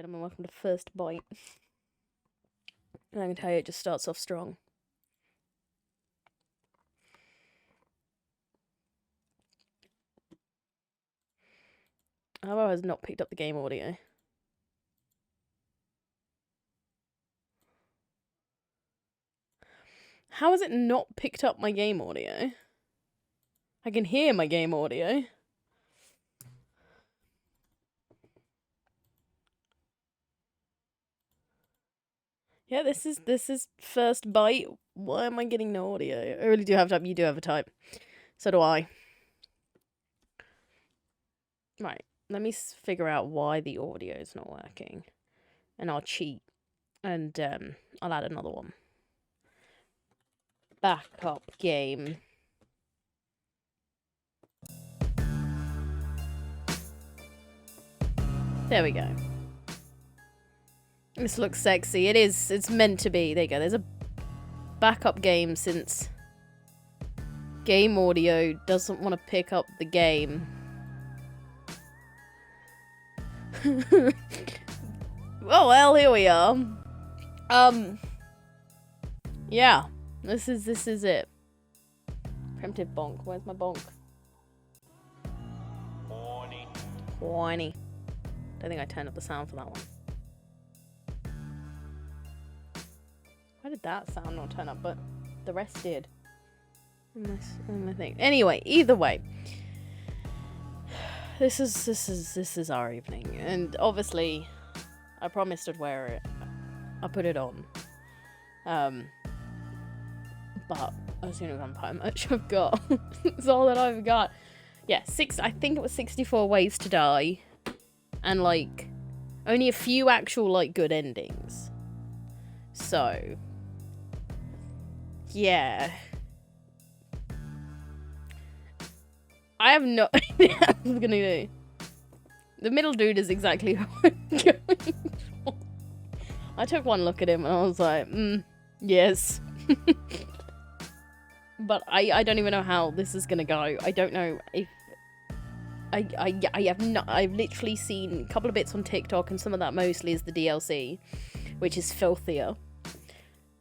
gentlemen, welcome to First Bite. And I can tell you, it just starts off strong. How has not picked up the game audio? How has it not picked up my game audio? I can hear my game audio. Yeah, this is First Bite. Why am I getting no audio? I really do have type. You do have a type. So do I. Right. Let me figure out why the audio is not working. And I'll cheat. And I'll add another one. Backup game. There we go. This looks sexy. It is. It's meant to be. There you go. There's a backup game since game audio doesn't want to pick up the game. Oh well, here we are. Yeah. This is it. Primitive bonk. Where's my bonk? Whiny. Don't think I turned up the sound for that one. Why did that sound not turn up? But the rest did. I think. Anyway, either way, this is our evening, and obviously, I promised I'd wear it. I put it on. But as soon as I'm how much I've got. It's all that I've got. Yeah, I think it was 64 ways to die. And, like, only a few actual, like, good endings. So, yeah. I have no idea what I'm gonna do. The middle dude is exactly who I'm going for. I took one look at him and I was like, yes. But I don't even know how this is gonna go. I don't know if I've literally seen a couple of bits on TikTok, and some of that mostly is the DLC, which is filthier.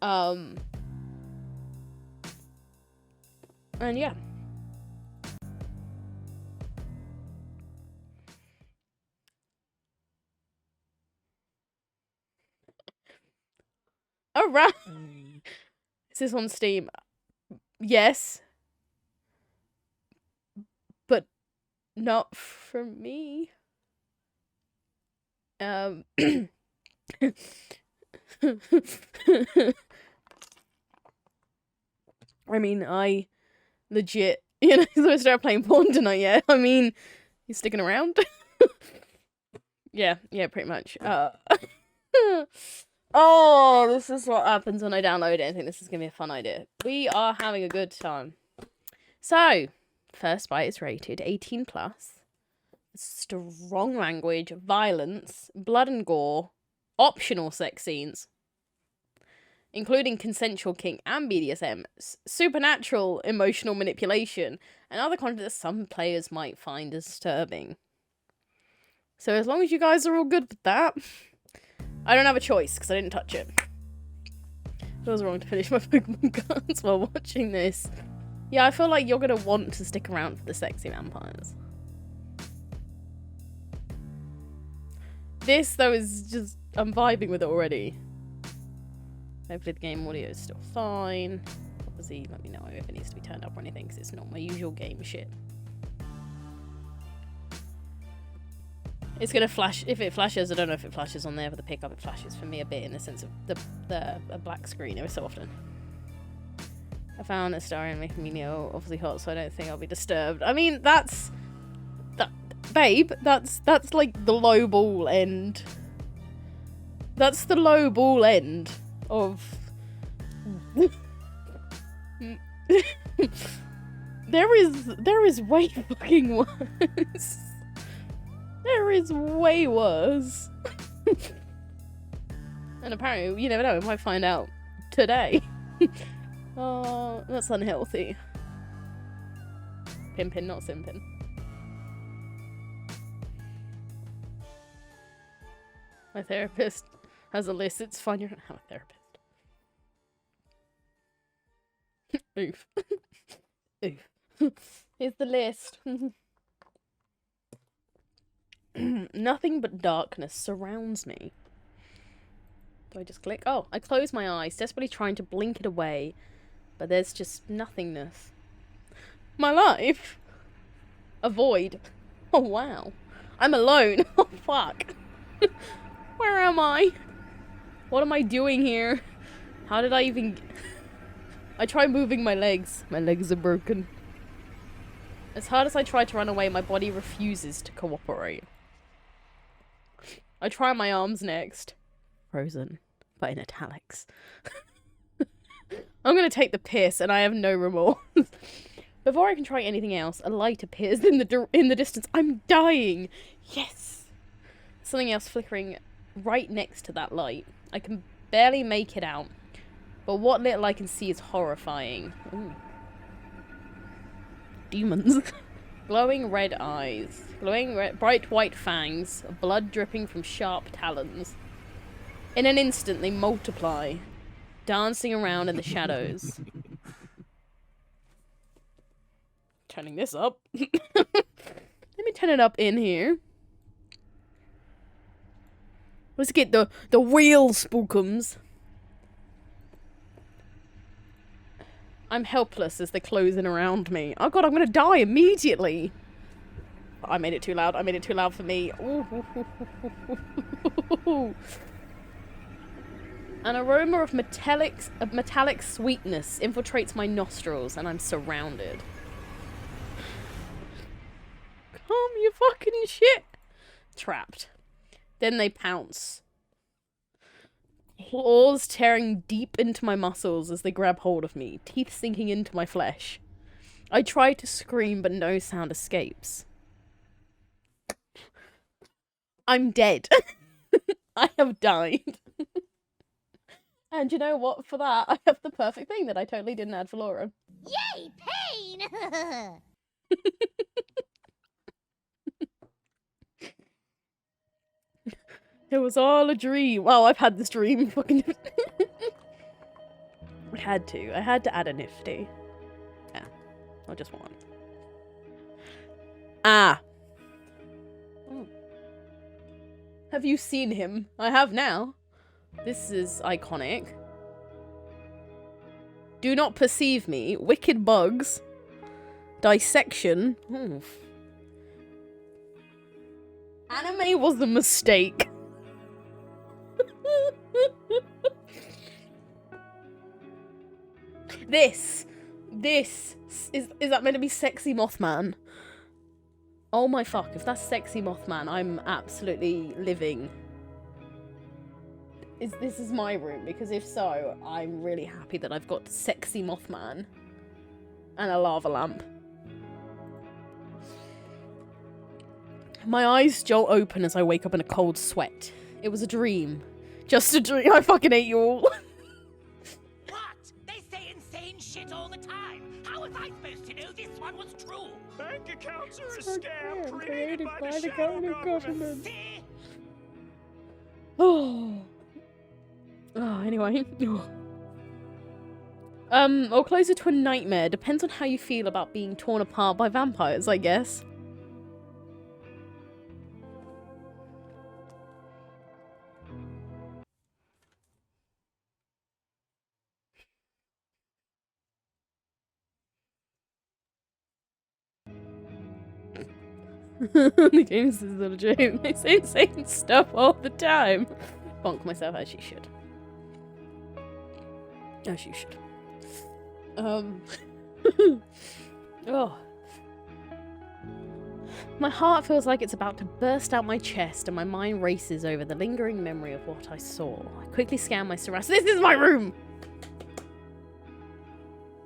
And yeah. Alright. Is this on Steam? Yes. But not from me. I mean, I legit, so I started playing porn tonight, yeah? I mean, you sticking around? Yeah, pretty much. Oh, this is what happens when I download it. I think this is going to be a fun idea. We are having a good time. So, First Bite is rated 18+. Strong language, violence, blood and gore, optional sex scenes, including consensual kink and BDSM, supernatural emotional manipulation, and other content that some players might find disturbing. So as long as you guys are all good with that, I don't have a choice because I didn't touch it. Feels wrong to finish my Pokemon cards while watching this. Yeah, I feel like you're going to want to stick around for the sexy vampires. This, though, is just... I'm vibing with it already. Hopefully the game audio is still fine. Obviously, let me know if it needs to be turned up or anything, because it's not my usual game shit. It's going to flash. If it flashes, I don't know if it flashes on there for the pickup. It flashes for me a bit in the sense of the black screen every so often. I found a star and making me Neo obviously hot, so I don't think I'll be disturbed. I mean, that's... Babe, that's like the low ball end. That's the low ball end of... There is way fucking worse. There is way worse. And apparently, you never know, we might find out today. Oh, that's unhealthy. Pimpin', not simpin'. My therapist has a list. It's fine. You don't have a therapist. Oof. Oof. Here's the list. Nothing but darkness surrounds me. Do I just click? Oh, I close my eyes, desperately trying to blink it away. But there's just nothingness. My life? A void. Oh, wow. I'm alone. Oh, fuck. Where am I? What am I doing here? How did I even... I try moving my legs. My legs are broken. As hard as I try to run away, my body refuses to cooperate. I try my arms next. Frozen, but in italics. I'm gonna take the piss, and I have no remorse. Before I can try anything else, a light appears in the distance. I'm dying! Yes! Something else flickering right next to that light. I can barely make it out, but what little I can see is horrifying. Ooh. Demons. Glowing red eyes. Glowing bright white fangs. Blood dripping from sharp talons. In an instant, they multiply, dancing around in the shadows. Turning this up. Let me turn it up in here. Let's get the real spookums. I'm helpless as they're closing around me. Oh god, I'm gonna die immediately. I made it too loud. I made it too loud for me. An aroma of metallic sweetness infiltrates my nostrils, and I'm surrounded. Come, you fucking shit! Trapped. Then they pounce. Claws tearing deep into my muscles as they grab hold of me, teeth sinking into my flesh. I try to scream, but no sound escapes. I'm dead. I have died. And you know what? For that, I have the perfect thing that I totally didn't add for Laura. Yay, pain! It was all a dream. Wow, I've had this dream. Fucking. I had to add a nifty. Yeah. Or just one. Ah. Oh. Have you seen him? I have now. This is iconic. Do not perceive me. Wicked bugs. Dissection. Oof. Anime was a mistake. This is that meant to be Sexy Mothman? Oh my fuck, if that's Sexy Mothman, I'm absolutely living. This is my room, because if so, I'm really happy that I've got Sexy Mothman and a lava lamp. My eyes jolt open as I wake up in a cold sweat. It was a dream. Just a dream. I fucking hate you all. What? They say insane shit all the time. How was I supposed to know this one was true? Bank accounts are a scam created by the shadow government. See? Oh. Oh, anyway. Or closer to a nightmare. Depends on how you feel about being torn apart by vampires, I guess. The games is not a joke. They say insane stuff all the time. Bonk myself as you should. As you should. Oh. My heart feels like it's about to burst out my chest and my mind races over the lingering memory of what I saw. I quickly scan my surroundings. This is my room!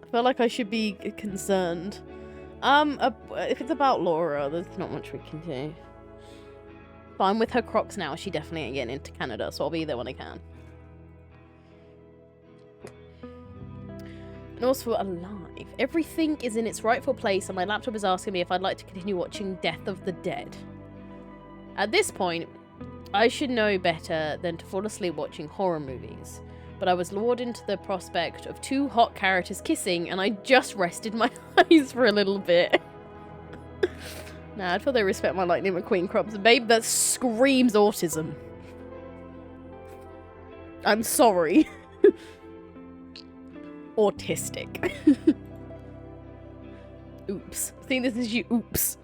I feel like I should be concerned. If it's about Laura, there's not much we can do. But I'm with her Crocs now. She definitely ain't getting into Canada, so I'll be there when I can. And also alive. Everything is in its rightful place, and my laptop is asking me if I'd like to continue watching Death of the Dead. At this point, I should know better than to fall asleep watching horror movies, but I was lured into the prospect of two hot characters kissing, and I just rested my eyes for a little bit. Nah, I feel they respect my Lightning McQueen crops. Babe, that screams autism. I'm sorry. Autistic. Oops. I think this is you. Oops.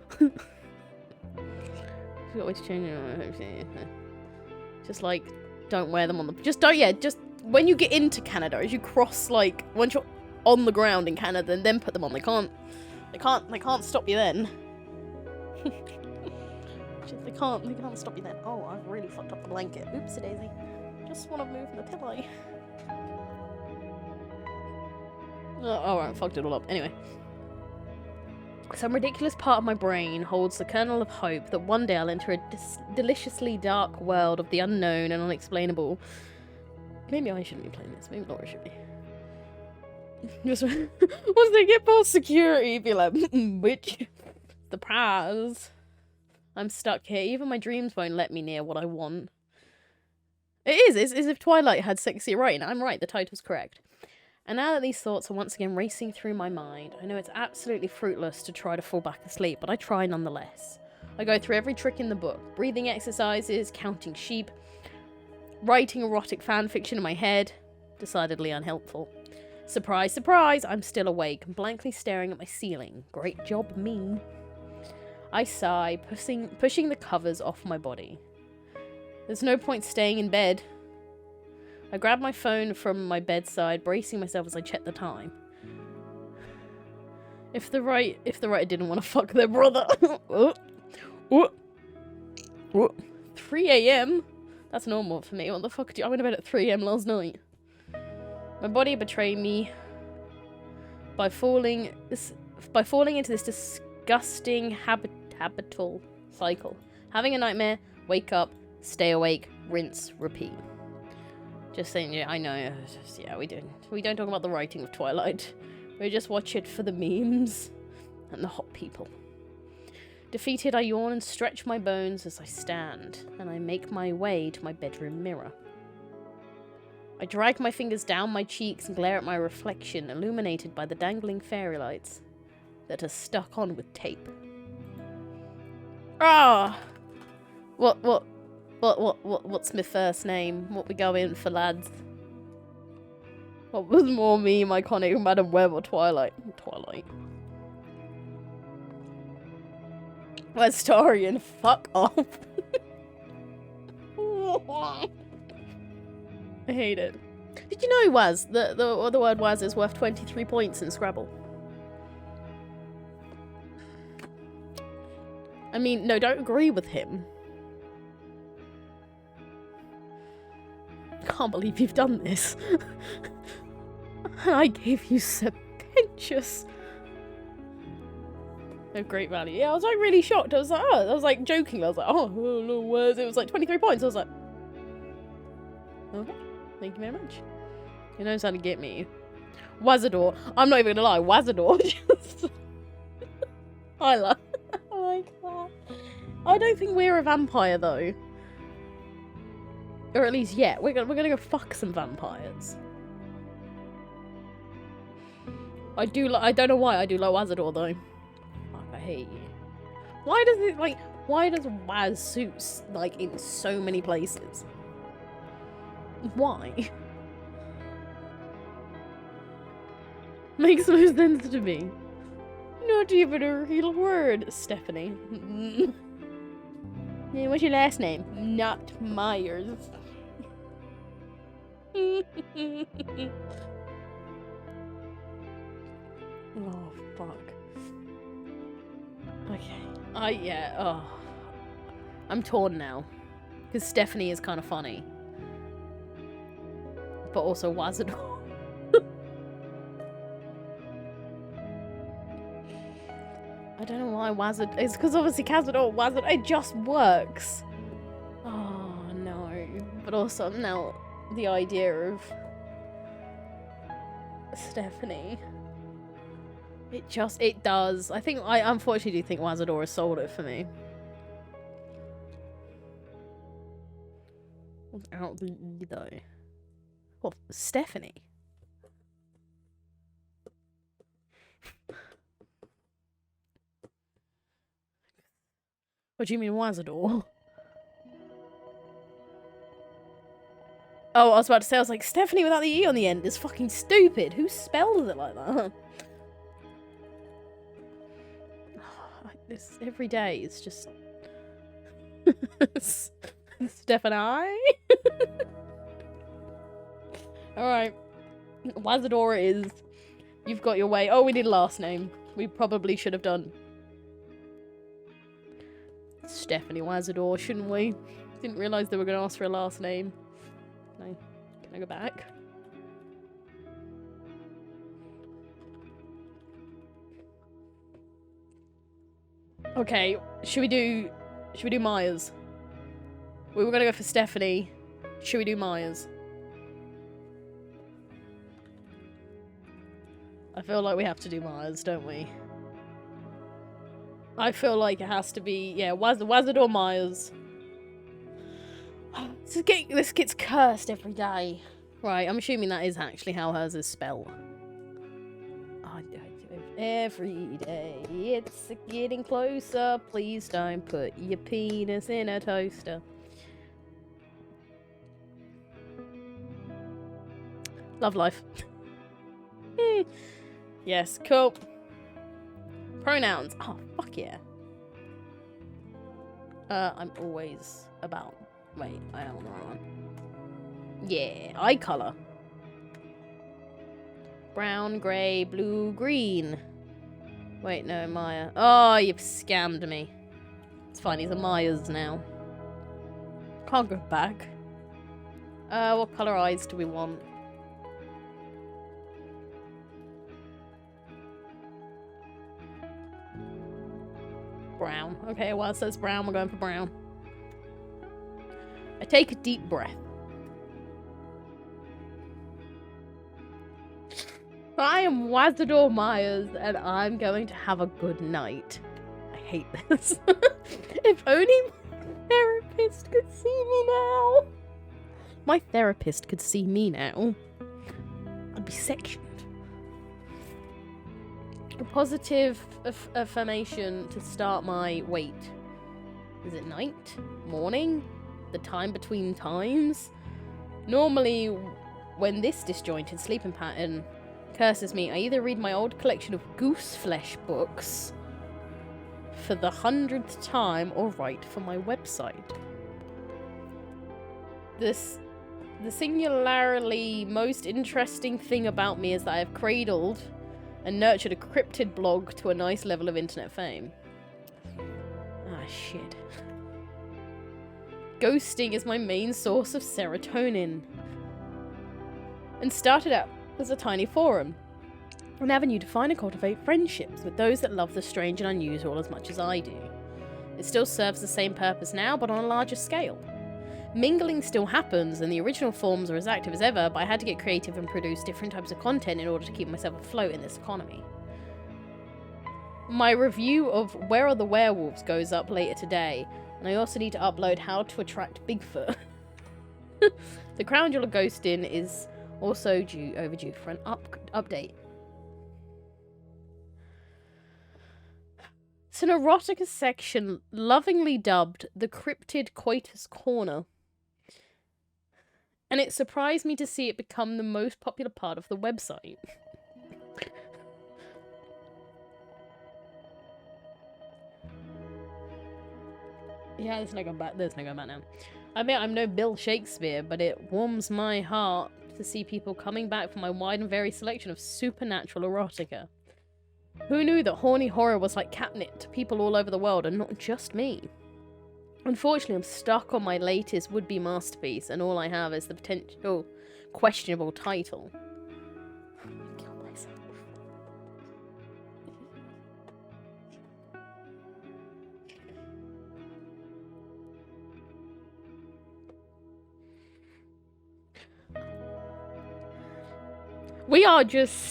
Always changing. Just like, don't wear them on the. Just don't. Yeah. Just when you get into Canada, as you cross, like, once you're on the ground in Canada, then put them on. They can't stop you then. They can't stop you then. Oh, I've really fucked up the blanket. Oopsie daisy. Just want to move the pillow. Oh, alright, fucked it all up. Anyway. Some ridiculous part of my brain holds the kernel of hope that one day I'll enter a deliciously dark world of the unknown and unexplainable. Maybe I shouldn't be playing this. Maybe Laura should be. Just once they get past security, be like, bitch. The prize. I'm stuck here. Even my dreams won't let me near what I want. It is. It's as if Twilight had sexy writing. I'm right. The title's correct. And now that these thoughts are once again racing through my mind, I know it's absolutely fruitless to try to fall back asleep, but I try nonetheless. I go through every trick in the book. Breathing exercises, counting sheep, writing erotic fanfiction in my head. Decidedly unhelpful. Surprise, surprise, I'm still awake and blankly staring at my ceiling. Great job, me. I sigh, pushing the covers off my body. There's no point staying in bed. I grab my phone from my bedside, bracing myself as I check the time. If the writer didn't want to fuck their brother. 3 a.m? That's normal for me. What the fuck? I went to bed at 3 a.m. last night. My body betrayed me by falling into this disgusting habitual cycle. Having a nightmare, wake up, stay awake, rinse, repeat. Just saying, yeah, I know. Yeah, we don't talk about the writing of Twilight. We just watch it for the memes and the hot people. Defeated, I yawn and stretch my bones as I stand, and I make my way to my bedroom mirror. I drag my fingers down my cheeks and glare at my reflection, illuminated by the dangling fairy lights that are stuck on with tape. Ah! What's my first name? What we going for, lads? What was more meme iconic, Madam Web or Twilight? Twilight. Westarian, fuck off. I hate it. Did you know, Waz, the word Waz is worth 23 points in Scrabble? I mean, no, don't agree with him. Can't believe you've done this. I gave you Serpentious. Of great value. Yeah, I was like really shocked. I was like, oh, I was like joking. I was like, oh, no words. It was like 23 points. I was like, okay, thank you very much. He knows how to get me. Wazador. I'm not even gonna lie. Wazador. Just... I like that. I don't think we're a vampire though. Or at least yet. We're gonna go fuck some vampires. I don't know why I do like Wazador though. Fuck, I hate you. Why does Waz suits like in so many places? Why? Makes no sense to me. Not even a real word, Stephanie. Yeah, what's your last name? Not Myers. Oh, fuck. Okay. Yeah, oh. I'm torn now. Because Stephanie is kind of funny. But also Wazador. I don't know why Wazador... It's because obviously Wazador, it just works. Oh, no. But also now the idea of Stephanie. It does. I unfortunately do think Wazador has sold it for me. Without the E, though. What, Stephanie? What do you mean, Wazador? Oh, I was about to say, I was like, Stephanie without the E on the end is fucking stupid. Who spells it like that? This every day is just Stephanie. Alright. Wazador is you've got your way. Oh, we need a last name. We probably should have done Stephanie Wazador, shouldn't we? Didn't realise they were gonna ask for a last name. Can I go back? Okay, should we do Myers? We were gonna go for Stephanie. Should we do Myers? I feel like we have to do Myers, don't we? I feel like it has to be, yeah, Wazador Myers. This gets cursed every day. Right, I'm assuming that is actually how hers is spelled. Every day, it's getting closer. Please don't put your penis in a toaster. Love life. Yes, cool. Pronouns. Oh, fuck yeah. I'm always about... Wait, I am on the wrong one. Yeah, eye colour. Brown, grey, blue, green. Wait, no, Maya. Oh, you've scammed me. It's fine, he's a Myers now. Can't go back. What colour eyes do we want? Brown. Okay, well, it says brown. We're going for brown. I take a deep breath. I am Wazador Myers, and I'm going to have a good night. I hate this. If only my therapist could see me now. My therapist could see me now. I'd be sectioned. A positive affirmation to start my wait. Is it night? Morning? The time between times? Normally, when this disjointed sleeping pattern curses me, I either read my old collection of goose flesh books for the 100th time or write for my website. The singularly most interesting thing about me is that I have cradled and nurtured a cryptid blog to a nice level of internet fame. Ah, shit. Ghosting is my main source of serotonin. And started out as a tiny forum. An avenue to find and cultivate friendships with those that love the strange and unusual as much as I do. It still serves the same purpose now, but on a larger scale. Mingling still happens, and the original forums are as active as ever, but I had to get creative and produce different types of content in order to keep myself afloat in this economy. My review of Where Are the Werewolves goes up later today, and I also need to upload How to Attract Bigfoot. The Crown Jewel of Ghostin is also overdue for an update. It's an erotica section lovingly dubbed the Cryptid Coitus Corner. And it surprised me to see it become the most popular part of the website. Yeah, there's no going back now. I mean, I'm no Bill Shakespeare, but it warms my heart to see people coming back for my wide and varied selection of supernatural erotica. Who knew that horny horror was like catnip to people all over the world and not just me? Unfortunately, I'm stuck on my latest would-be masterpiece, and all I have is the potential questionable title. Kill myself.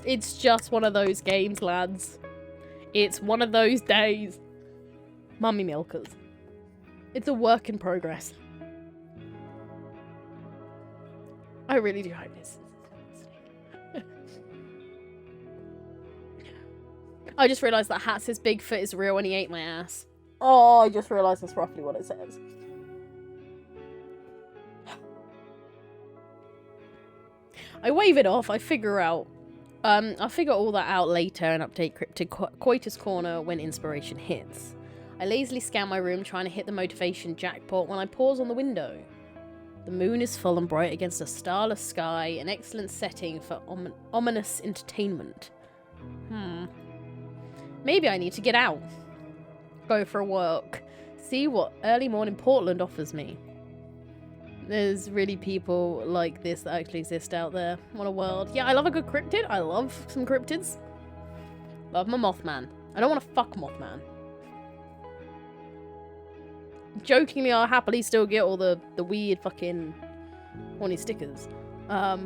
It's just one of those games, lads. It's one of those days. Mummy milkers. It's a work in progress. I really do hope this. I just realised that hat says Bigfoot is real and he ate my ass. Oh, I just realised that's roughly what it says. I wave it off, I figure out. I'll figure all that out later and update Cryptid Coitus Corner when inspiration hits. I lazily scan my room trying to hit the motivation jackpot when I pause on the window. The moon is full and bright against a starless sky, an excellent setting for ominous entertainment. Maybe I need to get out. Go for a walk. See what early morning Portland offers me. There's really people like this that actually exist out there. What a world. Yeah, I love a good cryptid. I love some cryptids. Love my Mothman. I don't want to fuck Mothman. Jokingly, I'll happily still get all the weird fucking horny stickers. I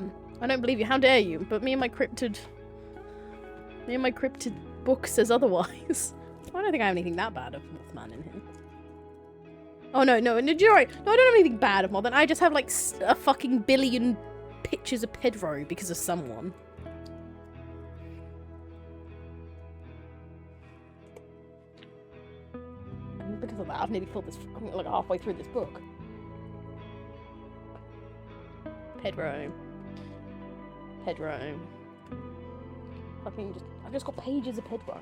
don't believe you. How dare you? But me and my cryptid book says otherwise. I don't think I have anything that bad of Mothman in here. Oh no, you're right. No, I don't have anything bad of Mothman. I just have like a fucking billion pictures of Pedro because of someone. And because of that, I've nearly filled this. I'm like halfway through this book. Pedro. Fucking I've just got pages of Pedro.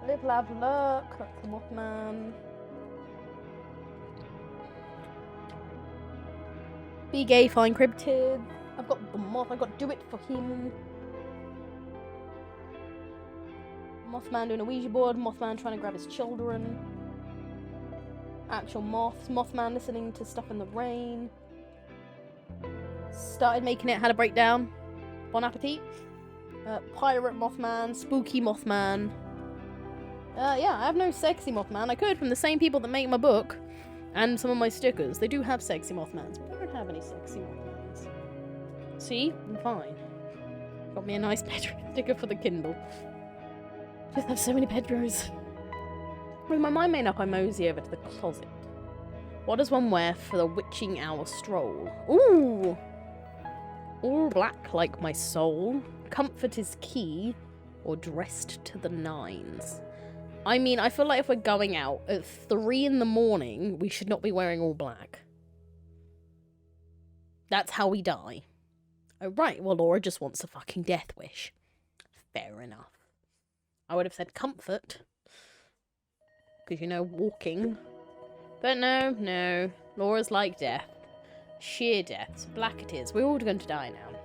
Live, laugh, lurk. That's the Mothman. Be gay, find cryptid. I've got the moth. I've got do it for him. Mothman doing a Ouija board. Mothman trying to grab his children. Actual moths. Mothman listening to stuff in the rain. Started making it. Had a breakdown. Bon appetit. Pirate Mothman. Spooky Mothman. Yeah, I have no sexy Mothman. I could from the same people that make my book. And some of my stickers. They do have sexy Mothmans, but I don't have any sexy Mothmans. See? I'm fine. Got me a nice Pedro sticker for the Kindle. Just have so many Pedros. With my mind made up, I mosey over to the closet. What does one wear for the witching hour stroll? Ooh! All black like my soul. Comfort is key. Or dressed to the nines. I mean, I feel like if we're going out at 3 in the morning, we should not be wearing all black. That's how we die. Oh, right. Well, Laura just wants a fucking death wish. Fair enough. I would have said comfort. Because, you know, walking. But no. Laura's like death. Sheer death. So black it is. We're all going to die now.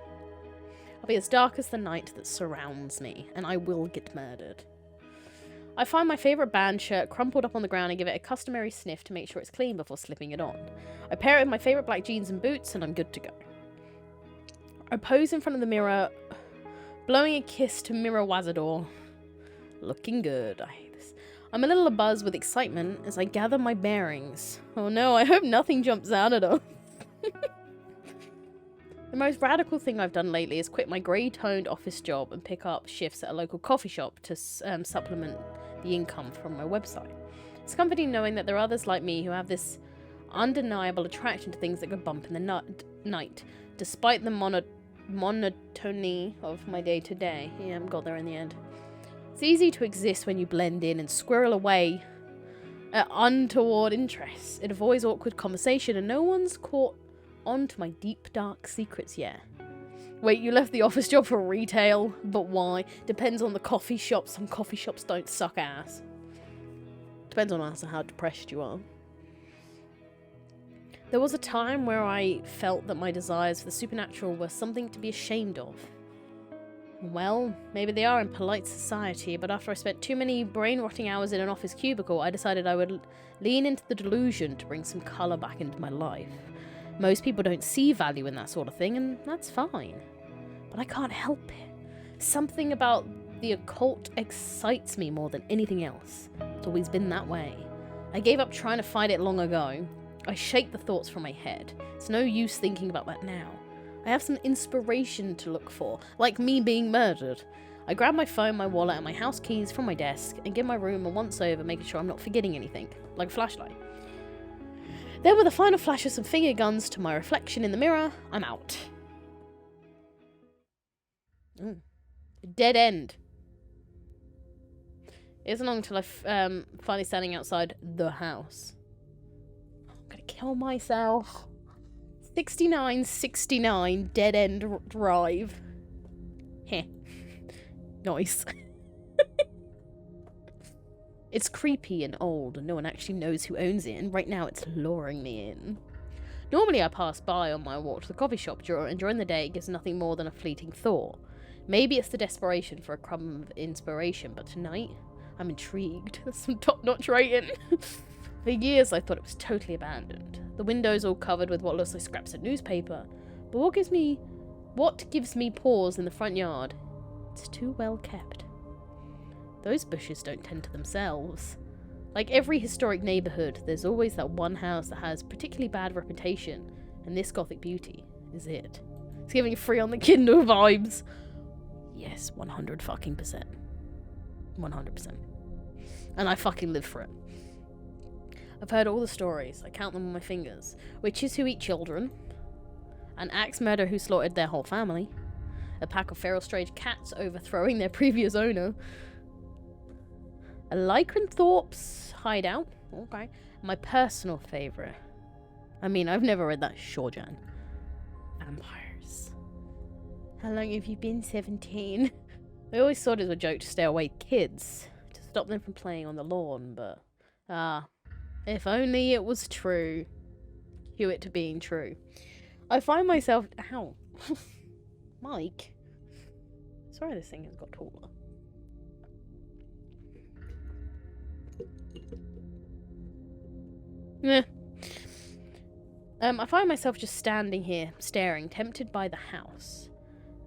I'll be as dark as the night that surrounds me. And I will get murdered. I find my favourite band shirt crumpled up on the ground and give it a customary sniff to make sure it's clean before slipping it on. I pair it with my favourite black jeans and boots and I'm good to go. I pose in front of the mirror, blowing a kiss to Mirror Wazador. Looking good. I hate this. I'm a little abuzz with excitement as I gather my bearings. Oh no, I hope nothing jumps out at us. The most radical thing I've done lately is quit my grey-toned office job and pick up shifts at a local coffee shop to supplement the income from my website. It's comforting knowing that there are others like me who have this undeniable attraction to things that go bump in the night, despite the monotony of my day-to-day. Yeah, I got there in the end. It's easy to exist when you blend in and squirrel away at untoward interests. It avoids awkward conversation and no one's caught on to my deep, dark secrets yet. Wait, you left the office job for retail? But why? Depends on the coffee shop. Some coffee shops don't suck ass. Depends on us and how depressed you are. There was a time where I felt that my desires for the supernatural were something to be ashamed of. Well, maybe they are in polite society, but after I spent too many brain-rotting hours in an office cubicle, I decided I would lean into the delusion to bring some colour back into my life. Most people don't see value in that sort of thing, and that's fine. But I can't help it. Something about the occult excites me more than anything else. It's always been that way. I gave up trying to fight it long ago. I shake the thoughts from my head. It's no use thinking about that now. I have some inspiration to look for, like me being murdered. I grab my phone, my wallet, and my house keys from my desk and give my room a once-over, making sure I'm not forgetting anything, like a flashlight. Then with a final flash of some finger guns to my reflection in the mirror, I'm out. Ooh. Dead end. It isn't long until I'm finally standing outside the house. I'm gonna kill myself. 6969 dead end drive. Heh. Nice. It's creepy and old, and no one actually knows who owns it, and right now it's luring me in. Normally I pass by on my walk to the coffee shop, and during the day it gives nothing more than a fleeting thought. Maybe it's the desperation for a crumb of inspiration, but tonight, I'm intrigued. That's some top-notch rating. For years I thought it was totally abandoned. The windows all covered with what looks like scraps of newspaper. But what gives me pause in the front yard? It's too well kept. Those bushes don't tend to themselves. Like every historic neighbourhood, there's always that one house that has particularly bad reputation, and this gothic beauty is it. It's giving free on the Kindle vibes. Yes, 100 fucking percent. 100%. And I fucking live for it. I've heard all the stories. I count them on my fingers. Witches who eat children. An axe murderer who slaughtered their whole family. A pack of feral stray cats overthrowing their previous owner. A lycanthrope's hideout. Okay. My personal favourite. I mean, I've never read that. Sure, Jan. Vampires. How long have you been 17? I always thought it was a joke to stay away kids. To stop them from playing on the lawn, but... if only it was true. Cue it to being true. I find myself... Ow. Mike. Sorry this thing has got taller. Meh. I find myself just standing here, staring, tempted by the house,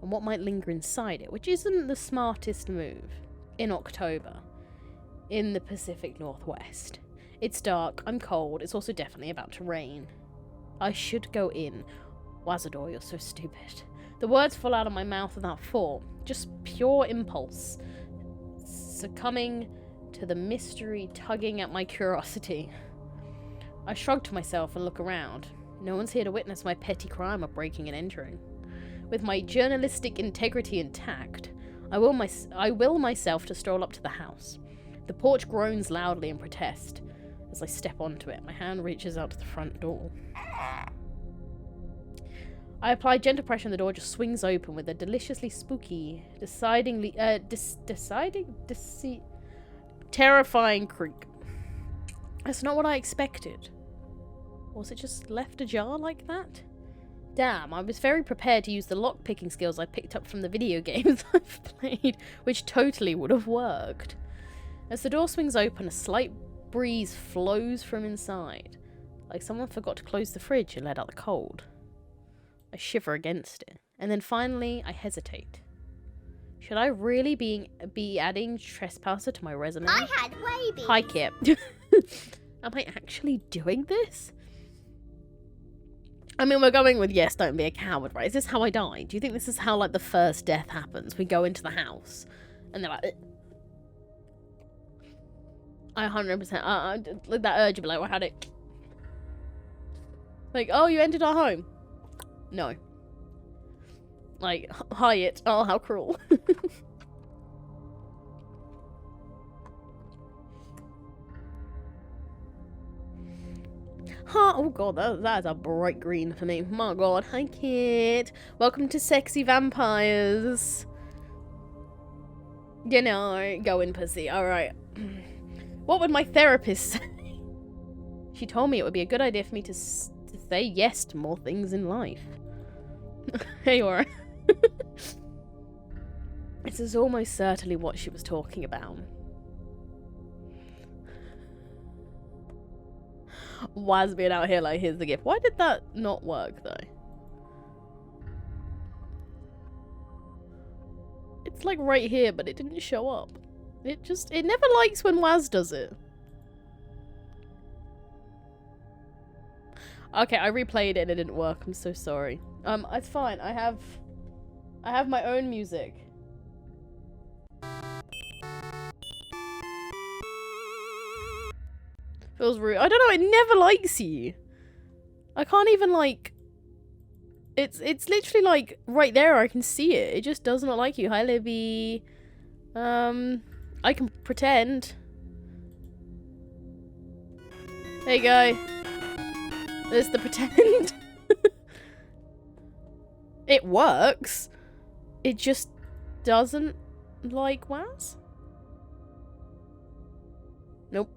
and what might linger inside it, which isn't the smartest move, in October, in the Pacific Northwest. It's dark, I'm cold, it's also definitely about to rain. I should go in. Wazador, you're so stupid. The words fall out of my mouth without thought, just pure impulse, succumbing to the mystery tugging at my curiosity. I shrug to myself and look around. No one's here to witness my petty crime of breaking and entering. With my journalistic integrity intact, I will myself to stroll up to the house. The porch groans loudly in protest. As I step onto it, my hand reaches out to the front door. I apply gentle pressure and the door just swings open with a deliciously spooky, terrifying creak. That's not what I expected. Was it just left ajar like that? Damn, I was very prepared to use the lock-picking skills I picked up from the video games I've played, which totally would have worked. As the door swings open, a slight breeze flows from inside, like someone forgot to close the fridge and let out the cold. I shiver against it, and then finally I hesitate. Should I really be adding trespasser to my resume? I had rabies. Hi, Kip. Am I actually doing this? I mean, we're going with yes, don't be a coward, right? Is this how I die? Do you think this is how, like, the first death happens? We go into the house, and they're like... Ugh. I 100%... like, that urge of, like, I had it... Like, oh, you entered our home. No. Like, Hyatt. Oh, how cruel. Huh, oh god, that is a bright green for me. My god, hi kid. Welcome to Sexy Vampires. You know, go in pussy, alright. What would my therapist say? She told me it would be a good idea for me to say yes to more things in life. Hey, Aura. This is almost certainly what she was talking about. Waz being out here like, here's the gift. Why did that not work, though? It's like right here, but it didn't show up. It never likes when Waz does it. Okay, I replayed it and it didn't work. I'm so sorry. It's fine. I have my own music. Feels rude. I don't know, it never likes you. I can't even, like... It's literally, like, right there. I can see it. It just does not like you. Hi, Libby. I can pretend. There you go. There's the pretend. It works. It just doesn't like Waz. Nope.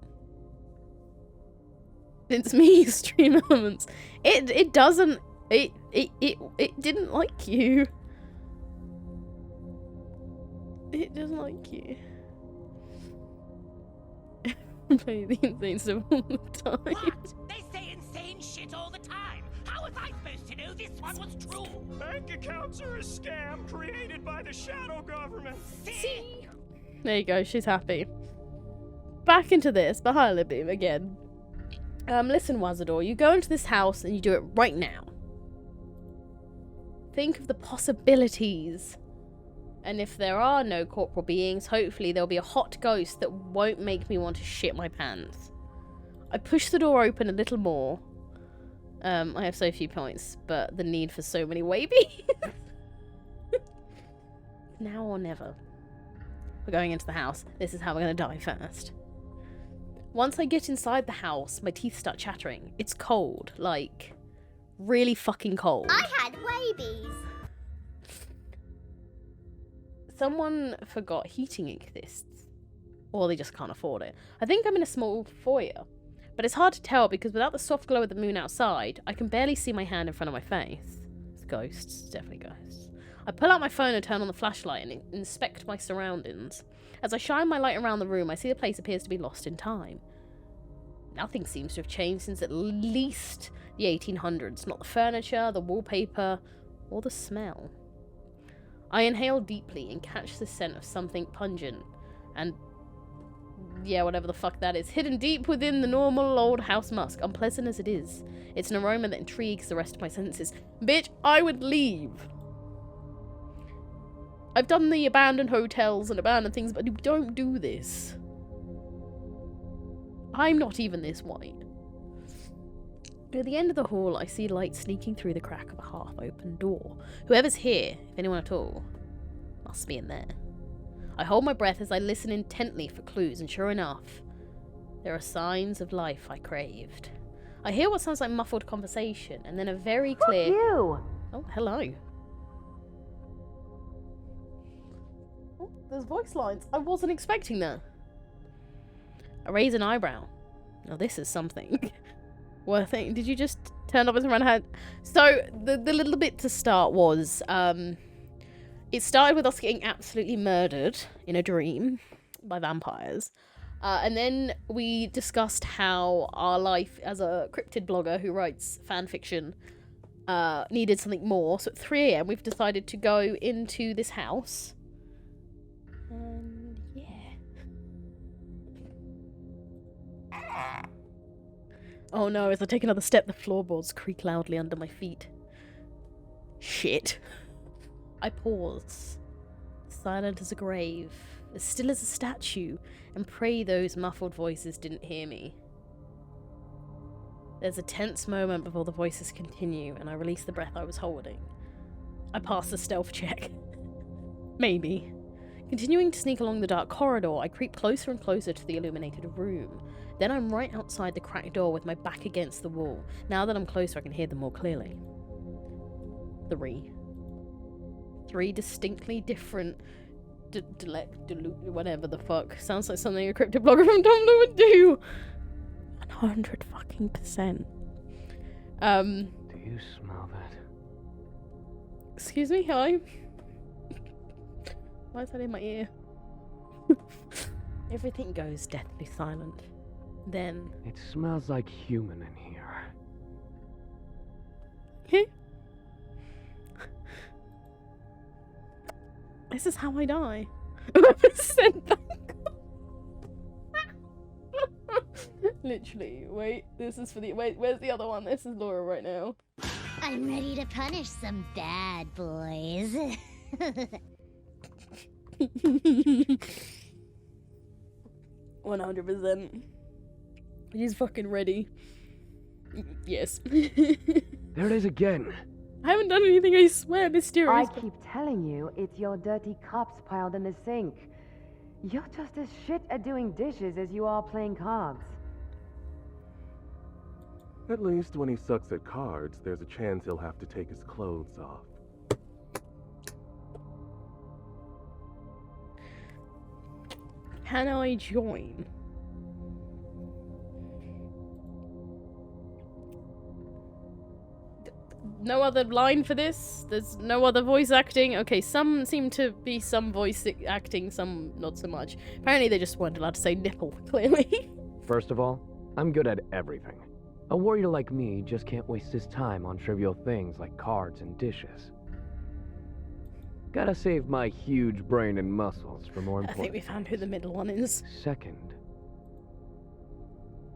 It's me, Stream Elements. It doesn't. It didn't like you. It doesn't like you. Play the insane stuff all the time. What? They say insane shit all the time. How was I supposed to know this one was true? Bank accounts are a scam created by the shadow government. See? There you go, she's happy. Back into this, but hi Libby again. Listen, Wazador, you go into this house and you do it right now. Think of the possibilities. And if there are no corporal beings, hopefully there'll be a hot ghost that won't make me want to shit my pants. I push the door open a little more. I have so few points, but the need for so many waybees. Now or never. We're going into the house. This is how we're gonna die first. Once I get inside the house, my teeth start chattering. It's cold, like, really fucking cold. I had rabies. Someone forgot heating exists. Or they just can't afford it. I think I'm in a small foyer. But it's hard to tell because without the soft glow of the moon outside, I can barely see my hand in front of my face. It's ghosts. It's definitely ghosts. I pull out my phone and turn on the flashlight and inspect my surroundings. As I shine my light around the room, I see the place appears to be lost in time. Nothing seems to have changed since at least the 1800s. Not the furniture, the wallpaper, or the smell. I inhale deeply and catch the scent of something pungent and, yeah, whatever the fuck that is, hidden deep within the normal old house musk, unpleasant as it is. It's an aroma that intrigues the rest of my senses. Bitch, I would leave. I've done the abandoned hotels and abandoned things, but you don't do this. I'm not even this white. At the end of the hall, I see light sneaking through the crack of a half-open door. Whoever's here, if anyone at all, must be in there. I hold my breath as I listen intently for clues, and sure enough, there are signs of life I craved. I hear what sounds like muffled conversation, and then a very clear... Fuck you! Oh, hello. Oh, there's voice lines. I wasn't expecting that. I raise an eyebrow. Now this is something. Worth it. Did you just turn up as around head? So the little bit to start was it started with us getting absolutely murdered in a dream by vampires, and then we discussed how our life as a cryptid blogger who writes fan fiction needed something more. So at 3 AM we've decided to go into this house, and yeah. Oh no, as I take another step, the floorboards creak loudly under my feet. Shit. I pause, silent as a grave, as still as a statue, and pray those muffled voices didn't hear me. There's a tense moment before the voices continue, and I release the breath I was holding. I pass the stealth check. Maybe. Continuing to sneak along the dark corridor, I creep closer and closer to the illuminated room. Then I'm right outside the cracked door with my back against the wall. Now that I'm closer, I can hear them more clearly. 3 distinctly different whatever the fuck. Sounds like something a cryptid blogger from Tumblr would do. 100%. Do you smell that? Excuse me, hello? Why is that in my ear? Everything goes deathly silent. Then... It smells like human in here. This is how I die. Whoever said that. Literally. Wait, this is for the... Wait, where's the other one? This is Laura right now. I'm ready to punish some bad boys. 100%. He's fucking ready. Yes. There it is again. I haven't done anything, I swear, I mysterious. keep telling you, it's your dirty cups piled in the sink. You're just as shit at doing dishes as you are playing cards. At least when he sucks at cards, there's a chance he'll have to take his clothes off. Can I join? No other line for this? There's no other voice acting? Okay, some seem to be some voice acting, some not so much. Apparently they just weren't allowed to say nipple, clearly. First of all, I'm good at everything. A warrior like me just can't waste his time on trivial things like cards and dishes. Gotta save my huge brain and muscles for more I important think we found who the middle one is. Second,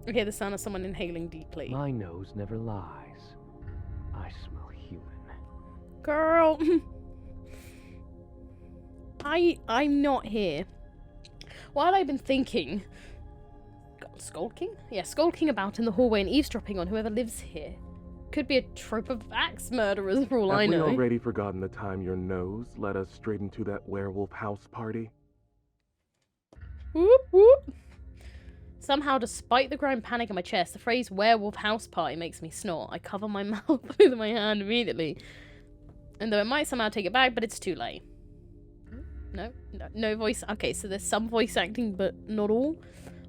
Okay, the sound of someone inhaling deeply. my nose never lies. I smell human. Girl! I'm not here. While I've been thinking... God, skulking? Yeah, skulking about in the hallway and eavesdropping on whoever lives here. Could be a trope of axe murderers for all I Have we know. already forgotten the time your nose led us straight into that werewolf house party? Whoop whoop! Somehow, despite the growing panic in my chest, the phrase werewolf house party makes me snort. I cover my mouth with my hand immediately. And though it might somehow take it back, but it's too late. No voice. Okay, so there's some voice acting, but not all.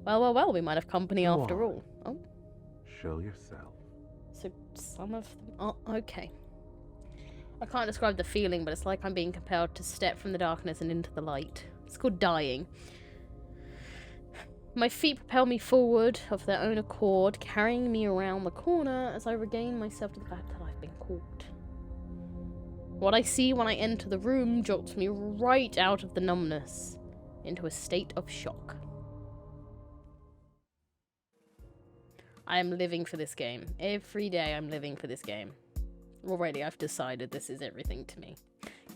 Well, we might have company Go after on. all. Oh, Show yourself. so some of them. Oh, okay. I can't describe the feeling, but it's like I'm being compelled to step from the darkness and into the light. It's called dying. My feet propel me forward of their own accord, carrying me around the corner as I regain myself to the fact that I've been caught. What I see when I enter the room jolts me right out of the numbness into a state of shock. I am living for this game. Every day I'm living for this game. Already I've decided this is everything to me.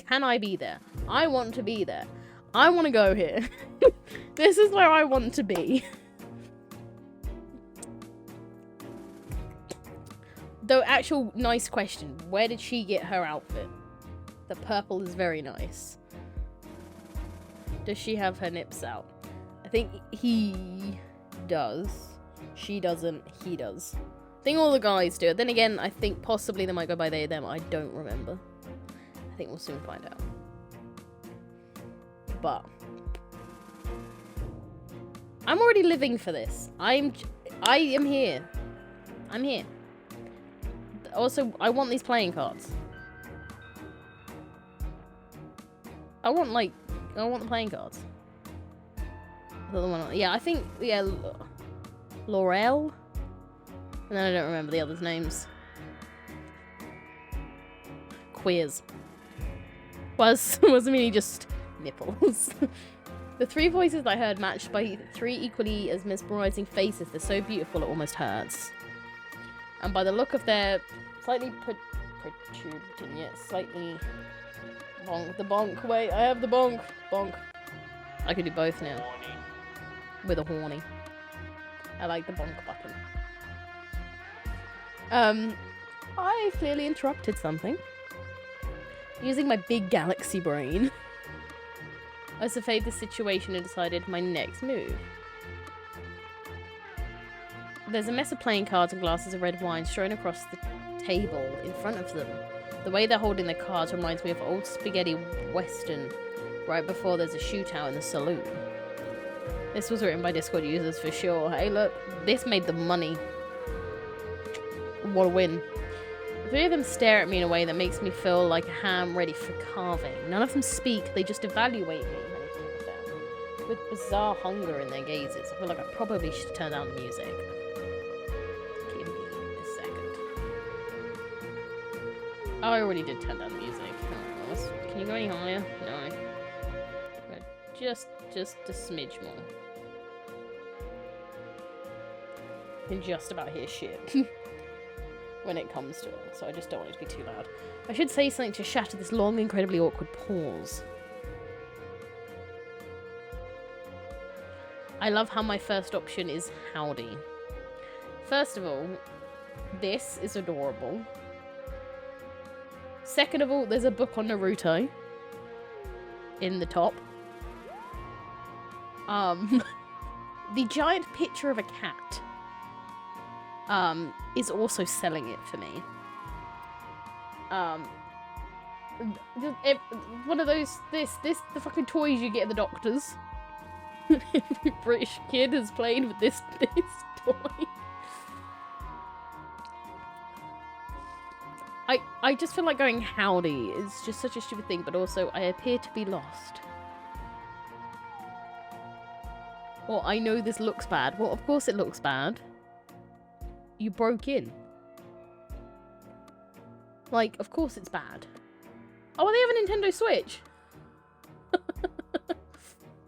Can I be there? I want to be there. I want to go here. This is where I want to be. Though, actual nice question. Where did she get her outfit? The purple is very nice. Does she have her nips out? I think he does. She doesn't. He does. I think all the guys do. Then again, I think possibly they might go by they, them. I don't remember. I think we'll soon find out. But I'm already living for this. I am here. I'm here. Also, I want these playing cards. I want the playing cards. The other one, yeah, I think, yeah, Laurel. And then I don't remember the others' names. Queers. Wasn't really just nipples. The three voices I heard matched by three equally as mesmerizing faces. They're so beautiful it almost hurts. And by the look of their slightly protruding yet slightly bonk. The bonk. Wait, I have the bonk. Bonk. I could do both now. With a horny. I like the bonk button. I clearly interrupted something. Using my big galaxy brain. I surveyed the situation and decided my next move. There's a mess of playing cards and glasses of red wine strewn across the table in front of them. The way they're holding their cards reminds me of old spaghetti western, right before there's a shootout in the saloon. This was written by Discord users for sure. Hey look, this made them money. What a win. The three of them stare at me in a way that makes me feel like a ham ready for carving. None of them speak, they just evaluate me with bizarre hunger in their gazes. I feel like I probably should turn down the music. Give me a second. Oh, I already did turn down the music. Oh, can you go any higher? No. Just a smidge more. I can just about hear shit. When it comes to it, so I just don't want it to be too loud. I should say something to shatter this long, incredibly awkward pause. I love how my first option is howdy. First of all, This is adorable. Second of all, there's a book on Naruto in the top. The giant picture of a cat is also selling it for me. One of those, the fucking toys you get at the doctors. Every British kid has played with this toy. I just feel like going howdy is just such a stupid thing, but also I appear to be lost. Well, I know this looks bad. Well, of course it looks bad. You broke in. Like, of course it's bad. Oh, they have a Nintendo Switch.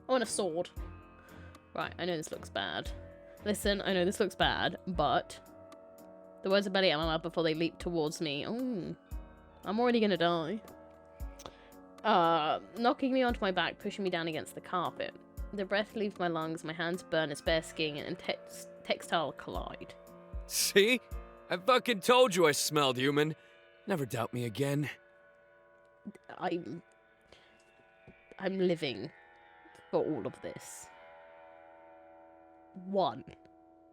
Oh, and a sword. Right, I know this looks bad. Listen, I know this looks bad, but the words are barely out of my mouth before they leap towards me. Oh, I'm already gonna die. Knocking me onto my back, pushing me down against the carpet. The breath leaves my lungs, my hands burn as bare skin and textile collide. See? I fucking told you I smelled human. Never doubt me again. I'm living for all of this. One.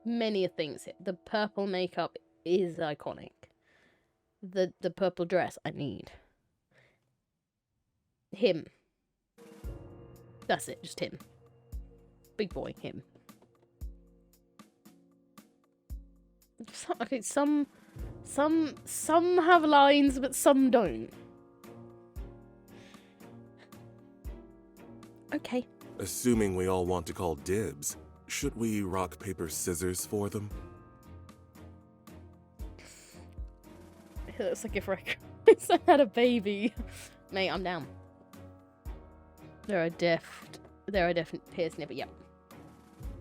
Many things. The purple makeup is iconic. The purple dress I need. Him. That's it, just him. Big boy, him. Okay, some have lines, but some don't. Okay. Assuming we all want to call dibs, should we rock, paper, scissors for them? It looks like if I had a baby. Mate, I'm down. There are definite piercing, but yep.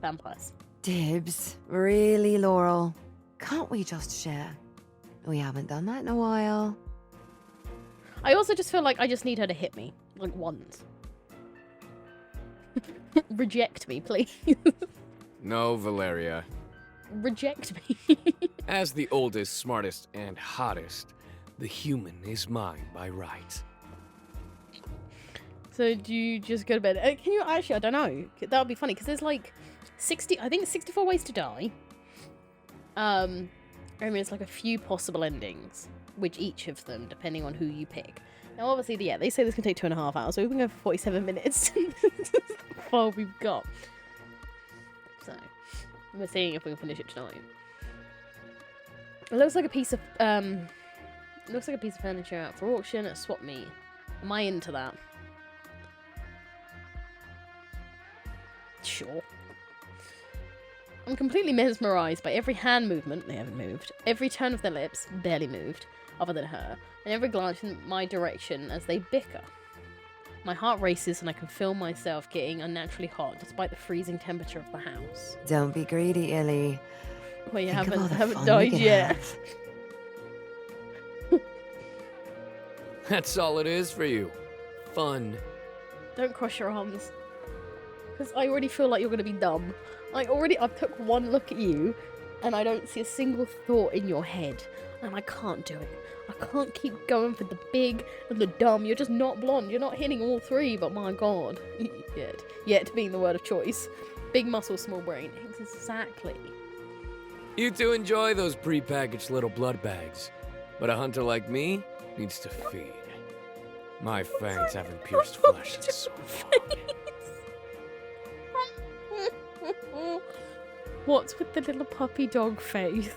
Vampires. Dibs. Really, Laurel? Can't we just share? We haven't done that in a while. I also just feel like I just need her to hit me. Like, once. Reject me, please. No, Valeria. Reject me. As the oldest, smartest, and hottest, the human is mine by right. So do you just go to bed? Can you actually? I don't know. That would be funny because there's like 64 ways to die. I mean, it's like a few possible endings, which each of them, depending on who you pick. Now, obviously, yeah, they say this can take 2.5 hours, so we've been going for 47 minutes. That's all we've got. So, we're seeing if we can finish it tonight. It looks like a piece of furniture out for auction at Swap Meet. Am I into that? Sure. I'm completely mesmerised by every hand movement, they haven't moved, every turn of their lips, barely moved, other than her, and every glance in my direction as they bicker. My heart races and I can feel myself getting unnaturally hot despite the freezing temperature of the house. Don't be greedy, Illy. Well, you Think of all the haven't fun died we could yet. have. That's all it is for you. Fun. Don't cross your arms. Because I already feel like you're going to be dumb. I've took one look at you, and I don't see a single thought in your head. And I can't do it. I can't keep going for the big and the dumb. You're just not blonde. You're not hitting all three, but my god. Yet being the word of choice. Big muscle, small brain. Exactly. You two enjoy those pre-packaged little blood bags. But a hunter like me needs to feed. My fangs haven't pierced flesh in so long. What's with the little puppy dog face?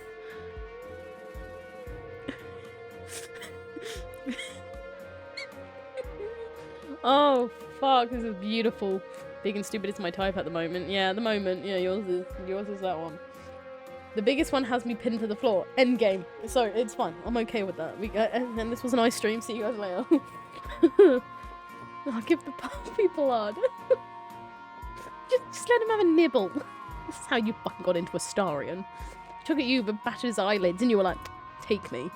Oh fuck, this is beautiful. Big and stupid is my type at the moment. Yeah, at the moment, yeah, yours is that one. The biggest one has me pinned to the floor. Endgame. So it's fine. I'm okay with that. And this was a nice stream. See you guys later. I'll give the puppy blood. just let him have a nibble. This is how you fucking got into Astarion. Took at you but battered his eyelids and you were like, take me.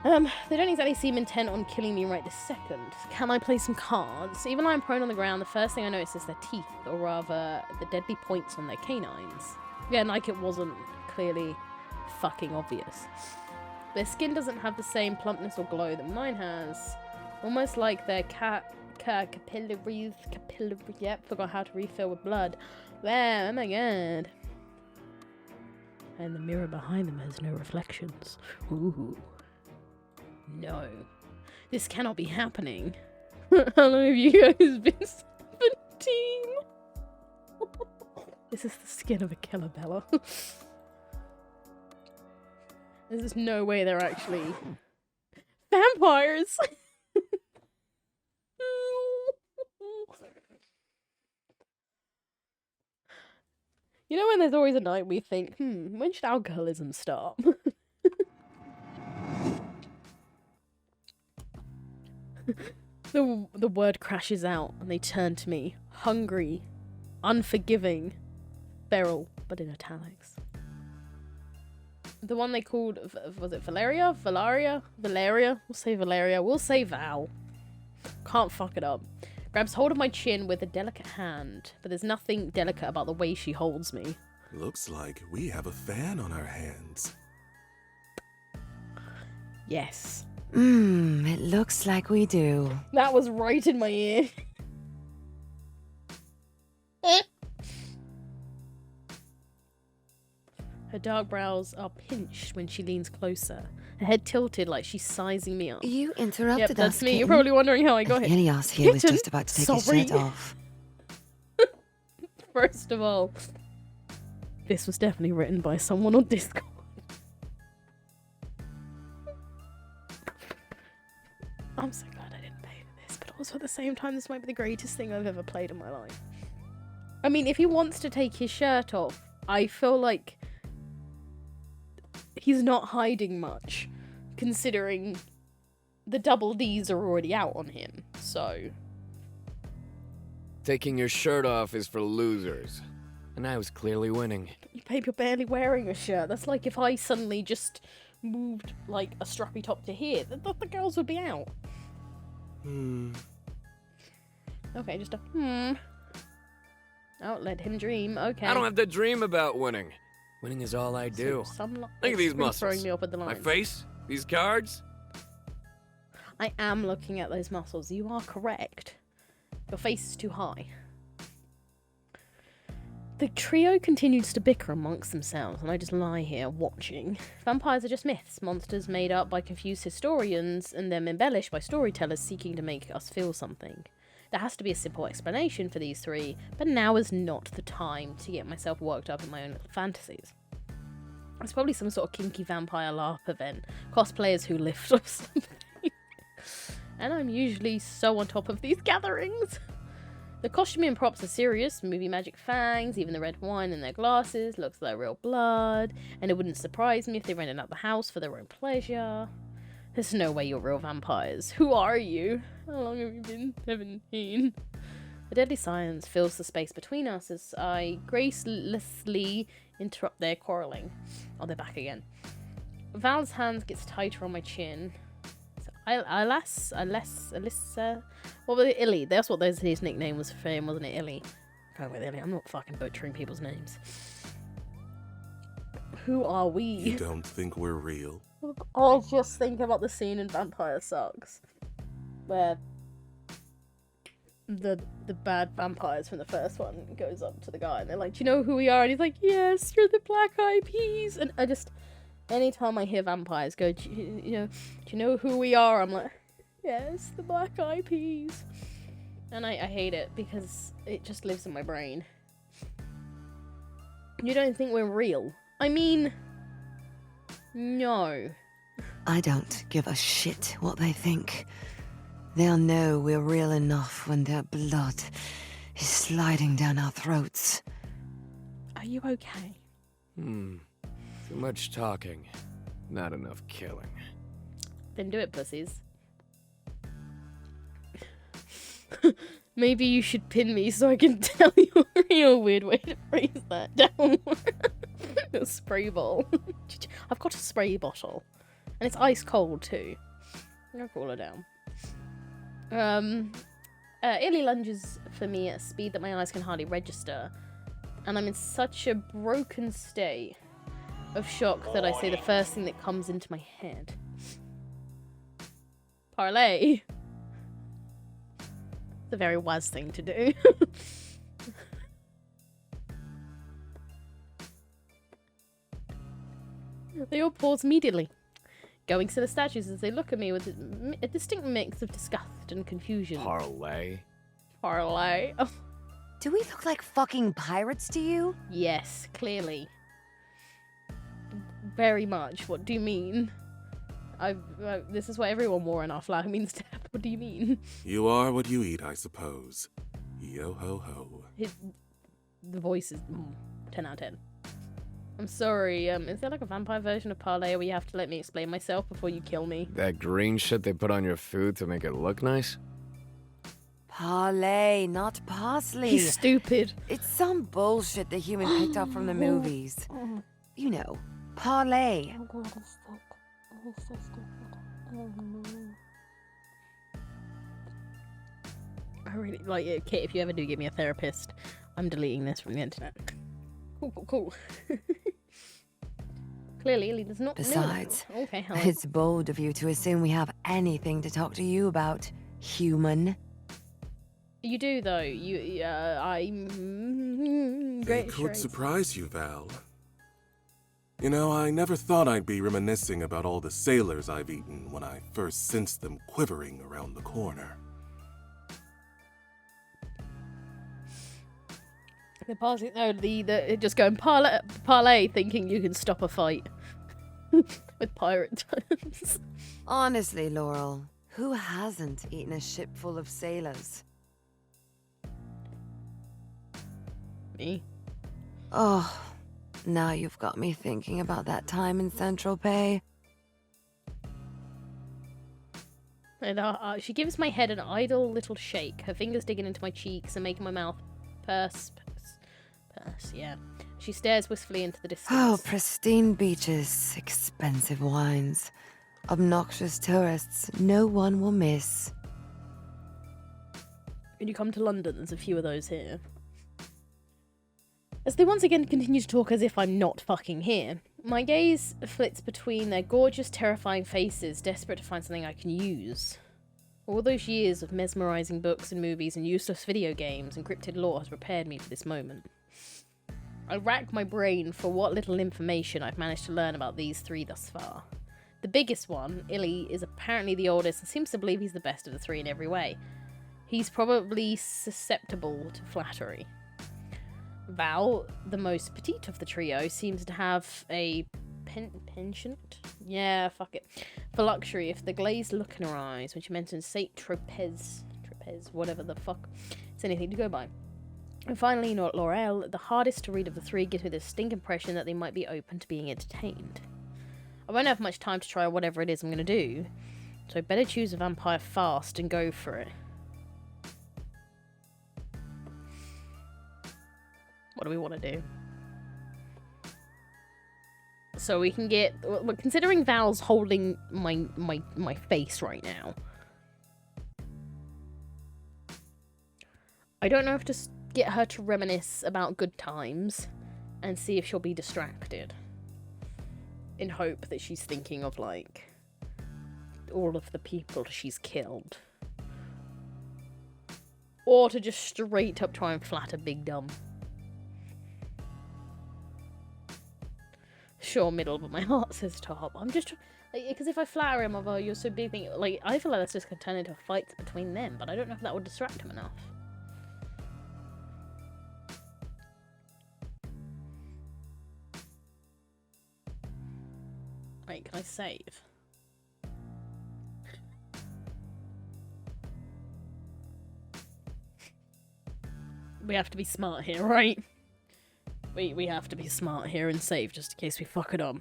They don't exactly seem intent on killing me right this second. Can I play some cards? Even though I'm prone on the ground, the first thing I notice is their teeth, or rather, the deadly points on their canines. Again, like it wasn't clearly fucking obvious. Their skin doesn't have the same plumpness or glow that mine has. Almost like their capillaries, yep, forgot how to refill with blood. Wow, oh my god. And the mirror behind them has no reflections. Ooh. No. This cannot be happening. How long have you guys been 17? This is the skin of a killer, Bella. There's just no way they're actually vampires. You know when there's always a night we think, when should alcoholism start? The word crashes out and they turn to me, hungry, unforgiving, feral, but in italics. The one they called, was it Valeria? Valeria? We'll say Valeria. We'll say Val. Can't fuck it up. Grabs hold of my chin with a delicate hand, but there's nothing delicate about the way she holds me. Looks like we have a fan on our hands. Yes. It looks like we do. That was right in my ear. Her dark brows are pinched when she leans closer. Her head tilted like she's sizing me up. You interrupted Yep, us, that's me. You're kitten. probably wondering how I got here. Ilias here was Kitten? just about to take Sorry. his shirt off. First of all, this was definitely written by someone on Discord. I'm so glad I didn't pay for this, but also at the same time, this might be the greatest thing I've ever played in my life. I mean, if he wants to take his shirt off, I feel like he's not hiding much, considering the double Ds are already out on him, so... Taking your shirt off is for losers. And I was clearly winning. You babe, you're barely wearing a shirt. That's like if I suddenly just moved, like, a strappy top to here. The girls would be out. Okay, just a Oh, let him dream. Okay. I don't have to dream about winning. Winning is all I do. Look at these muscles. Throwing me up at the My line. face? These cards? I am looking at those muscles. You are correct. Your face is too high. The trio continues to bicker amongst themselves, and I just lie here watching. Vampires are just myths, monsters made up by confused historians, and then embellished by storytellers seeking to make us feel something. There has to be a simple explanation for these three, but now is not the time to get myself worked up in my own little fantasies. It's probably some sort of kinky vampire LARP event, cosplayers who lift or something. And I'm usually so on top of these gatherings. The costuming and props are serious, movie magic fangs, even the red wine in their glasses looks like real blood, and it wouldn't surprise me if they rented out the house for their own pleasure. There's no way you're real vampires. Who are you? How long have you been 17? A deadly silence fills the space between us as I gracelessly interrupt their quarrelling. Oh, they're back again. Val's hand gets tighter on my chin. Alyssa. What was it? Illy. That's what his nickname was for him, wasn't it? Illy. Go with Illy. I'm not fucking butchering people's names. Who are we? You don't think we're real? I just think about the scene in Vampire Sucks, where the bad vampires from the first one goes up to the guy and they're like, "Do you know who we are?" And he's like, "Yes, you're the Black Eyed Peas." And I just, anytime I hear vampires go, do you know who we are? I'm like, yes, the Black Eyed Peas. And I hate it because it just lives in my brain. You don't think we're real? I mean, no. I don't give a shit what they think. They'll know we're real enough when their blood is sliding down our throats. Are you okay? Too much talking. Not enough killing. Then do it, pussies. Maybe you should pin me so I can tell you a real weird way to phrase that down. A spray bottle. I've got a spray bottle. And it's ice cold too. I'll cool her down. Illy lunges for me at a speed that my eyes can hardly register. And I'm in such a broken state of shock that I say the first thing that comes into my head. Parlay. It's a very wise thing to do. They all pause immediately, going to the statues as they look at me with a distinct mix of disgust and confusion. Parlay? Parlay. Oh, Do we look like fucking pirates to you? yes, clearly. Very much. What do you mean? This is what everyone wore in our flag means death. What do you mean? You are what you eat, I suppose. Yo ho ho. The voice is 10 out of 10. I'm sorry, is there like a vampire version of Parlay where you have to let me explain myself before you kill me? That green shit they put on your food to make it look nice? Parlay, not parsley. He's stupid. It's some bullshit the human picked up from the movies. You know, parlay. Oh god, it's stuck. It's so stupid. I really like it. Kit, if you ever do give me a therapist, I'm deleting this from the internet. Cool. Clearly, Illy does not know. Besides, Okay, Helen. It's bold of you to assume we have anything to talk to you about, human. You do, though. I'm... It great could charades. surprise you, Val. You know, I never thought I'd be reminiscing about all the sailors I've eaten when I first sensed them quivering around the corner. The parsley, no, the just going parlay, thinking you can stop a fight with pirate turns. Honestly, Laurel, who hasn't eaten a ship full of sailors? Me. Oh, now you've got me thinking about that time in Central Pay. And she gives my head an idle little shake, her fingers digging into my cheeks and making my mouth purse, yeah. She stares wistfully into the distance. Oh, pristine beaches, expensive wines, obnoxious tourists no one will miss. When you come to London, there's a few of those here. As they once again continue to talk as if I'm not fucking here, my gaze flits between their gorgeous, terrifying faces, desperate to find something I can use. All those years of mesmerizing books and movies and useless video games and encrypted lore has prepared me for this moment. I rack my brain for what little information I've managed to learn about these three thus far. The biggest one, Illy, is apparently the oldest and seems to believe he's the best of the three in every way. He's probably susceptible to flattery. Val, the most petite of the trio, seems to have a penchant? Yeah, fuck it. For luxury, if the glazed look in her eyes when she mentions Saint Tropez, whatever the fuck, it's anything to go by. And finally, Laurel, the hardest to read of the three, gives me the distinct impression that they might be open to being entertained. I won't have much time to try whatever it is I'm going to do, so I better choose a vampire fast and go for it. What do we want to do? So we can get... Well, considering Val's holding my face right now, I don't know if to get her to reminisce about good times and see if she'll be distracted. In hope that she's thinking of, like, all of the people she's killed. Or to just straight up try and flatter Big Dumb. Sure, middle, but my heart says top. I'm just... Because if I flatter him of, oh, you're so big, thing, like, I feel like that's just going to turn into a fight between them, but I don't know if that would distract him enough. Wait, can I save? We have to be smart here, right? We have to be smart here and save just in case we fuck it up.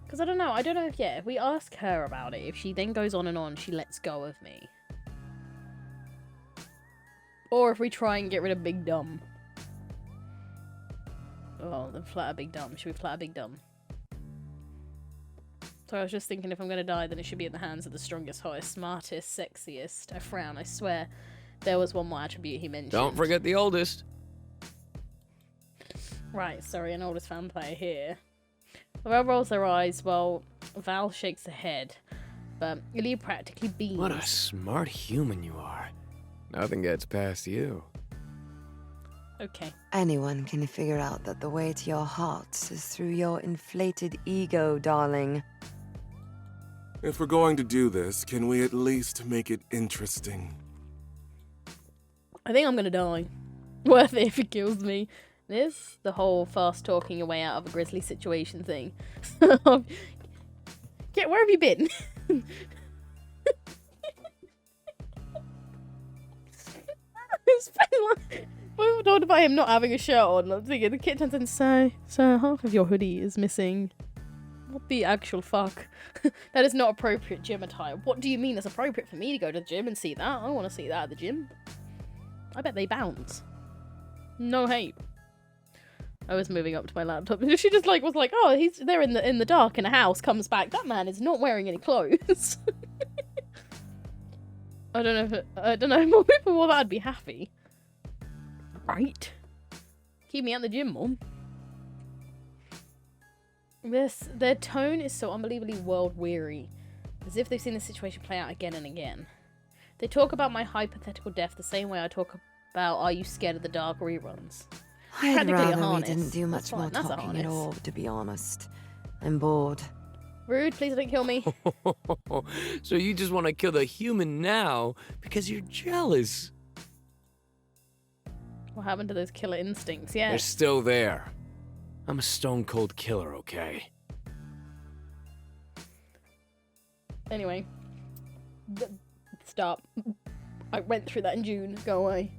Because I don't know if, if we ask her about it, if she then goes on and on, she lets go of me. Or if we try and get rid of Big Dumb. Oh, then flatter Big Dumb. Should we flatter Big Dumb? So I was just thinking if I'm gonna die, then it should be in the hands of the strongest, hottest, smartest, sexiest. I frown, I swear. There was one more attribute he mentioned. Don't forget the oldest. Right, sorry, an oldest vampire here. Val rolls her eyes while Val shakes her head. But Ilya practically beams. What a smart human you are. Nothing gets past you. Okay. Anyone can figure out that the way to your heart is through your inflated ego, darling. If we're going to do this, can we at least make it interesting? I think I'm gonna die. Worth it if it kills me. This, the whole fast talking your way out of a grisly situation thing. Get, where have you been? It's been like, we talked about him not having a shirt on. I'm thinking the kid turns in, so half of your hoodie is missing. What the actual fuck? That is not appropriate gym attire. What do you mean it's appropriate for me to go to the gym and see that? I want to see that at the gym. I bet they bounce. No hate. I was moving up to my laptop. She just like was like, oh, he's there in the dark in a house. Comes back. That man is not wearing any clothes. I don't know. More people, well, that'd be happy, right? Keep me at the gym, Mom. Their tone is so unbelievably world weary, as if they've seen the situation play out again and again. They talk about my hypothetical death the same way I talk about Are You Scared of the Dark reruns. I'd Practically a rather we harness. didn't do That's much more fine, that's a talking at harness. all, to be honest. I'm bored. Rude, please don't kill me. So you just want to kill the human now because you're jealous. What happened to those killer instincts? Yeah. They're still there. I'm a stone cold killer, okay? Anyway. Stop. I went through that in June. Go away.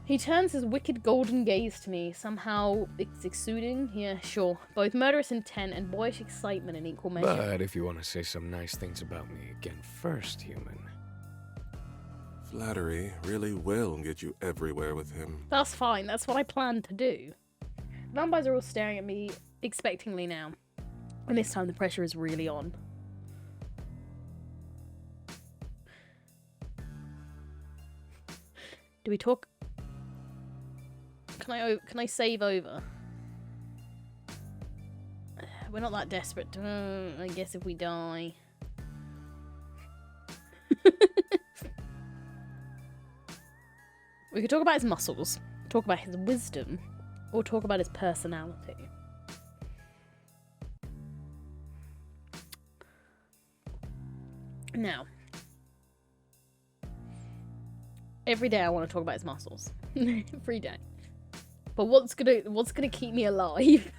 He turns his wicked golden gaze to me. Somehow it's exuding. Yeah, sure. Both murderous intent and boyish excitement in equal measure. But if you want to say some nice things about me again first, human. Flattery really will get you everywhere with him. That's fine. That's what I planned to do. Vampires are all staring at me expectingly now. And this time the pressure is really on. Do we talk? Can I save over? We're not that desperate. I guess if we die. We could talk about his muscles, talk about his wisdom, or talk about his personality. Now, every day I want to talk about his muscles. Every day. But what's gonna keep me alive?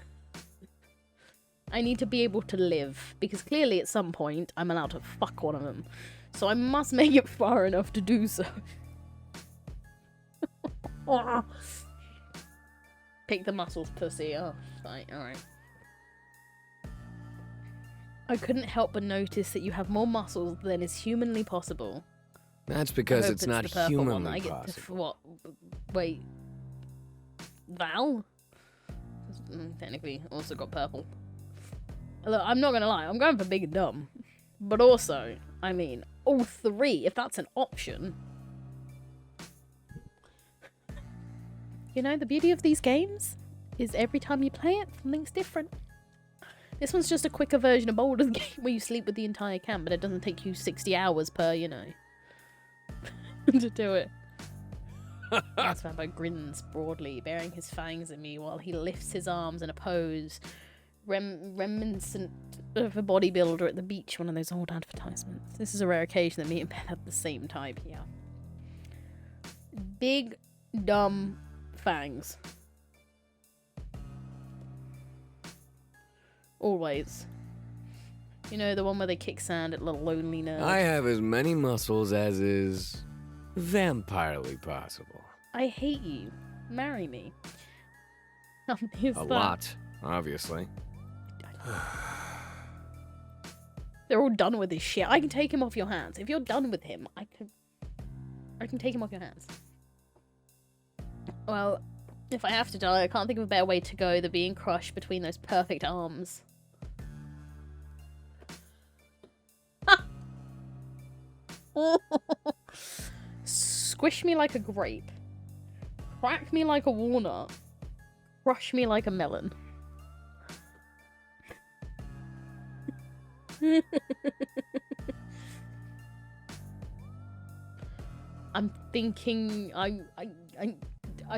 I need to be able to live, because clearly at some point I'm allowed to fuck one of them. So I must make it far enough to do so. Pick the muscles, pussy. Oh, fine, alright. I couldn't help but notice that you have more muscles than is humanly possible. That's I because hope it's not the purple one that humanly I get to possible. what? Wait. Val? Technically also got purple. Look, I'm not gonna lie, I'm going for big and dumb. But also, I mean, all three, if that's an option. You know, the beauty of these games is every time you play it, something's different. This one's just a quicker version of Baldur's Gate where you sleep with the entire camp, but it doesn't take you 60 hours per, you know, to do it. Last Vampire grins broadly, baring his fangs at me while he lifts his arms in a pose reminiscent of a bodybuilder at the beach, one of those old advertisements. This is a rare occasion that me and Beth have the same type here. Big, dumb fangs. Always. You know, the one where they kick sand at little lonely nerd. I have as many muscles as is vampirely possible. I hate you. Marry me. A lot, obviously. They're all done with this shit. I can take him off your hands. If you're done with him, I can take him off your hands. Well, if I have to die, I can't think of a better way to go than being crushed between those perfect arms. Squish me like a grape. Crack me like a walnut. crush me like a melon. I'm thinking I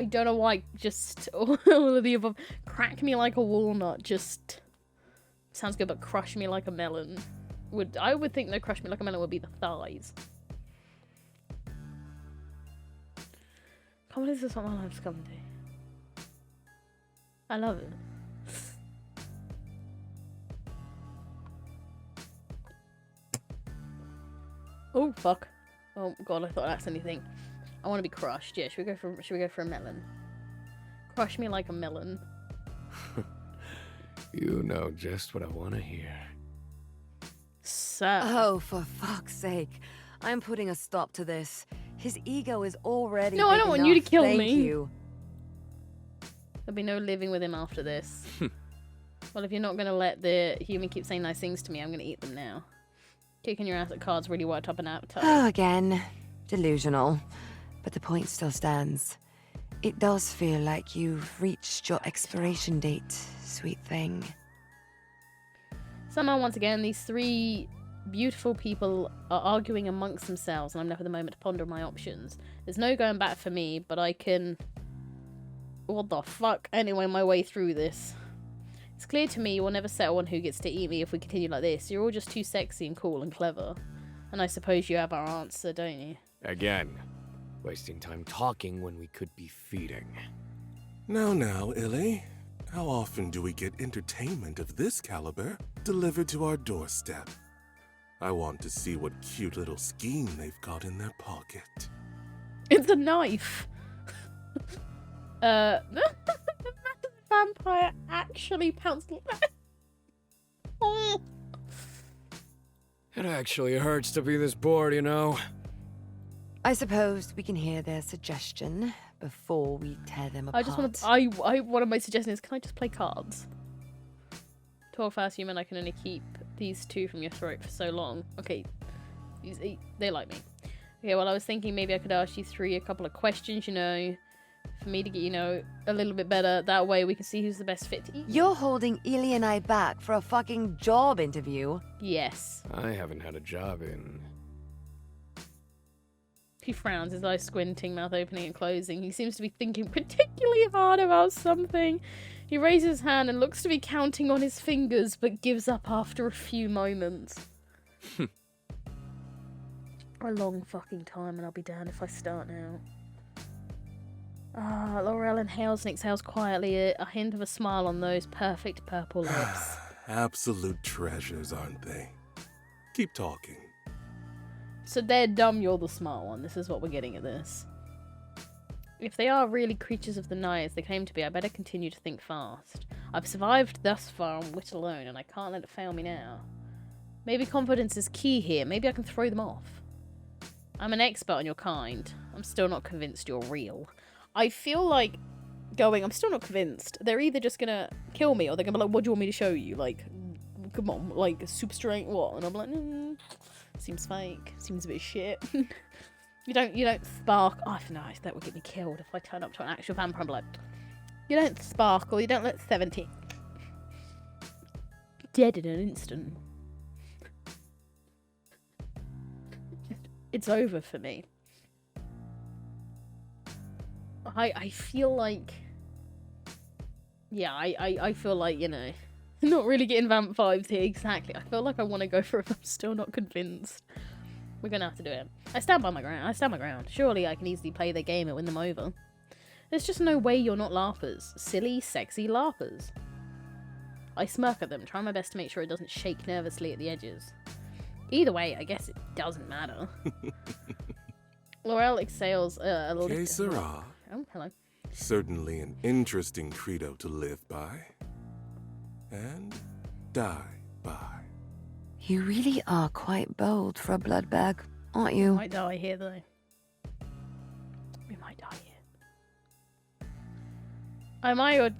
don't know why, just all of the above. Crack me like a walnut just sounds good, but crush me like a melon I would think that crush me like a melon would be the thighs. Come on, is this what my life's come to? I love it. Oh fuck. Oh god, I thought that's anything. I want to be crushed. Yeah, should we go for a melon? Crush me like a melon. You know just what I want to hear. Sir. Oh, for fuck's sake. I'm putting a stop to this. His ego is already No, I big don't want you to enough. kill Thank me. You. There'll be no living with him after this. Well, if you're not gonna let the human keep saying nice things to me, I'm gonna eat them now. Kicking your ass at cards really worked up an appetite. Oh, again. Delusional. But the point still stands. It does feel like you've reached your expiration date, sweet thing. Somehow, once again, these three beautiful people are arguing amongst themselves, and I'm left with a moment to ponder my options. There's no going back for me, but I can... What the fuck? Anyway, my way through this. It's clear to me you will never settle on who gets to eat me if we continue like this. You're all just too sexy and cool and clever. And I suppose you have our answer, don't you? Again, wasting time talking when we could be feeding. Now, Illy. How often do we get entertainment of this caliber delivered to our doorstep? I want to see what cute little scheme they've got in their pocket. It's a knife! The vampire actually pounced... Oh. It actually hurts to be this bored, you know? I suppose we can hear their suggestion before we tear them apart. I just want to... one of my suggestions is, can I just play cards? 12 fast human, I can only keep these two from your throat for so long. Okay, they like me. Okay, well, I was thinking maybe I could ask you a couple of questions, you know, for me to get, you know, a little bit better. That way we can see who's the best fit to eat. You're holding Illy and I back for a fucking job interview. Yes. I haven't had a job in... He frowns, his eyes squinting, mouth opening and closing. He seems to be thinking particularly hard about something. He raises his hand and looks to be counting on his fingers, but gives up after a few moments. A long fucking time, and I'll be damned if I start now. Laurel inhales and exhales quietly, a hint of a smile on those perfect purple lips. Absolute treasures, aren't they? Keep talking. So they're dumb, you're the smart one. This is what we're getting at this. If they are really creatures of the night as they claim to be, I better continue to think fast. I've survived thus far on wit alone, and I can't let it fail me now. Maybe confidence is key here. Maybe I can throw them off. I'm an expert on your kind. I'm still not convinced you're real. I feel like I'm still not convinced. They're either just gonna kill me, or they're gonna be like, what do you want me to show you? Like, come on, like, super straight, what? And I'm like, seems fake. Seems a bit shit. You don't spark. Oh, no, that would get me killed if I turn up to an actual vampire and be like, you don't sparkle, you don't let 70. Dead in an instant. It's over for me. I feel like... Yeah, I feel like, you know... Not really getting vamp vibes here, exactly. I feel like I want to go for it, but I'm still not convinced. We're gonna have to do it. I stand by my ground. Surely I can easily play their game and win them over. There's just no way you're not larpers. Silly, sexy larpers. I smirk at them, trying my best to make sure it doesn't shake nervously at the edges. Either way, I guess it doesn't matter. Laurel exhales a little... Que sera? Oh, hello. Certainly an interesting credo to live by. And die by. You really are quite bold for a blood bag, aren't We you? might die here, though. We might die here. Am I your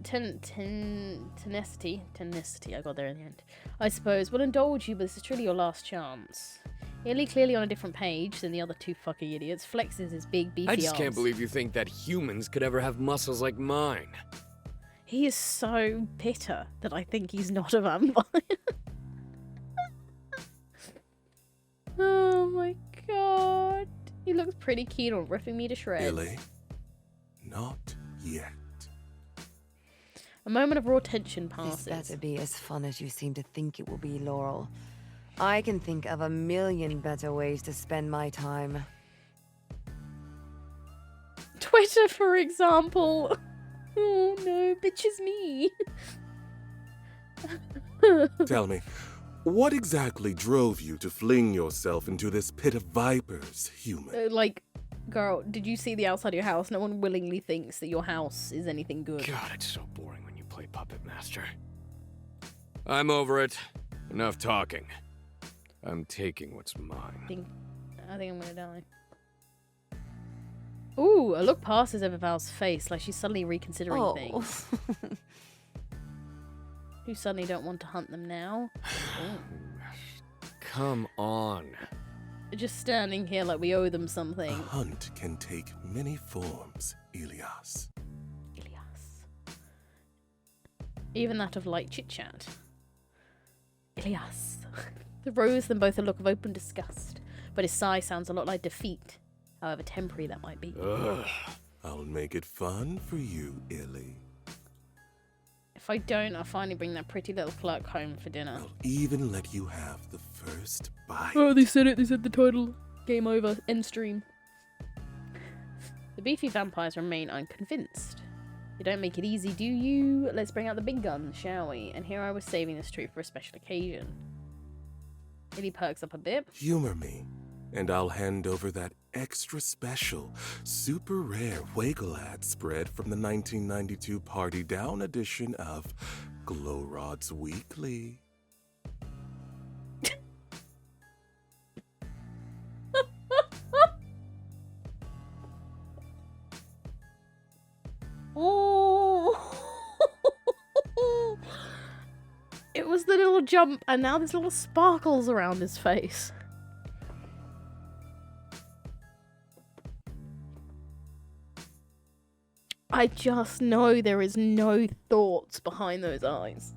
tenacity, I got there in the end. I suppose. We'll indulge you, but this is truly your last chance. Illy, clearly on a different page than the other two fucking idiots, flexes his big beefy I just can't arms. believe you think that humans could ever have muscles like mine. He is so bitter that I think he's not a vampire. Oh my god. He looks pretty keen on ripping me to shreds. Illy, not yet. A moment of raw tension This passes. better be as fun as you seem to think it will be, Laurel. I can think of a million better ways to spend my time. Twitter, for example. Oh no, bitch is me. Tell me, what exactly drove you to fling yourself into this pit of vipers, human? Like, girl, did you see the outside of your house? No one willingly thinks that your house is anything good. God, it's so boring when you play Puppet Master. I'm over it. Enough talking. I'm taking what's mine. I think I'm gonna die. Ooh, a look passes over Val's face, like she's suddenly reconsidering Oh. things. You suddenly don't want to hunt them now? Come on. Just standing here like we owe them something. A hunt can take many forms, Ilias. Ilias. Even that of light chit-chat. Ilias. The rose them both a look of open disgust, but his sigh sounds a lot like defeat, however temporary that might be. Ugh. I'll make it fun for you, Illy. If I don't, I'll finally bring that pretty little clerk home for dinner. I'll even let you have the first bite. Oh, they said it. They said the title. Game over. End stream. The beefy vampires remain unconvinced. You don't make it easy, do you? Let's bring out the big guns, shall we? And here I was saving this truth for a special occasion. Illy perks up a bit. Humor me, and I'll hand over that extra special, super rare Wagelad spread from the 1992 Party Down edition of Glow Rods Weekly. Oh! It was the little jump, and now there's little sparkles around his face. I just know there is no thoughts behind those eyes.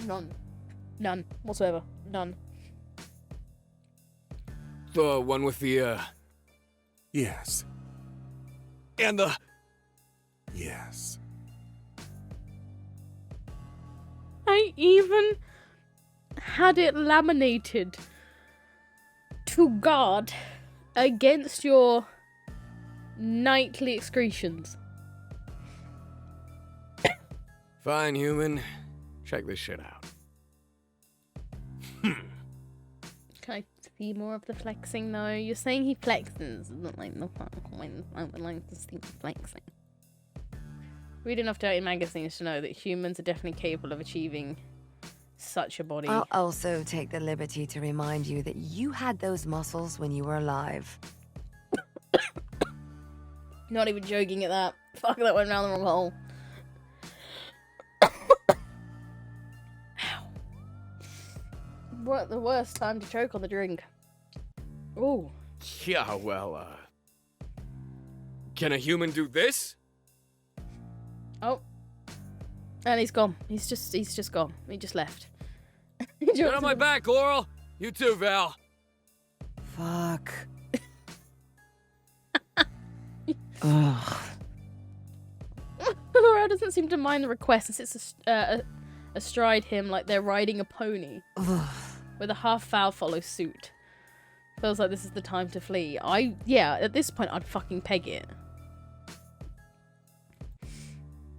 None. None whatsoever. None. The one with the, Yes, and the... yes. I even had it laminated to guard against your nightly excretions. Fine, human. Check this shit out. Can I see more of the flexing though? You're saying he flexes, not like the fuck when I would like to see the flexing. Read enough dirty magazines to know that humans are definitely capable of achieving such a body. I'll also take the liberty to remind you that you had those muscles when you were alive. Not even joking at that. Fuck, that went down the wrong hole. Ow. What the worst time to choke on the drink? Ooh. Yeah, well, can a human do this? Oh. And he's gone. He's just gone. He just left. Get on my back, Laurel! You too, Val. Fuck. Ugh. Laura doesn't seem to mind the request and sits astride him like they're riding a pony. Ugh. With a half-foul follow suit. Feels like this is the time to flee. Yeah, at this point I'd fucking peg it.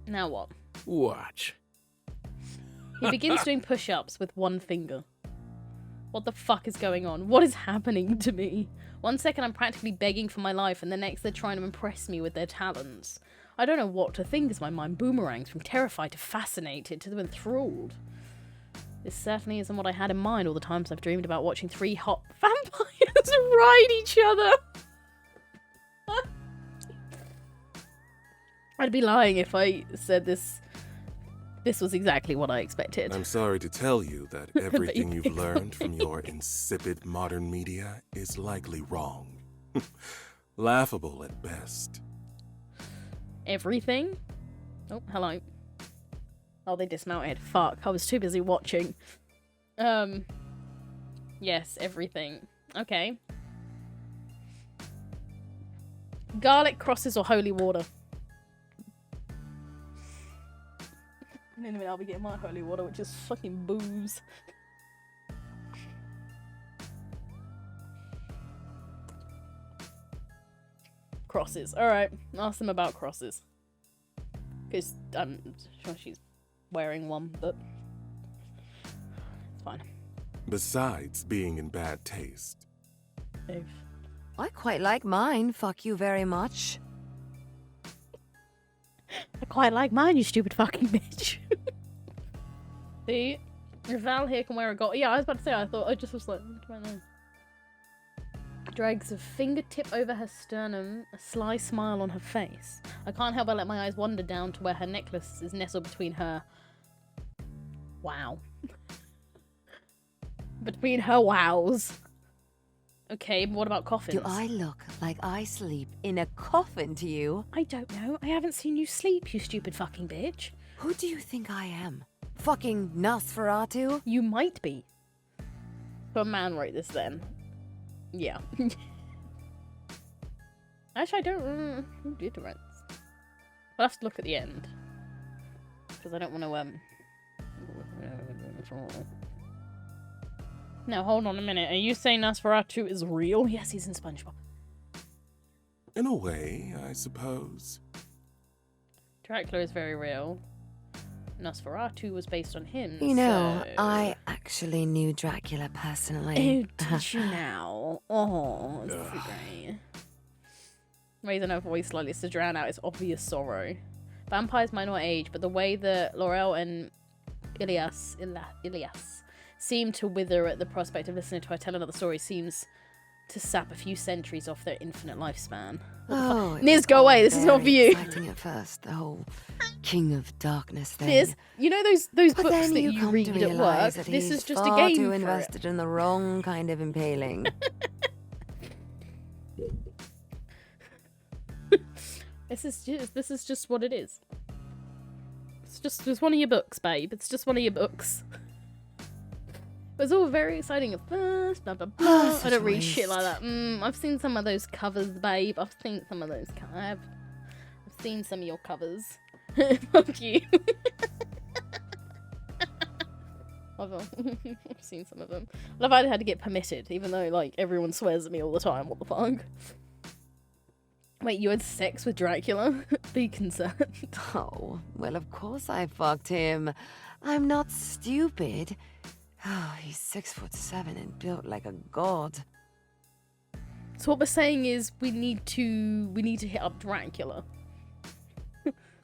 Now what? Watch. He begins doing push-ups with one finger. What the fuck is going on? What is happening to me? 1 second I'm practically begging for my life, and the next they're trying to impress me with their talents. I don't know what to think as my mind boomerangs from terrified to fascinated to enthralled. This certainly isn't what I had in mind all the times I've dreamed about watching 3 hot vampires ride each other. I'd be lying if I said this was exactly what I expected. I'm sorry to tell you that everything you've learned from your insipid modern media is likely wrong. Laughable at best. Everything? Oh, hello. Oh, they dismounted. Fuck, I was too busy watching. Yes, everything. Okay. Garlic, crosses, or holy water? In a minute, I'll be getting my holy water, which is fucking booze. Crosses. Alright, ask them about crosses. Because I'm sure she's wearing one, but it's fine. Besides being in bad taste. If I quite like mine, fuck you very much. I quite like mine, you stupid fucking bitch. See? If Val here can wear a gold. Yeah, I was about to say, I thought, I just was like, what do I know? Drags a fingertip over her sternum, a sly smile on her face. I can't help but let my eyes wander down to where her necklace is nestled between her. Wow. Between her wows. Okay, but what about coffins? Do I look like I sleep in a coffin to you? I don't know. I haven't seen you sleep, you stupid fucking bitch. Who do you think I am? Fucking Nosferatu? You might be. But a man wrote this then. Yeah. Actually, I don't. Who did write this? I'll have to look at the end. Because I don't want to, Now, hold on a minute. Are you saying Nosferatu is real? Yes, he's in SpongeBob. In a way, I suppose. Dracula is very real. Nosferatu was based on him. You know, so... I actually knew Dracula personally. Oh, did you now? Oh, that's so great. Raising her voice slightly to drown out its obvious sorrow. Vampires might not age, but the way that Laurel and Ilias seem to wither at the prospect of listening to her tell another story seems to sap a few centuries off their infinite lifespan. Oh, it Niz, was go all away. This is not for very you. exciting at first, the whole King of Darkness thing. Niz, you know those But books then that you you come read to at work? realize that This he's is just a far game too for it. invested in the wrong kind of impaling. This is just what it is. It's just one of your books, babe. It's just one of your books. It was all very exciting at first, blah blah blah. I such don't a read shit like waste. that. I've seen some of those covers, babe. I've seen some of those. I've seen some of your covers. Fuck you. I've seen some of them. I've had to get permitted, even though like everyone swears at me all the time. What the fuck? Wait, you had sex with Dracula? Be concerned. Oh, well, of course I fucked him. I'm not stupid. Oh, he's 6'7" and built like a god. So what we're saying is we need to hit up Dracula.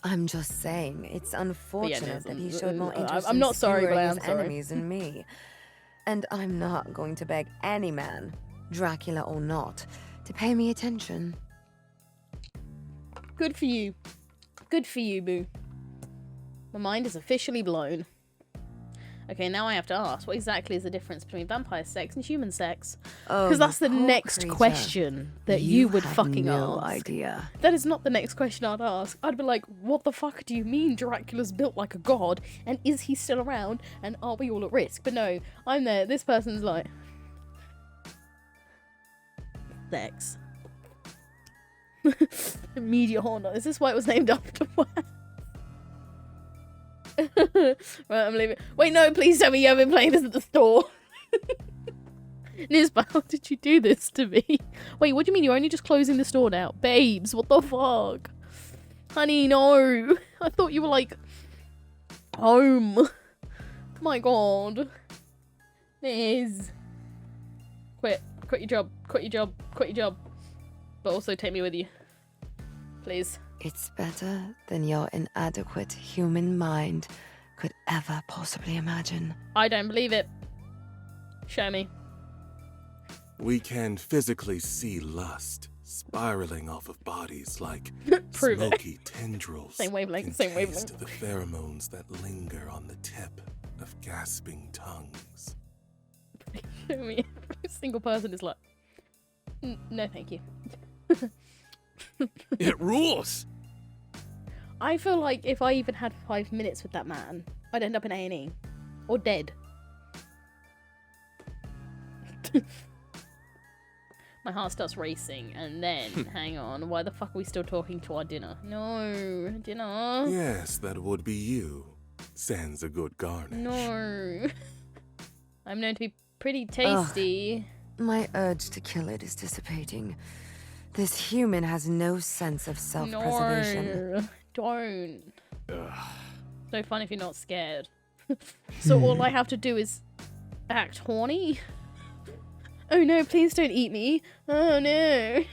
I'm just saying, it's unfortunate that he showed more I'm interest not in sorry, but I skewering am his sorry. enemies than me. And I'm not going to beg any man, Dracula or not, to pay me attention. Good for you. Good for you, boo. My mind is officially blown. Okay, now I have to ask, what exactly is the difference between vampire sex and human sex? Oh, Because that's the poor next creature. question that you would have fucking no ask. idea. That is not the next question I'd ask. I'd be like, what the fuck do you mean Dracula's built like a god? And is he still around? And are we all at risk? But no, I'm there. This person's like... Sex. Media Honda. Is this why it was named after? Right, I'm leaving. Wait, no, please tell me you haven't been playing this at the store. Nisba, how did you do this to me? Wait, what do you mean? You're only just closing the store now? Babes, what the fuck? Honey, no. I thought you were like home. My god. Niz. Quit your job. Quit your job. Quit your job. But also take me with you. Please. It's better than your inadequate human mind could ever possibly imagine. I don't believe it. Show me. We can physically see lust spiraling off of bodies like Prove it. smoky tendrils. Same wavelength, can same taste wavelength. the pheromones that linger on the tip of gasping tongues. Show me. Every single person is like, no, thank you. It rules! I feel like if I even had 5 minutes with that man, I'd end up in A&E. Or dead. My heart starts racing, and then, hang on, why the fuck are we still talking to our dinner? No, dinner. Yes, that would be you. Sans a good garnish. No. I'm known to be pretty tasty. My urge to kill it is dissipating. This human has no sense of self-preservation. No, don't. So fun if you're not scared. So all I have to do is act horny? Oh no, please don't eat me. Oh no.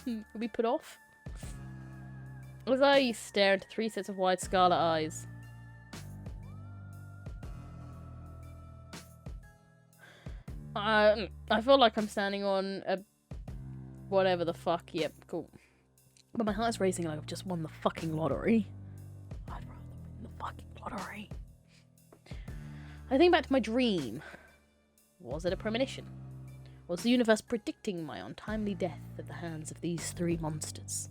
Will be put off? As I stare into 3 sets of wide scarlet eyes. I feel like I'm standing on a whatever the fuck. Yep, cool. But my heart's racing like I've just won the fucking lottery. I'd rather win the fucking lottery. I think back to my dream. Was it a premonition? Was the universe predicting my untimely death at the hands of these 3 monsters?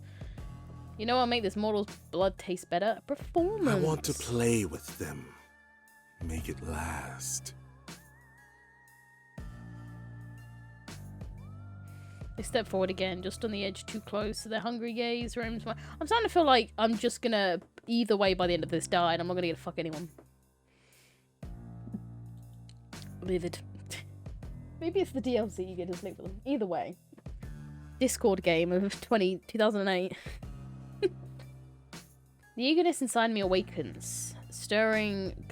You know what'll make this mortal's blood taste better? A performance. I want to play with them. Make it last. They step forward again, just on the edge, too close. Their hungry gaze roams my... I'm starting to feel like I'm just gonna, either way, by the end of this, die, and I'm not gonna get to fuck anyone. Vivid. Maybe it's the DLC you get to sleep with them. Either way. Discord game of 2008. The eagerness inside me awakens, stirring,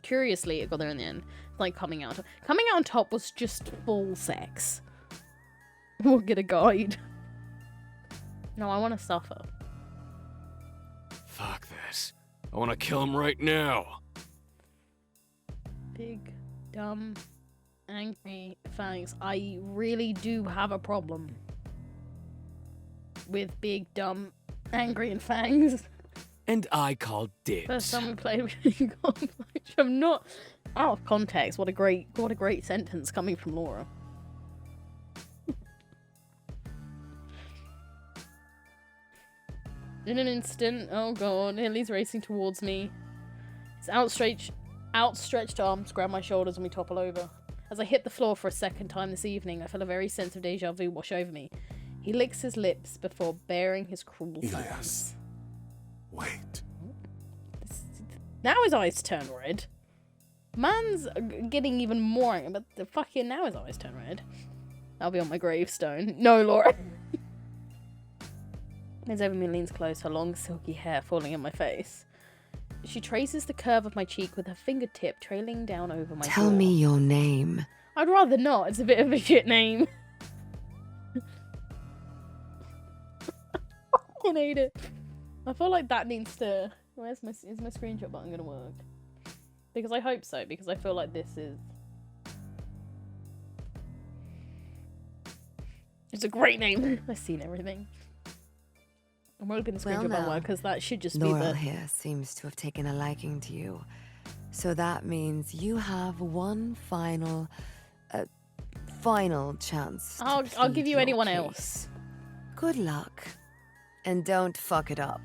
curiously, it got there in the end. Like coming out. Coming out on top was just full sex. We'll get a guide. No, I want to suffer. Fuck this. I want to kill him right now. Big, dumb, angry fangs. I really do have a problem with big, dumb, angry, and fangs. And I call dibs. First time we played with which I'm not out of context. What a great sentence coming from Laura. In an instant, oh god, Ellie's racing towards me. His outstretched arms grab my shoulders and we topple over. As I hit the floor for a second time this evening, I feel a very sense of deja vu wash over me. He licks his lips before baring his cruel Elias. fangs. Wait. Now his eyes turn red. Man's getting even more angry, but the fucking now his eyes turn red. I'll be on my gravestone. No, Laura. Leans over me and leans close, her long silky hair falling in my face. She traces the curve of my cheek with her fingertip trailing down over my Tell jaw. me your name. I'd rather not. It's a bit of a shit name. I fucking hate it. I feel like that needs to... Is my screenshot button gonna work? Because I hope so, because I feel like this is... It's a great name. I've seen everything. I'm hoping the screenshot button work, because that should just Laurel be the... here seems to have taken a liking to you. So that means you have one final chance to I'll plead give you your anyone case. else. Good luck. And don't fuck it up.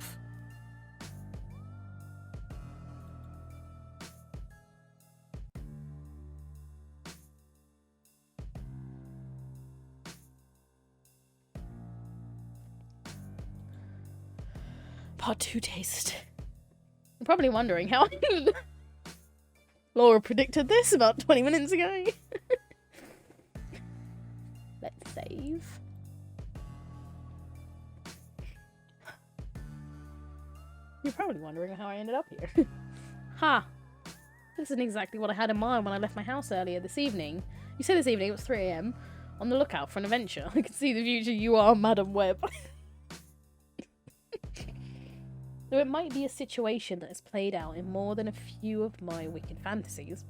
Part 2 taste. You're probably wondering how Laura predicted this about 20 minutes ago. Let's save. You're probably wondering how I ended up here. Ha! This isn't exactly what I had in mind when I left my house earlier this evening. You said this evening, it was 3 AM. On the lookout for an adventure. I can see the future you are, Madam Web. Though it might be a situation that has played out in more than a few of my wicked fantasies.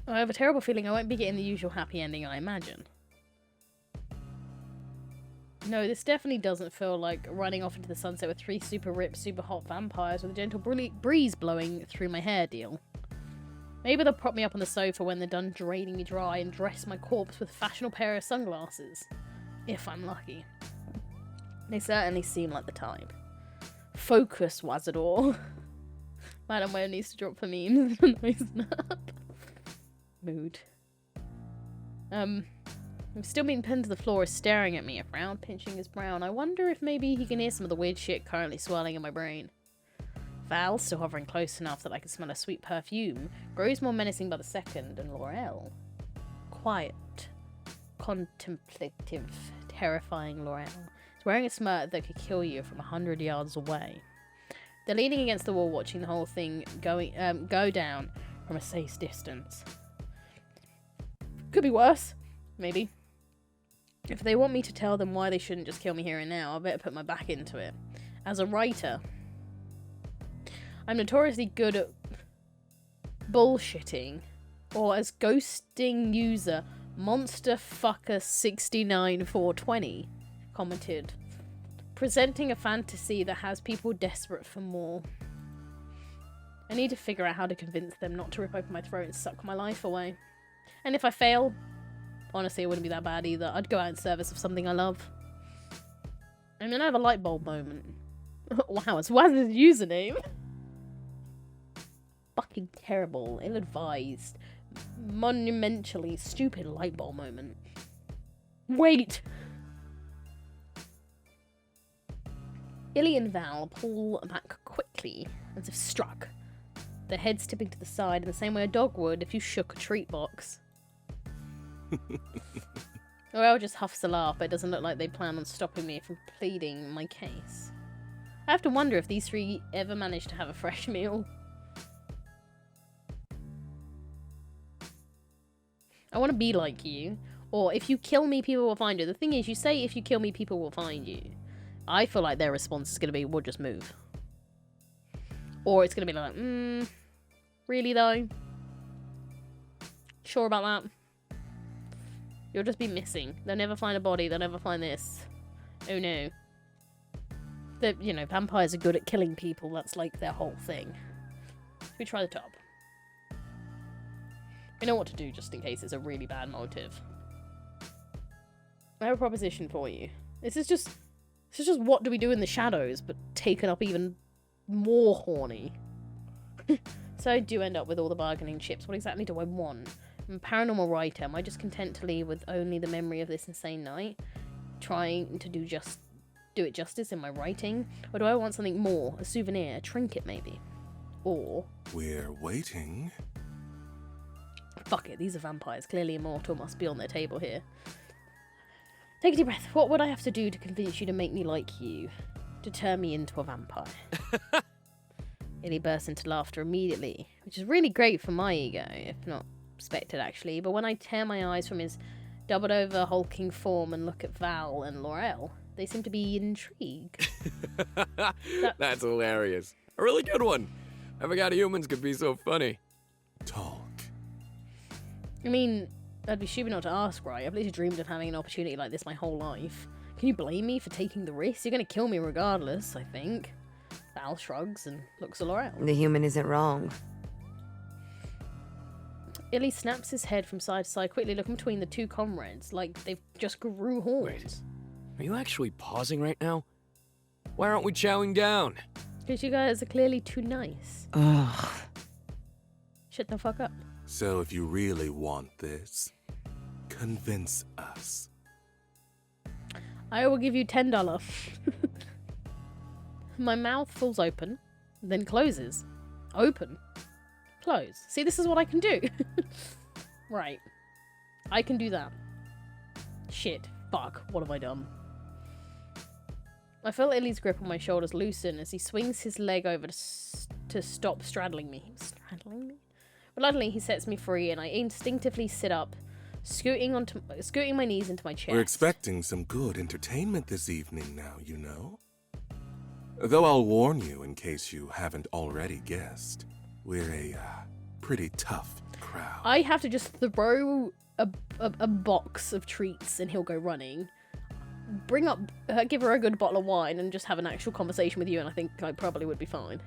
I have a terrible feeling I won't be getting the usual happy ending I imagine. No, this definitely doesn't feel like running off into the sunset with 3 super ripped, super hot vampires with a gentle breeze blowing through my hair deal. Maybe they'll prop me up on the sofa when they're done draining me dry and dress my corpse with a fashionable pair of sunglasses. If I'm lucky. They certainly seem like the type. Focus, Wazador. Madam Web needs to drop for memes. Nice snap. Mood. I'm still being pinned to the floor, is staring at me, a frown pinching his brow. I wonder if maybe he can hear some of the weird shit currently swirling in my brain. Val, still hovering close enough that I can smell a sweet perfume, grows more menacing by the second, and Laurel. Quiet, contemplative, terrifying Laurel is wearing a smirk that could kill you from 100 yards away. They're leaning against the wall, watching the whole thing go down from a safe distance. Could be worse, maybe. If they want me to tell them why they shouldn't just kill me here and now, I better put my back into it. As a writer, I'm notoriously good at bullshitting, or as ghosting user MonsterFucker69420 commented, presenting a fantasy that has people desperate for more. I need to figure out how to convince them not to rip open my throat and suck my life away. And if I fail, honestly, it wouldn't be that bad either. I'd go out in service of something I love. I'm gonna have a light bulb moment. Wow, it's Waz's username. Fucking terrible, ill-advised, monumentally stupid light bulb moment. Wait! Illy and Val pull back quickly, as if struck, their heads tipping to the side in the same way a dog would if you shook a treat box. Laurel just huffs a laugh, but it doesn't look like they plan on stopping me from pleading my case. I have to wonder if these three ever managed to have a fresh meal. I want to be like you, or if you kill me, people will find you. The thing is, you say if you kill me, people will find you. I feel like their response is going to be, we'll just move. Or it's going to be like, really though? Sure about that? You'll just be missing. They'll never find a body, they'll never find this. Oh no. You know, vampires are good at killing people, that's like their whole thing. We try the top. We know what to do just in case it's a really bad motive. I have a proposition for you. This is just what do we do in the shadows, but taken up even more horny. So I do end up with all the bargaining chips. What exactly do I want? I'm a paranormal writer. Am I just content to leave with only the memory of this insane night? Trying to do it justice in my writing? Or do I want something more? A souvenir? A trinket maybe? Or... We're waiting. Fuck it, these are vampires. Clearly immortal must be on their table here. Take a deep breath. What would I have to do to convince you to make me like you? To turn me into a vampire? Illy bursts into laughter immediately, which is really great for my ego, if not expected actually. But when I tear my eyes from his doubled over hulking form and look at Val and Laurel, they seem to be intrigued. That's hilarious. A really good one. I forgot humans could be so funny. Talk. I mean, I'd be stupid not to ask, right? I've literally dreamed of having an opportunity like this my whole life. Can you blame me for taking the risk? You're gonna kill me regardless, I think. Val shrugs and looks at Laurel. The human isn't wrong. Illy snaps his head from side to side, quickly looking between the two comrades, like they've just grew horns. Wait, are you actually pausing right now? Why aren't we chowing down? Because you guys are clearly too nice. Ugh. Shut the fuck up. So if you really want this, convince us. I will give you $10. My mouth falls open, then closes. Open. Close. See, this is what I can do. Right. I can do that. Shit. Fuck. What have I done? I feel Illy's grip on my shoulders loosen as he swings his leg over to stop straddling me. Straddling me? Reluctantly, he sets me free, and I instinctively sit up, scooting my knees into my chest. We're expecting some good entertainment this evening now, you know. Though I'll warn you in case you haven't already guessed, we're a pretty tough crowd. I have to just throw a box of treats and he'll go running. Give her a good bottle of wine and just have an actual conversation with you, and I think I probably would be fine.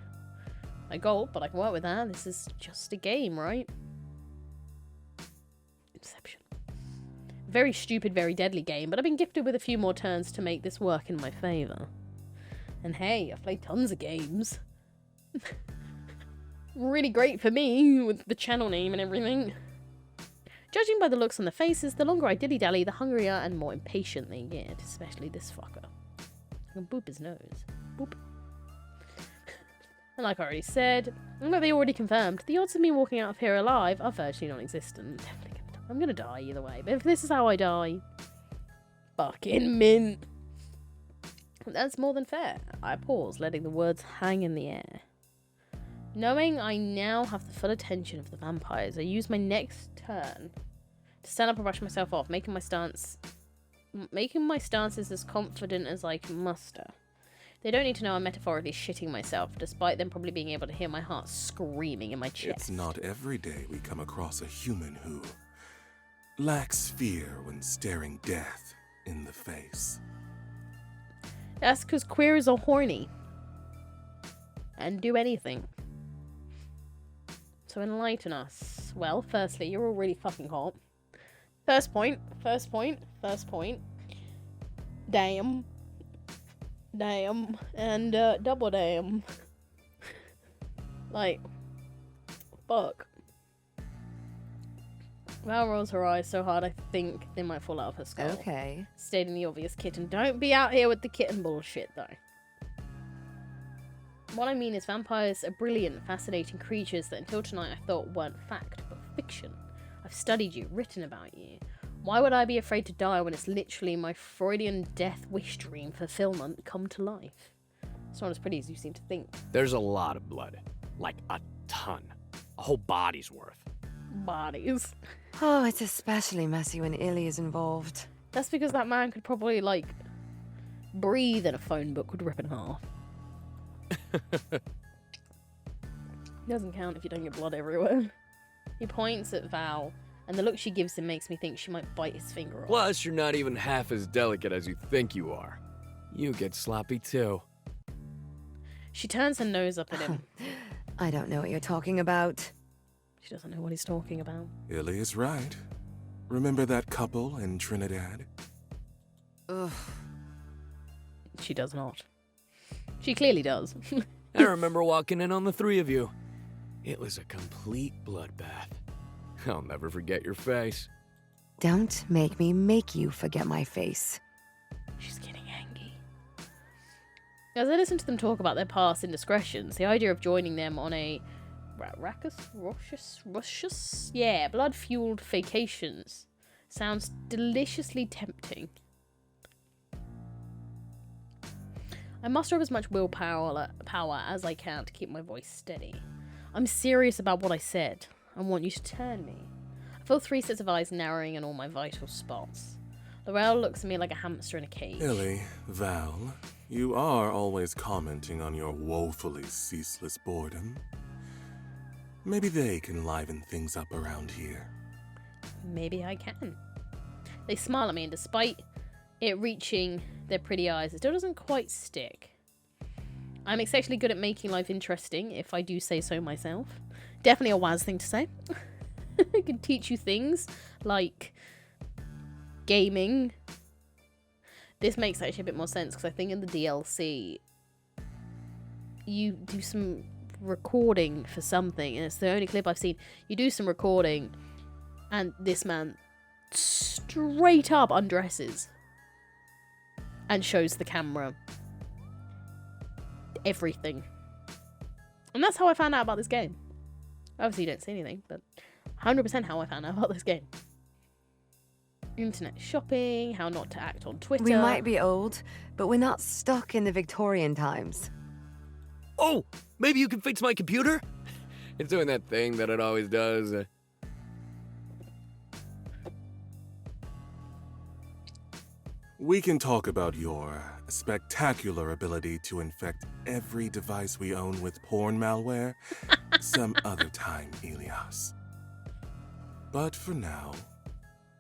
I gulp, but I can work with that. This is just a game, right? Inception. Very stupid, very deadly game, but I've been gifted with a few more turns to make this work in my favour. And hey, I've played tons of games. Really great for me, with the channel name and everything. Judging by the looks on the faces, the longer I dilly-dally, the hungrier and more impatient they get, especially this fucker. I can boop his nose. Boop. And like I already said, and like they already confirmed, the odds of me walking out of here alive are virtually non-existent. Definitely gonna die. I'm gonna die either way, but if this is how I die, fucking mint. That's more than fair. I pause, letting the words hang in the air. Knowing I now have the full attention of the vampires, I use my next turn to stand up and brush myself off, making my stances as confident as I can muster. They don't need to know I'm metaphorically shitting myself, despite them probably being able to hear my heart screaming in my chest. It's not every day we come across a human who lacks fear when staring death in the face. That's because queers are horny. And do anything. So enlighten us. Well, firstly, you're all really fucking hot. First point. Damn. And double damn. Like, fuck. Val rolls her eyes so hard I think they might fall out of her skull. Okay. Stating the obvious, kitten. Don't be out here with the kitten bullshit, though. What I mean is vampires are brilliant, fascinating creatures that until tonight I thought weren't fact, but fiction. I've studied you, written about you. Why would I be afraid to die when it's literally my Freudian death wish dream fulfillment come to life? It's not as pretty as you seem to think. There's a lot of blood. Like a ton. A whole body's worth. Bodies. Oh, it's especially messy when Illy is involved. That's because that man could probably, like, breathe and a phone book would rip in half. Doesn't count if you don't get blood everywhere. He points at Val, and the look she gives him makes me think she might bite his finger off. Plus, you're not even half as delicate as you think you are. You get sloppy too. She turns her nose up at him. I don't know what you're talking about. She doesn't know what he's talking about. Illy is right. Remember that couple in Trinidad? Ugh. She does not. She clearly does. I remember walking in on the three of you. It was a complete bloodbath. I'll never forget your face. Don't make me make you forget my face. She's getting angry. As I listen to them talk about their past indiscretions, the idea of joining them on a Russious? Yeah, blood-fueled vacations sounds deliciously tempting. I muster up as much willpower as I can to keep my voice steady. I'm serious about what I said. I want you to turn me. I feel 3 sets of eyes narrowing in all my vital spots. Laurel looks at me like a hamster in a cage. Illy, Val, you are always commenting on your woefully ceaseless boredom. Maybe they can liven things up around here. Maybe I can. They smile at me, and despite it reaching their pretty eyes, it still doesn't quite stick. I'm exceptionally good at making life interesting, if I do say so myself. Definitely a wise thing to say. I can teach you things like gaming. This makes actually a bit more sense because I think in the DLC you do some recording for something, and it's the only clip I've seen. You do some recording and this man straight up undresses and shows the camera everything. And that's how I found out about this game. Obviously you don't see anything, but 100% how I found out about this game. Internet shopping, how not to act on Twitter. We might be old, but we're not stuck in the Victorian times. Oh, maybe you can fix my computer? It's doing that thing that it always does. We can talk about your spectacular ability to infect every device we own with porn malware some other time, Ilias. But for now,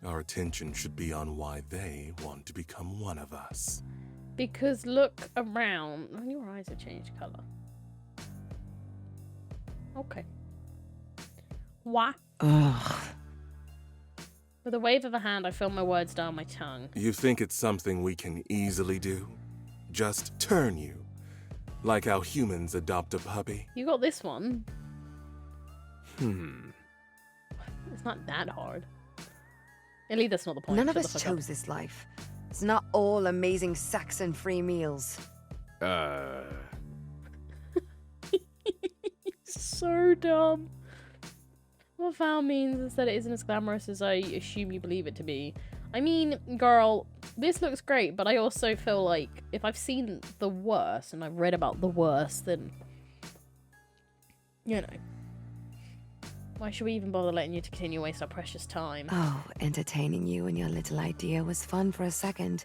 our attention should be on why they want to become one of us. Because look around. Oh, your eyes have changed colour. Okay. Why? Ugh. With a wave of a hand, I feel my words down my tongue. You think it's something we can easily do? Just turn you. Like how humans adopt a puppy? You got this one. Hmm. It's not that hard. Illy, that's not the point. None of Shut us the fuck up. chose this life. It's not all amazing sex and free meals. So dumb. What Val means is that it isn't as glamorous as I assume you believe it to be. I mean, girl, this looks great, but I also feel like if I've seen the worst and I've read about the worst, then, you know, why should we even bother letting you to continue waste our precious time? Oh, entertaining you and your little idea was fun for a second.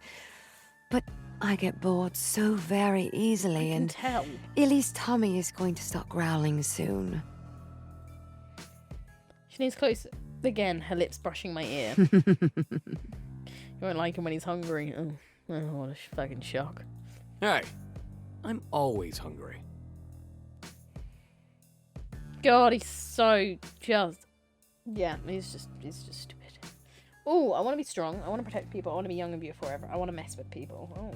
But I get bored so very easily, I can and tell. Illy's tummy is going to start growling soon. She needs close again, her lips brushing my ear. You won't like him when he's hungry. Oh, what a fucking shock. Hey, I'm always hungry. God, he's so just... Yeah, he's just stupid. Oh, I want to be strong. I want to protect people. I want to be young and beautiful forever. I want to mess with people. Oh.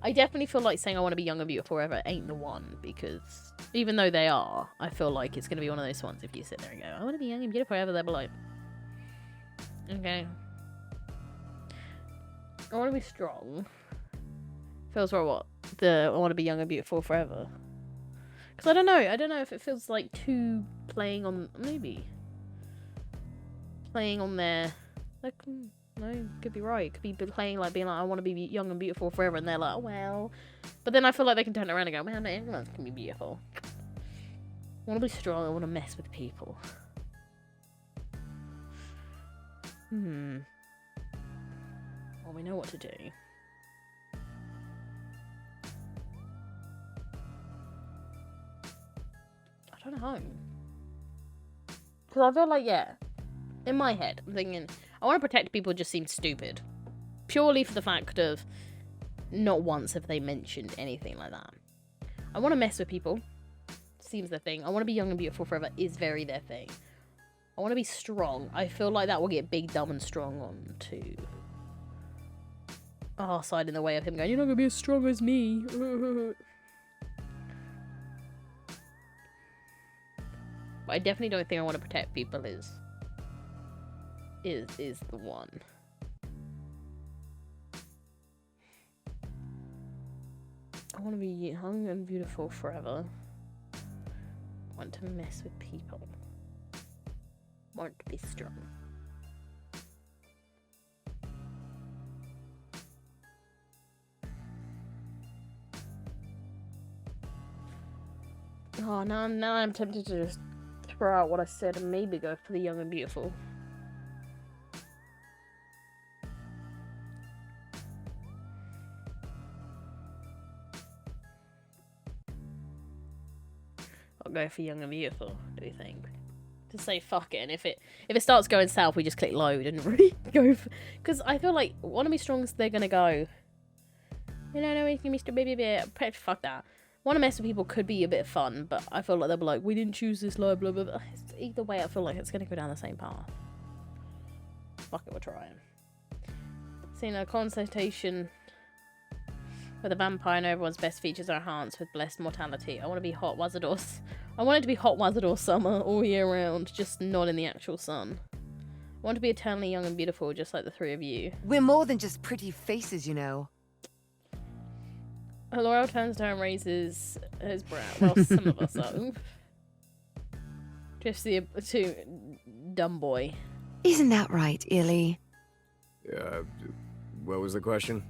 I definitely feel like saying I want to be young and beautiful forever ain't the one, because even though they are, I feel like it's going to be one of those ones if you sit there and go, I want to be young and beautiful forever, they'll be like, okay. I want to be strong. Feels like what? I want to be young and beautiful forever. Because I don't know if it feels like too playing on, maybe. Playing on their, like, no, could be right. Could be playing like being like, I want to be young and beautiful forever, and they're like, oh, well. But then I feel like they can turn around and go, man, everyone can be beautiful. I want to be strong. I want to mess with people. Well, we know what to do. I don't know. Because I feel like, yeah, in my head, I'm thinking, I want to protect people just seems stupid. Purely for the fact of not once have they mentioned anything like that. I want to mess with people. Seems their thing. I want to be young and beautiful forever is very their thing. I want to be strong. I feel like that will get big, dumb, and strong on to our side in the way of him going, you're not going to be as strong as me. But I definitely don't think I want to protect people is the one. I want to be young and beautiful forever. I want to mess with people. I want to be strong. Oh, now I'm tempted to just throw out what I said and maybe go for the young and beautiful. I'll go for young and beautiful. What do you think? To say fuck it, and if it starts going south, we just click load and really go for. Because I feel like Wanna Be Strong's they're gonna go. You know, Mr. Baby, fuck that. Wanna Mess With People could be a bit of fun, but I feel like they'll be like, we didn't choose this life, blah blah blah. Either way, I feel like it's gonna go down the same path. Fuck it, we're trying. Seeing a consultation with a vampire and everyone's best features are enhanced with blessed mortality. I want to be hot Wazador. I want it to be hot Wazador summer all year round, just not in the actual sun. I want to be eternally young and beautiful, just like the three of you. We're more than just pretty faces, you know. Laurel turns down, raises his brow. Well, some of us are. Just the two dumb boy. Isn't that right, Illy? What was the question?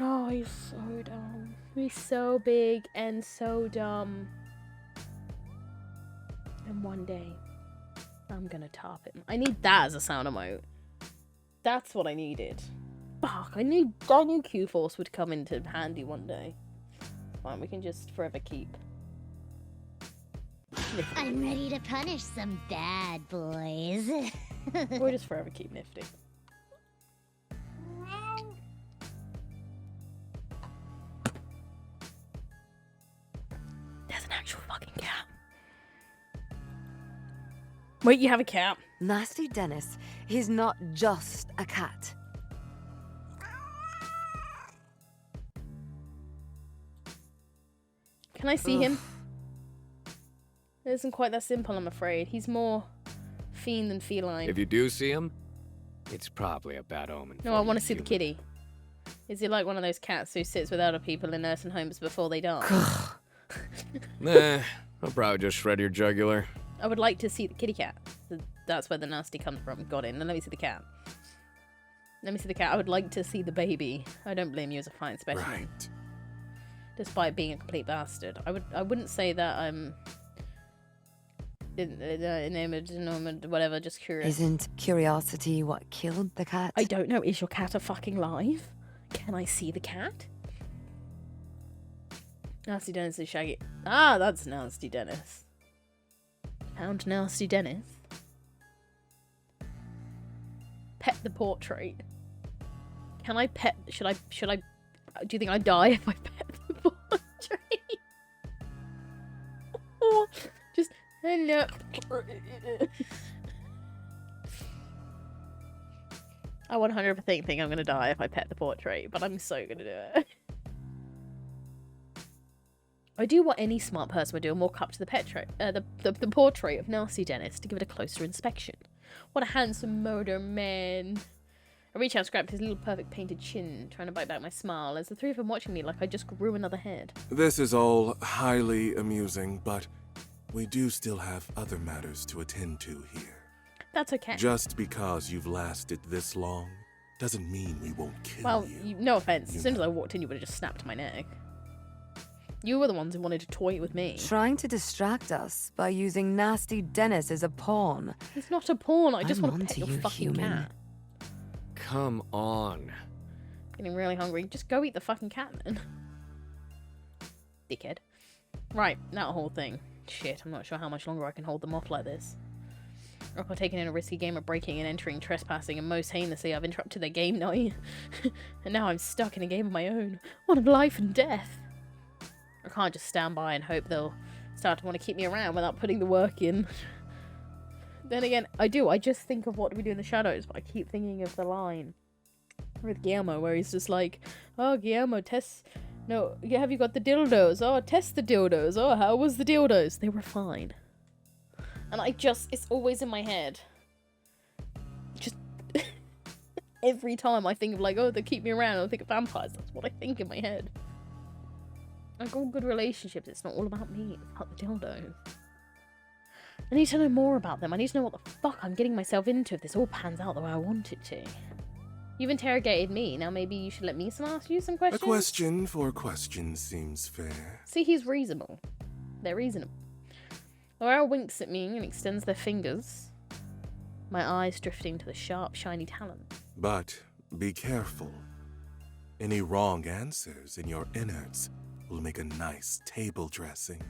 Oh, he's so dumb. He's so big and so dumb. And one day, I'm gonna top him. I need that as a sound emote. That's what I needed. Fuck, I knew Q-Force would come into handy one day. Fine, we can just forever keep. I'm ready to punish some bad boys. We'll just forever keep Nifty. There's an actual fucking Wait, you have a cat? Nasty Dennis, he's not just a cat. Can I see him? It isn't quite that simple, I'm afraid. He's more fiend than feline. If you do see him, it's probably a bad omen. No, for I you want to see the human. kitty. Is he like one of those cats who sits with other people in nursing homes before they die? Nah, I'll probably just shred your jugular. I would like to see the kitty cat. That's where the nasty comes from. Got it. Now let me see the cat. Let me see the cat. I would like to see the baby. I don't blame you as a fine specimen. Right. Despite being a complete bastard. I wouldn't say that I'm enamored, whatever, just curious. Isn't curiosity what killed the cat? I don't know. Is your cat a fucking live? Can I see the cat? Nasty Dennis is shaggy. Ah, that's Nasty Dennis. Found Nasty Dennis. Pet the portrait. Can I pet? Should I? Do you think I die if I pet the portrait? Oh, just hello. I 100% think I'm gonna die if I pet the portrait, but I'm so gonna do it. I do what any smart person would do and walk up to the portrait of Nasty Dennis to give it a closer inspection. What a handsome murder man. I reach out, scrap his little perfect painted chin, trying to bite back my smile as the three of them watching me like I just grew another head. This is all highly amusing, but we do still have other matters to attend to here. That's okay. Just because you've lasted this long doesn't mean we won't kill Well, you. no offense. You As soon as know. I walked in, you would have just snapped my neck. You were the ones who wanted to toy with me. Trying to distract us by using Nasty Dennis as a pawn. It's not a pawn. I just I'm want to pet onto your you, fucking human. cat. Come on. Getting really hungry. Just go eat the fucking cat then. Dickhead. Right, that whole thing. Shit, I'm not sure how much longer I can hold them off like this. Or if I've taken in a risky game of breaking and entering, trespassing, and most heinously I've interrupted their game night. And now I'm stuck in a game of my own. One of life and death. I can't just stand by and hope they'll start to want to keep me around without putting the work in. Then again, I do. I just think of what do we do in the shadows, but I keep thinking of the line with Guillermo where he's just like, oh, Guillermo, test... No, have you got the dildos? Oh, test the dildos. Oh, how was the dildos? They were fine. And I just... It's always in my head. Just... Every time I think of like, oh, they keep me around, I think of vampires. That's what I think in my head. Like all good relationships, it's not all about me, it's about the dildos. I need to know more about them. I need to know what the fuck I'm getting myself into if this all pans out the way I want it to. You've interrogated me, now maybe you should let me ask you some A questions? question for a question seems fair. See, he's reasonable. They're reasonable. Laurel winks at me and extends their fingers, my eyes drifting to the sharp, shiny talons. But be careful. Any wrong answers in your innards will make a nice table dressing.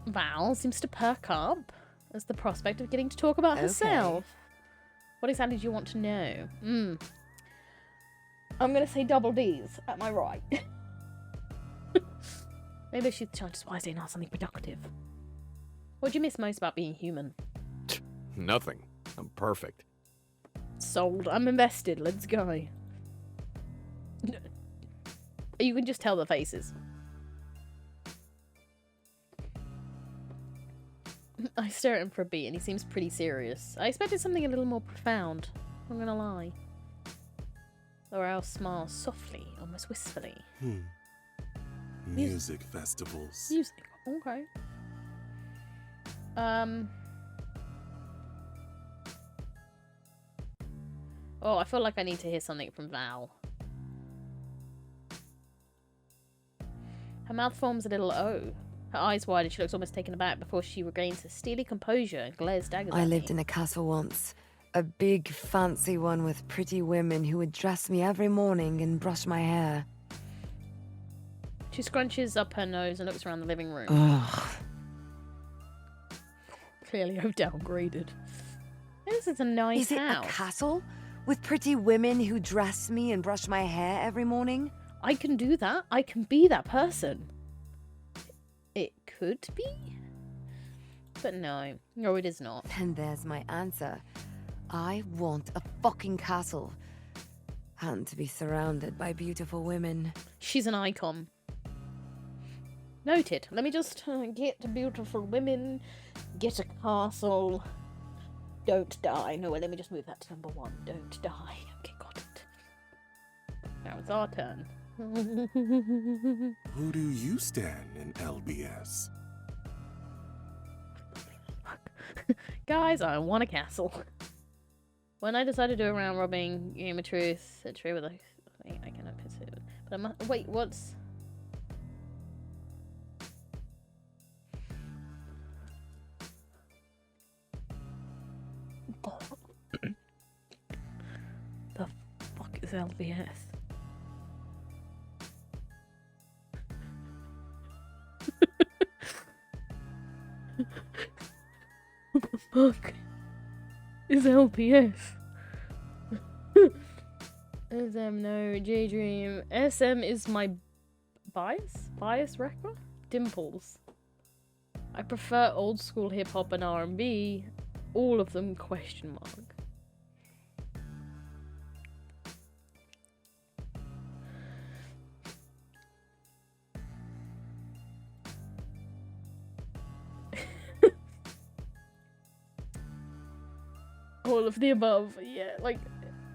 Val seems to perk up as the prospect of getting to talk about Okay. herself. What exactly do you want to know? I'm gonna say double D's. Am I right? Maybe I should try to wisely and ask something productive. What do you miss most about being human? Nothing. I'm perfect. Sold. I'm invested. Let's go. You can just tell the faces. I stare at him for a beat and he seems pretty serious. I expected something a little more profound. I'm gonna lie. Laurel smiles softly, almost wistfully. Music festivals. Music. Okay. Oh, I feel like I need to hear something from Val. Her mouth forms a little O. Her eyes wide and she looks almost taken aback before she regains her steely composure and glares daggers I at lived me. in a castle once. A big, fancy one with pretty women who would dress me every morning and brush my hair. She scrunches up her nose and looks around the living room. Ugh. Clearly I've downgraded. This is a nice Is it house. a castle? With pretty women who dress me and brush my hair every morning? I can do that. I can be that person. It could be. But no. No, it is not. And there's my answer. I want a fucking castle. And to be surrounded by beautiful women. She's an icon. Noted. Let me just get beautiful women, get a castle, don't die. No, wait, let me just move that to number 1. Don't die. Okay, got it. Now it's our turn. Who do you stand in LBS? Guys, I want a castle. When I decided to do a round robin game of truth, a tree with a... I cannot consider it. But I'm... Wait, what's... The fuck is LBS? What the fuck is LPS? SM, no. J-Dream. SM is my bias wrecker? Dimples. I prefer old school hip hop and R&B. All of them ? All of the above, yeah, like,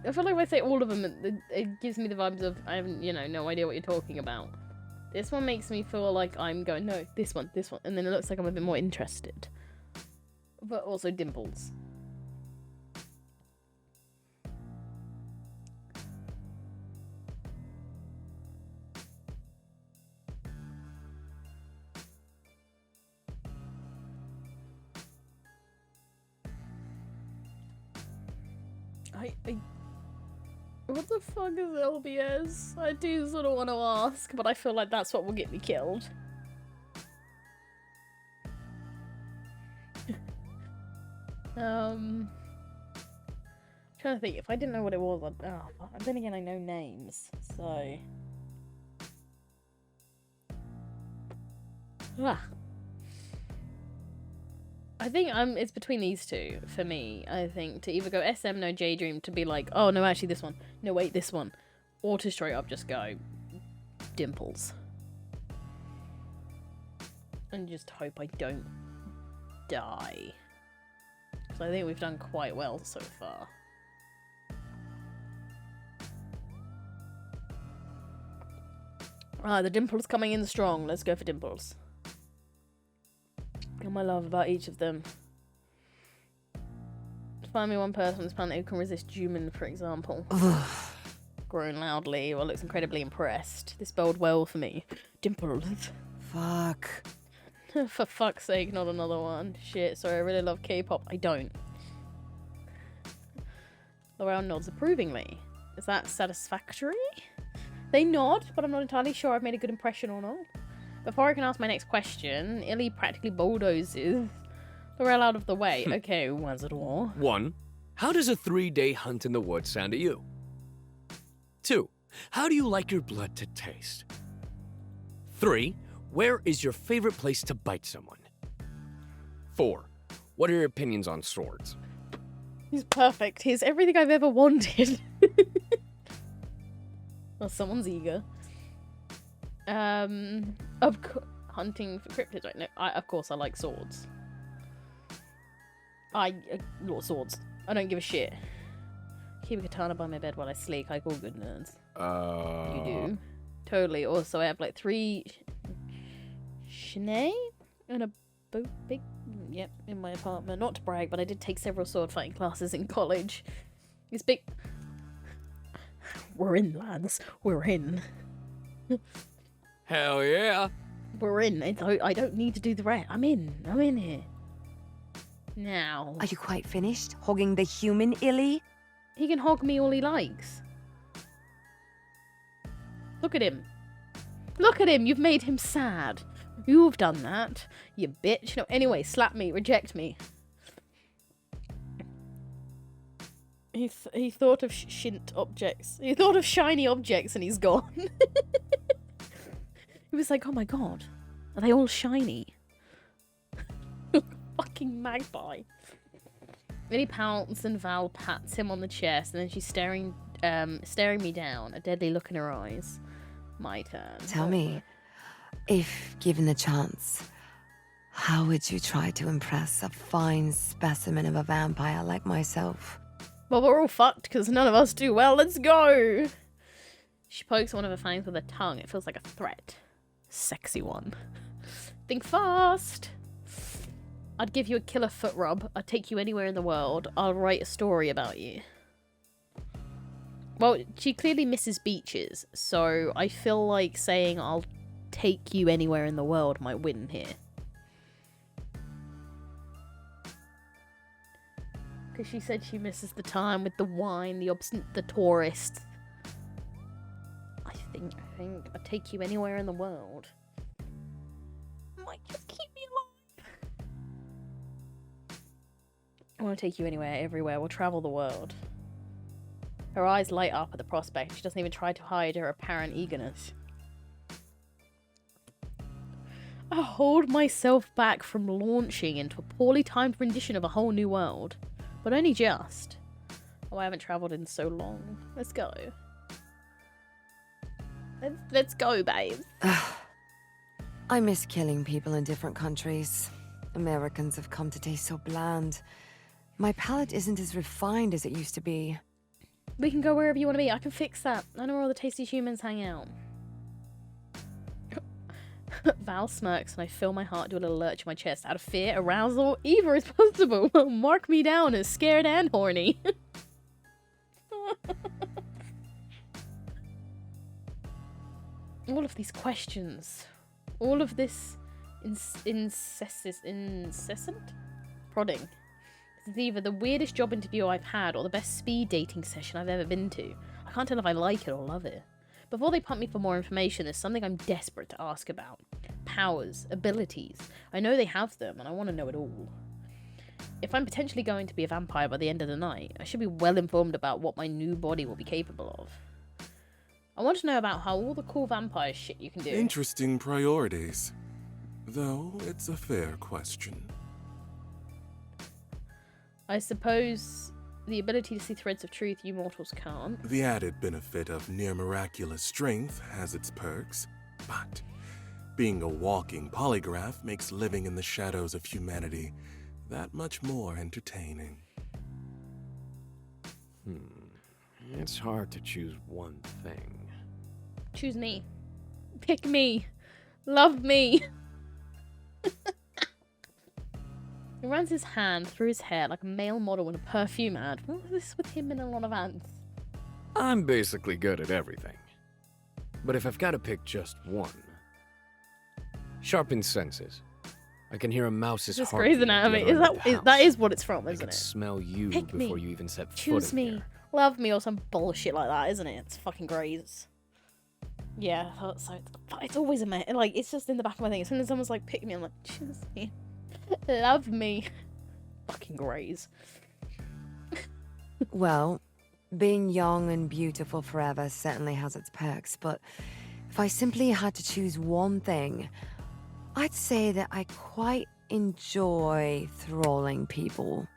I feel like if I say all of them, it gives me the vibes of, I have, no idea what you're talking about. This one makes me feel like I'm going, no, this one, and then it looks like I'm a bit more interested. But also dimples. What the fuck is LBS? I do sort of want to ask, but I feel like that's what will get me killed. Trying to think, if I didn't know what it was, then again I know names, so... I think it's between these two, for me, I think, to either go SM, no, J-Dream, to be like, oh, no, actually this one, no, wait, this one, or to straight up just go dimples. And just hope I don't die. So I think we've done quite well so far. The dimples coming in strong. Let's go for dimples. Got my love about each of them. Find me one person on this planet who can resist human, for example. Groan loudly or looks incredibly impressed. This bode well for me. Dimples. Fuck. For fuck's sake, not another one. Shit, sorry, I really love K-pop. I don't. Laurel nods approvingly. Is that satisfactory? They nod, but I'm not entirely sure I've made a good impression or not. Before I can ask my next question, Illy practically bulldozes Laurel out of the way. Okay, once at all. 1. How does a 3-day hunt in the woods sound to you? 2. How do you like your blood to taste? 3. Where is your favorite place to bite someone? 4. What are your opinions on swords? He's perfect. He's everything I've ever wanted. Well, someone's eager. Hunting for cryptids, right? No, of course I like swords. Lord swords. I don't give a shit. Keep a katana by my bed while I sleep, like all good nerds. You do. Totally. Also, I have like 3 Shanae and a big, yep, in my apartment. Not to brag, but I did take several sword fighting classes in college. It's big. We're in, lads. We're in. Hell yeah. We're in. I don't need to do the rest. I'm in. I'm in here. Now. Are you quite finished hogging the human, Illy? He can hog me all he likes. Look at him. Look at him. You've made him sad. You've done that. You bitch. No, anyway, slap me. Reject me. He thought of shint objects. He thought of shiny objects and he's gone. He was like, oh my god. Are they all shiny? fucking magpie. Lily pouts and Val pats him on the chest, and then she's staring me down, a deadly look in her eyes. My turn. Tell me, if given the chance, how would you try to impress a fine specimen of a vampire like myself? Well, we're all fucked because none of us do well. Let's go. She pokes one of her fangs with her tongue. It feels like a threat. Sexy one. Think fast. I'd give you a killer foot rub. I'd take you anywhere in the world. I'll write a story about you. Well, she clearly misses beaches, so I feel like saying I'll take you anywhere in the world might win here. Because she said she misses the time with the wine, the tourists. I think I'd take you anywhere in the world. Might just keep me alive. I want to take you anywhere, everywhere. We'll travel the world. Her eyes light up at the prospect. She doesn't even try to hide her apparent eagerness. I hold myself back from launching into a poorly timed rendition of a whole new world. But only just. Oh, I haven't travelled in so long. Let's go. Let's go, babes. I miss killing people in different countries. Americans have come to taste so bland. My palate isn't as refined as it used to be. We can go wherever you want to be. I can fix that. I know where all the tasty humans hang out. Val smirks and I feel my heart do a little lurch in my chest. Out of fear, arousal, either is possible. Mark me down as scared and horny. All of these questions. All of this incessant prodding. This is either the weirdest job interview I've had or the best speed dating session I've ever been to. I can't tell if I like it or love it. Before they pump me for more information, there's something I'm desperate to ask about. Powers, abilities. I know they have them, and I want to know it all. If I'm potentially going to be a vampire by the end of the night, I should be well informed about what my new body will be capable of. I want to know about how all the cool vampire shit you can do. Interesting priorities. Though it's a fair question. I suppose the ability to see threads of truth you mortals can't. The added benefit of near-miraculous strength has its perks, but being a walking polygraph makes living in the shadows of humanity that much more entertaining. It's hard to choose one thing. Choose me. Pick me. Love me. He runs his hand through his hair like a male model in a perfume ad. What is this with him in a lot of ads? I'm basically good at everything. But if I've got to pick just one... Sharpened senses. I can hear a mouse's This heart. Grey's Anatomy. That is what it's from, I isn't can it? smell you Pick before me. you even set foot Choose in me. here. Love me or some bullshit like that, isn't it? It's fucking Grey's. Yeah, so it's always a mess. Like, it's just in the back of my thing. As soon as someone's like, pick me, I'm like, choose me. Love me. Fucking Grey's. Well, being young and beautiful forever certainly has its perks, but if I simply had to choose one thing, I'd say that I quite enjoy thralling people.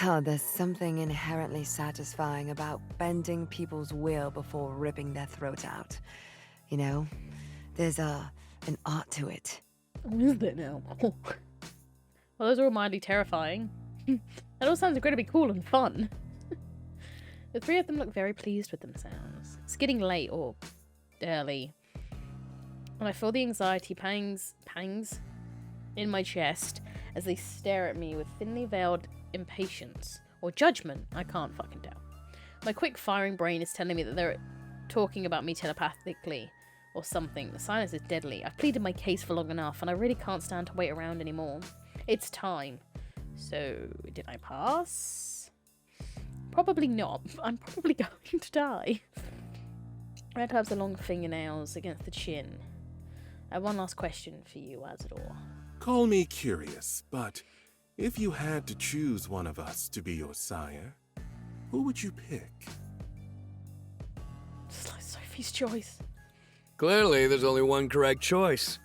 Oh, there's something inherently satisfying about bending people's will before ripping their throat out. You know, there's an art to it. What is that now? Well, those are all mildly terrifying. That all sounds incredibly cool and fun. The three of them look very pleased with themselves. It's getting late or early, and I feel the anxiety pangs in my chest as they stare at me with thinly veiled impatience or judgment. I can't fucking tell. My quick firing brain is telling me that they're talking about me telepathically or something. The silence is deadly. I've pleaded my case for long enough, and I really can't stand to wait around anymore. It's time. So, did I pass? Probably not. I'm probably going to die. Red has the long fingernails against the chin. I have one last question for you, Azador. Call me curious, but if you had to choose one of us to be your sire, who would you pick? Just like Sophie's choice. Clearly, there's only one correct choice.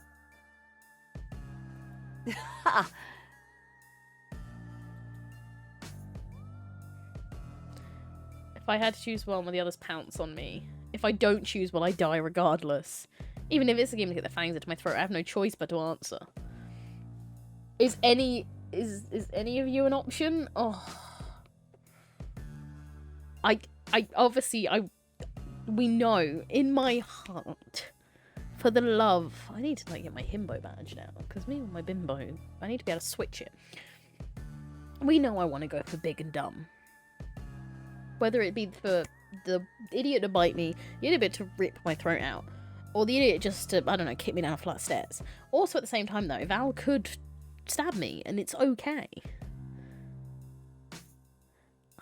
If I had to choose one, will the others pounce on me? If I don't choose, will I die regardless? Even if it's a game to get the fangs into my throat, I have no choice but to answer. Is any of you an option? Oh, we know in my heart, for the love, I need to like get my himbo badge now because me and my bimbo, I need to be able to switch it. We know I want to go for big and dumb. Whether it be for the idiot to bite me, the idiot to rip my throat out, or the idiot just to, I don't know, kick me down a flat stairs. Also at the same time though, Val could stab me and it's okay.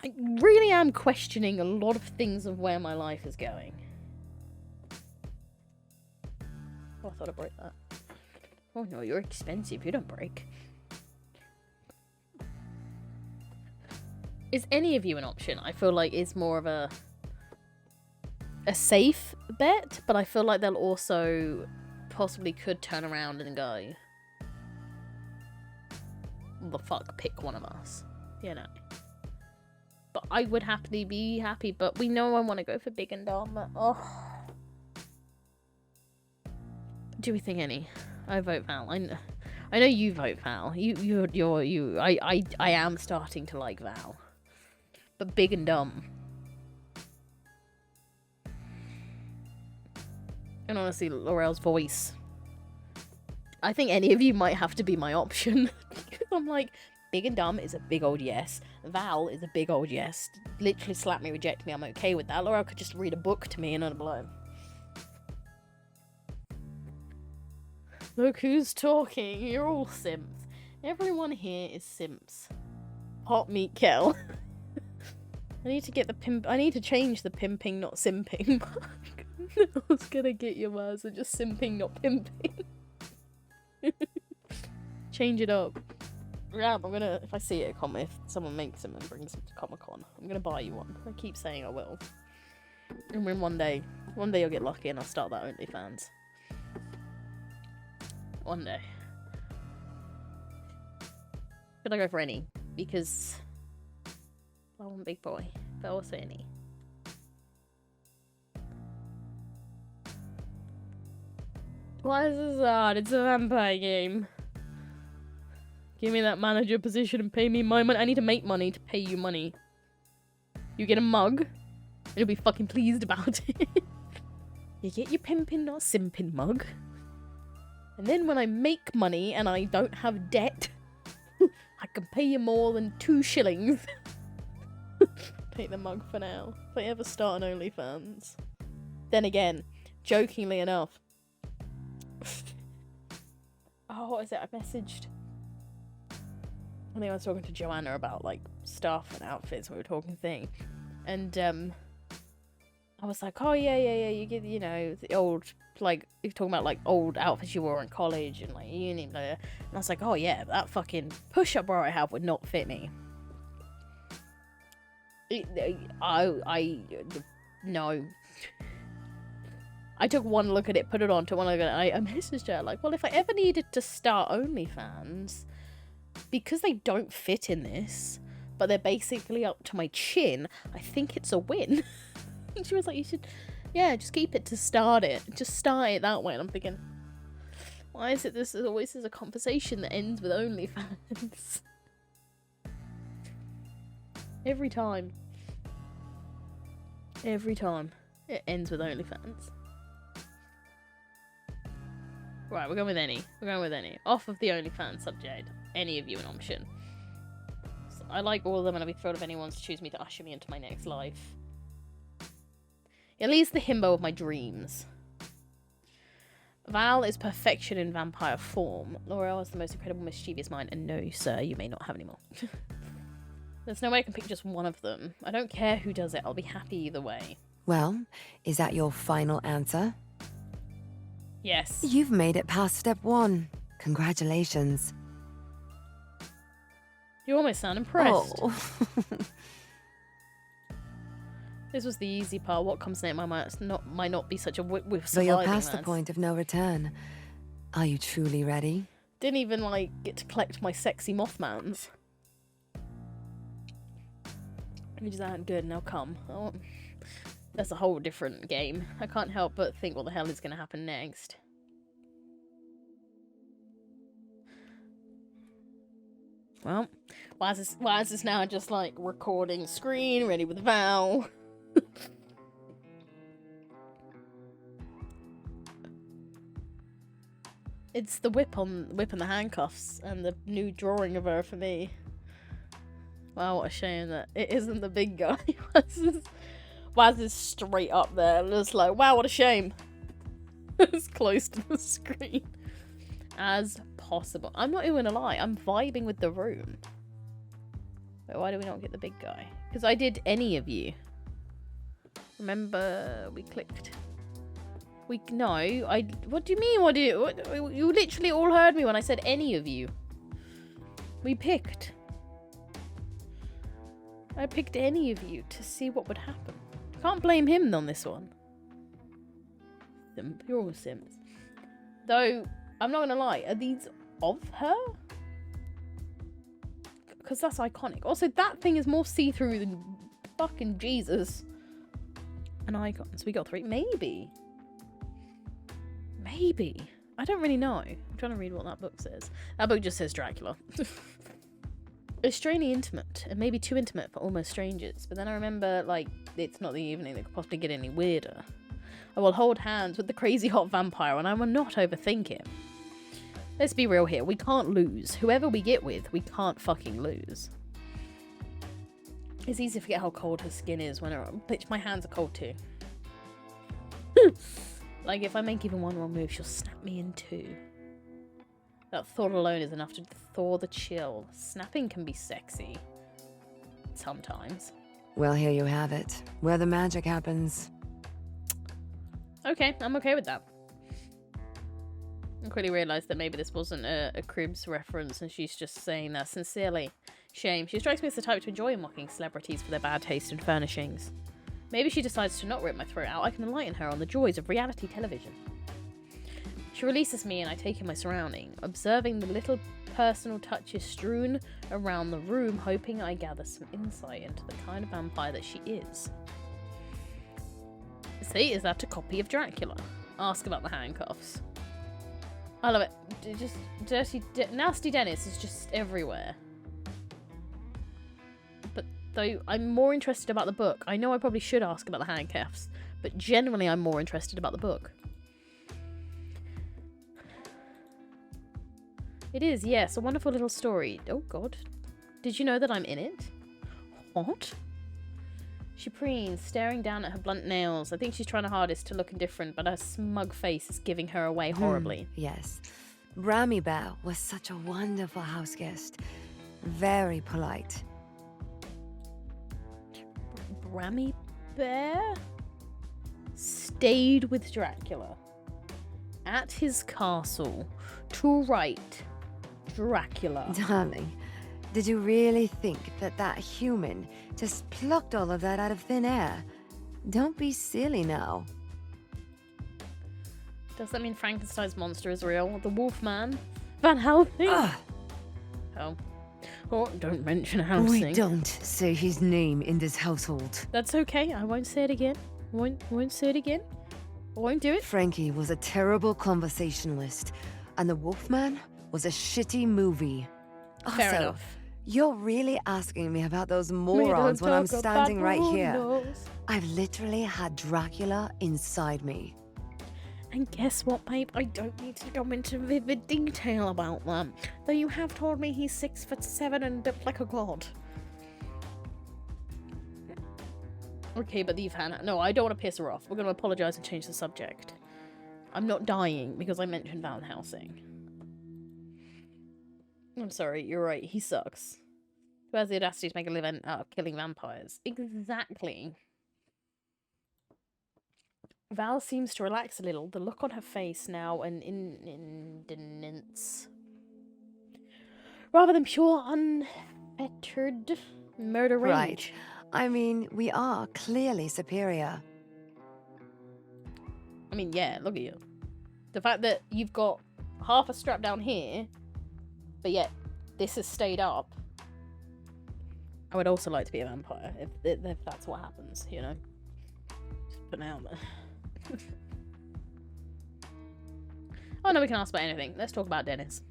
I really am questioning a lot of things of where my life is going. Oh, I thought I broke that. Oh no, you're expensive, you don't break. Is any of you an option? I feel like it's more of a safe bet, but I feel like they'll also possibly could turn around and go, the fuck, pick one of us, you know. But I would happily be happy, but we know I want to go for big and dumb. Oh. Do we think any? I vote Val. I know you vote Val. I am starting to like Val. But big and dumb. And honestly, Laurel's voice. I think any of you might have to be my option. I'm like, big and dumb is a big old yes. Val is a big old yes. Literally slap me, reject me, I'm okay with that. Laurel could just read a book to me and I'd blow. Look who's talking. You're all simps. Everyone here is simps. Hot meat Kel. I need to get the pimp. I need to change the pimping, not simping. I was gonna get your words are just simping, not pimping. Change it up. Yeah, I'm gonna. If I see it at Comic, if someone makes them and brings them to Comic-Con, I'm gonna buy you one. I keep saying I will. And then one day you'll get lucky and I'll start that OnlyFans. One day. Could I go for any? Because I want big boy, but also any. Why is this hard? It's a vampire game. Give me that manager position and pay me my money. I need to make money to pay you money. You get a mug, and you'll be fucking pleased about it. You get your pimpin', not simpin' mug. And then when I make money and I don't have debt, I can pay you more than 2 shillings. Take the mug for now. If I ever start an OnlyFans. Then again, jokingly enough. Oh, what is it? I messaged. I think I was talking to Joanna about like stuff and outfits. We were talking thing. And I was like, oh yeah, you get, you know, the old, like, you're talking about like old outfits you wore in college and like uni, blah, blah. And I was like, oh yeah, that fucking push-up bra I have would not fit me. No. I took one look at it, put it on to one look at it, I messaged her like, well, if I ever needed to start OnlyFans, because they don't fit in this, but they're basically up to my chin, I think it's a win. And she was like, you should, yeah, just keep it to start it. Just start it that way. And I'm thinking, why is it this is always a conversation that ends with OnlyFans? Every time. Every time. It ends with OnlyFans. Right, we're going with any. We're going with any. Off of the OnlyFans subject. Any of you an option. So I like all of them and I'd be thrilled if anyone wants to choose me to usher me into my next life. At least the himbo of my dreams. Val is perfection in vampire form. Laurel has the most incredible mischievous mind. And no, sir, you may not have any more. There's no way I can pick just one of them. I don't care who does it. I'll be happy either way. Well, is that your final answer? Yes. You've made it past step 1. Congratulations. You almost sound impressed. Oh. This was the easy part. What comes next might not be such a whip with So you're surviving, past the lads. point of no return. Are you truly ready? Didn't even, like, get to collect my sexy Mothmans. Which aren't good, now come. Oh, that's a whole different game. I can't help but think what the hell is going to happen next. Well, why is this now just, like, recording screen, ready with Val? It's the whip and the handcuffs and the new drawing of her for me. Wow, what a shame that it isn't the big guy. Waz is straight up there, just like, wow, what a shame. As close to the screen as possible. I'm not even gonna lie, I'm vibing with the room. Wait, why do we not get the big guy? Because I did any of you. Remember, we clicked. What do you mean? You literally all heard me when I said any of you. We picked. I picked any of you to see what would happen. Can't blame him on this one. You're all Sims. Though, I'm not gonna lie, are these of her? Because that's iconic. Also, that thing is more see-through than fucking Jesus. An icon. So we got 3. Maybe. I don't really know. I'm trying to read what that book says. That book just says Dracula. It's strangely intimate, and maybe too intimate for almost strangers. But then I remember, like, it's not the evening that could possibly get any weirder. I will hold hands with the crazy hot vampire, and I will not overthink him. Let's be real here. We can't lose. Whoever we get with, we can't fucking lose. It's easy to forget how cold her skin is when bitch, my hands are cold too. Like, if I make even one wrong move, she'll snap me in 2. That thought alone is enough to thaw the chill. Snapping can be sexy. Sometimes. Well, here you have it. Where the magic happens. Okay, I'm okay with that. I quickly realised that maybe this wasn't a Cribs reference and she's just saying that sincerely. Shame. She strikes me as the type to enjoy mocking celebrities for their bad taste in furnishings. Maybe she decides to not rip my throat out. I can enlighten her on the joys of reality television. She releases me and I take in my surrounding, observing the little personal touches strewn around the room, hoping I gather some insight into the kind of vampire that she is. See, is that a copy of Dracula? Ask about the handcuffs. I love it. Just nasty Dennis is just everywhere. But though I'm more interested about the book. I know I probably should ask about the handcuffs, but generally I'm more interested about the book. It is, yes, a wonderful little story. Oh god. Did you know that I'm in it? What? She preens, staring down at her blunt nails. I think she's trying her hardest to look indifferent, but her smug face is giving her away horribly. Yes. Brammy Bear was such a wonderful house guest. Very polite. Brammy Bear stayed with Dracula at his castle to write Dracula. Darling, did you really think that human just plucked all of that out of thin air? Don't be silly now. Does that mean Frankenstein's monster is real? The Wolfman? Van Helsing? Oh. Oh, don't mention Helsing. We don't say his name in this household. That's okay. I won't say it again. Won't say it again. I won't do it. Frankie was a terrible conversationalist, and the Wolfman was a shitty movie. Fair Also, enough. you're really asking me about those We morons don't when I'm talk standing about right here. Brunos. I've literally had Dracula inside me. And guess what, babe? I don't need to go into vivid detail about them. Though you have told me he's 6'7" and built like a god. Okay, but no, I don't want to piss her off. We're going to apologise and change the subject. I'm not dying because I mentioned Van Helsing. I'm sorry, you're right, he sucks. Who has the audacity to make a living out of killing vampires? Exactly. Val seems to relax a little, the look on her face now an indolence. Rather than pure, unfettered murder rage. Right. I mean, we are clearly superior. I mean, yeah, look at you. The fact that you've got half a strap down here but yet this has stayed up. I would also like to be a vampire if that's what happens, you know. Just putting it out there. Oh no, we can ask about anything. Let's talk about Dennis.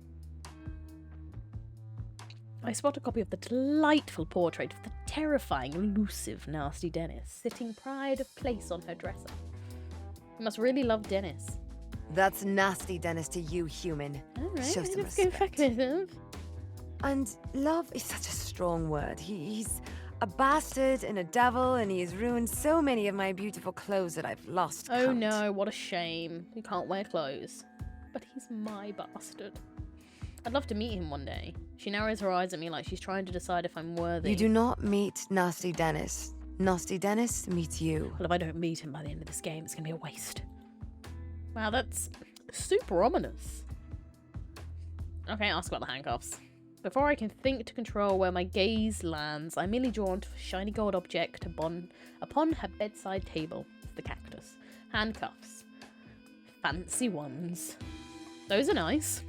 I spot a copy of the delightful portrait of the terrifying, elusive, nasty Dennis, sitting pride of place on her dresser. You must really love Dennis. That's nasty, Dennis, to you, human. Alright, Show some let's go respect. effective. And love is such a strong word. He's a bastard and a devil, and he has ruined so many of my beautiful clothes that I've lost Oh count. no, what a shame. You can't wear clothes. But he's my bastard. I'd love to meet him one day. She narrows her eyes at me like she's trying to decide if I'm worthy. You do not meet Nasty Dennis. Nasty Dennis meets you. Well, if I don't meet him by the end of this game, it's going to be a waste. Wow, that's super ominous. Okay, ask about the handcuffs. Before I can think to control where my gaze lands, I'm merely drawn to a shiny gold object upon her bedside table, the cactus. Handcuffs. Fancy ones. Those are nice.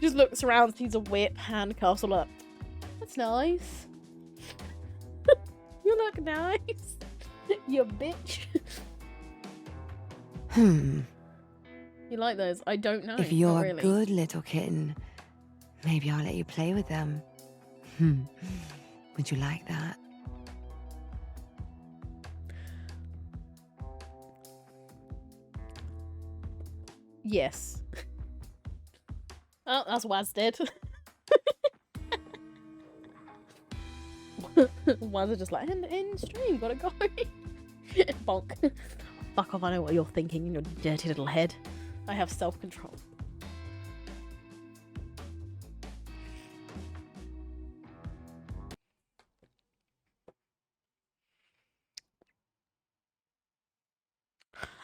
Just looks around, sees a whip, handcuffs, all up. That's nice. You look nice. You bitch. You like those? I don't know. If you're not a really. good little kitten, maybe I'll let you play with them. Would you like that? Yes. Oh, that's Waz dead. Waz are just like, in stream, gotta go. Bonk. Fuck off, I know what you're thinking in your dirty little head. I have self-control.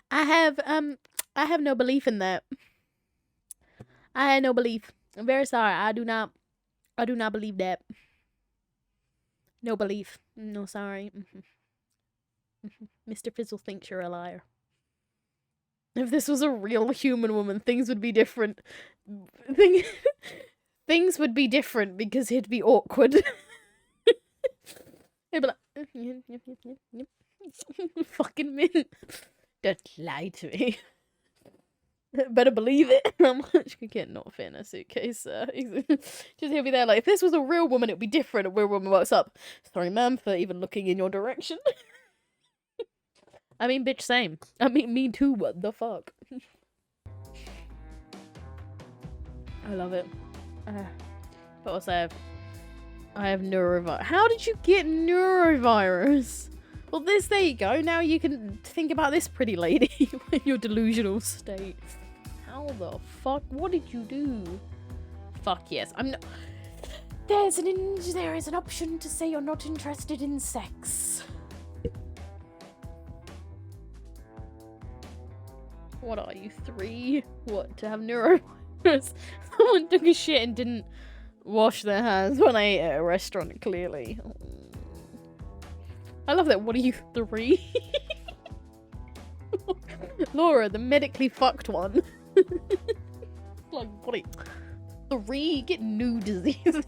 I have no belief in that. I have no belief. I'm very sorry. I do not believe that. No belief. No, sorry. Mr. Fizzle thinks you're a liar. If this was a real human woman, things would be different. Things would be different because he'd be awkward. He'd be like, fucking mint. Don't lie to me. Better believe it. How much could get not fit in a suitcase? Just he'll be there like, if this was a real woman, it'd be different. A real woman walks up. Sorry, ma'am, for even looking in your direction. I mean, bitch, same. I mean, me too. What the fuck? I love it. But also, I have neurovirus. How did you get neurovirus? Well, there you go. Now you can think about this pretty lady in your delusional state. How the fuck? What did you do? Fuck yes. I'm not. There is an option to say you're not interested in sex. What are you, 3? What, to have neurovirus? Someone took a shit and didn't wash their hands when I ate at a restaurant, clearly. I love that. What are you, 3? Laura, the medically fucked one. Like, what are you, 3? You get new disease.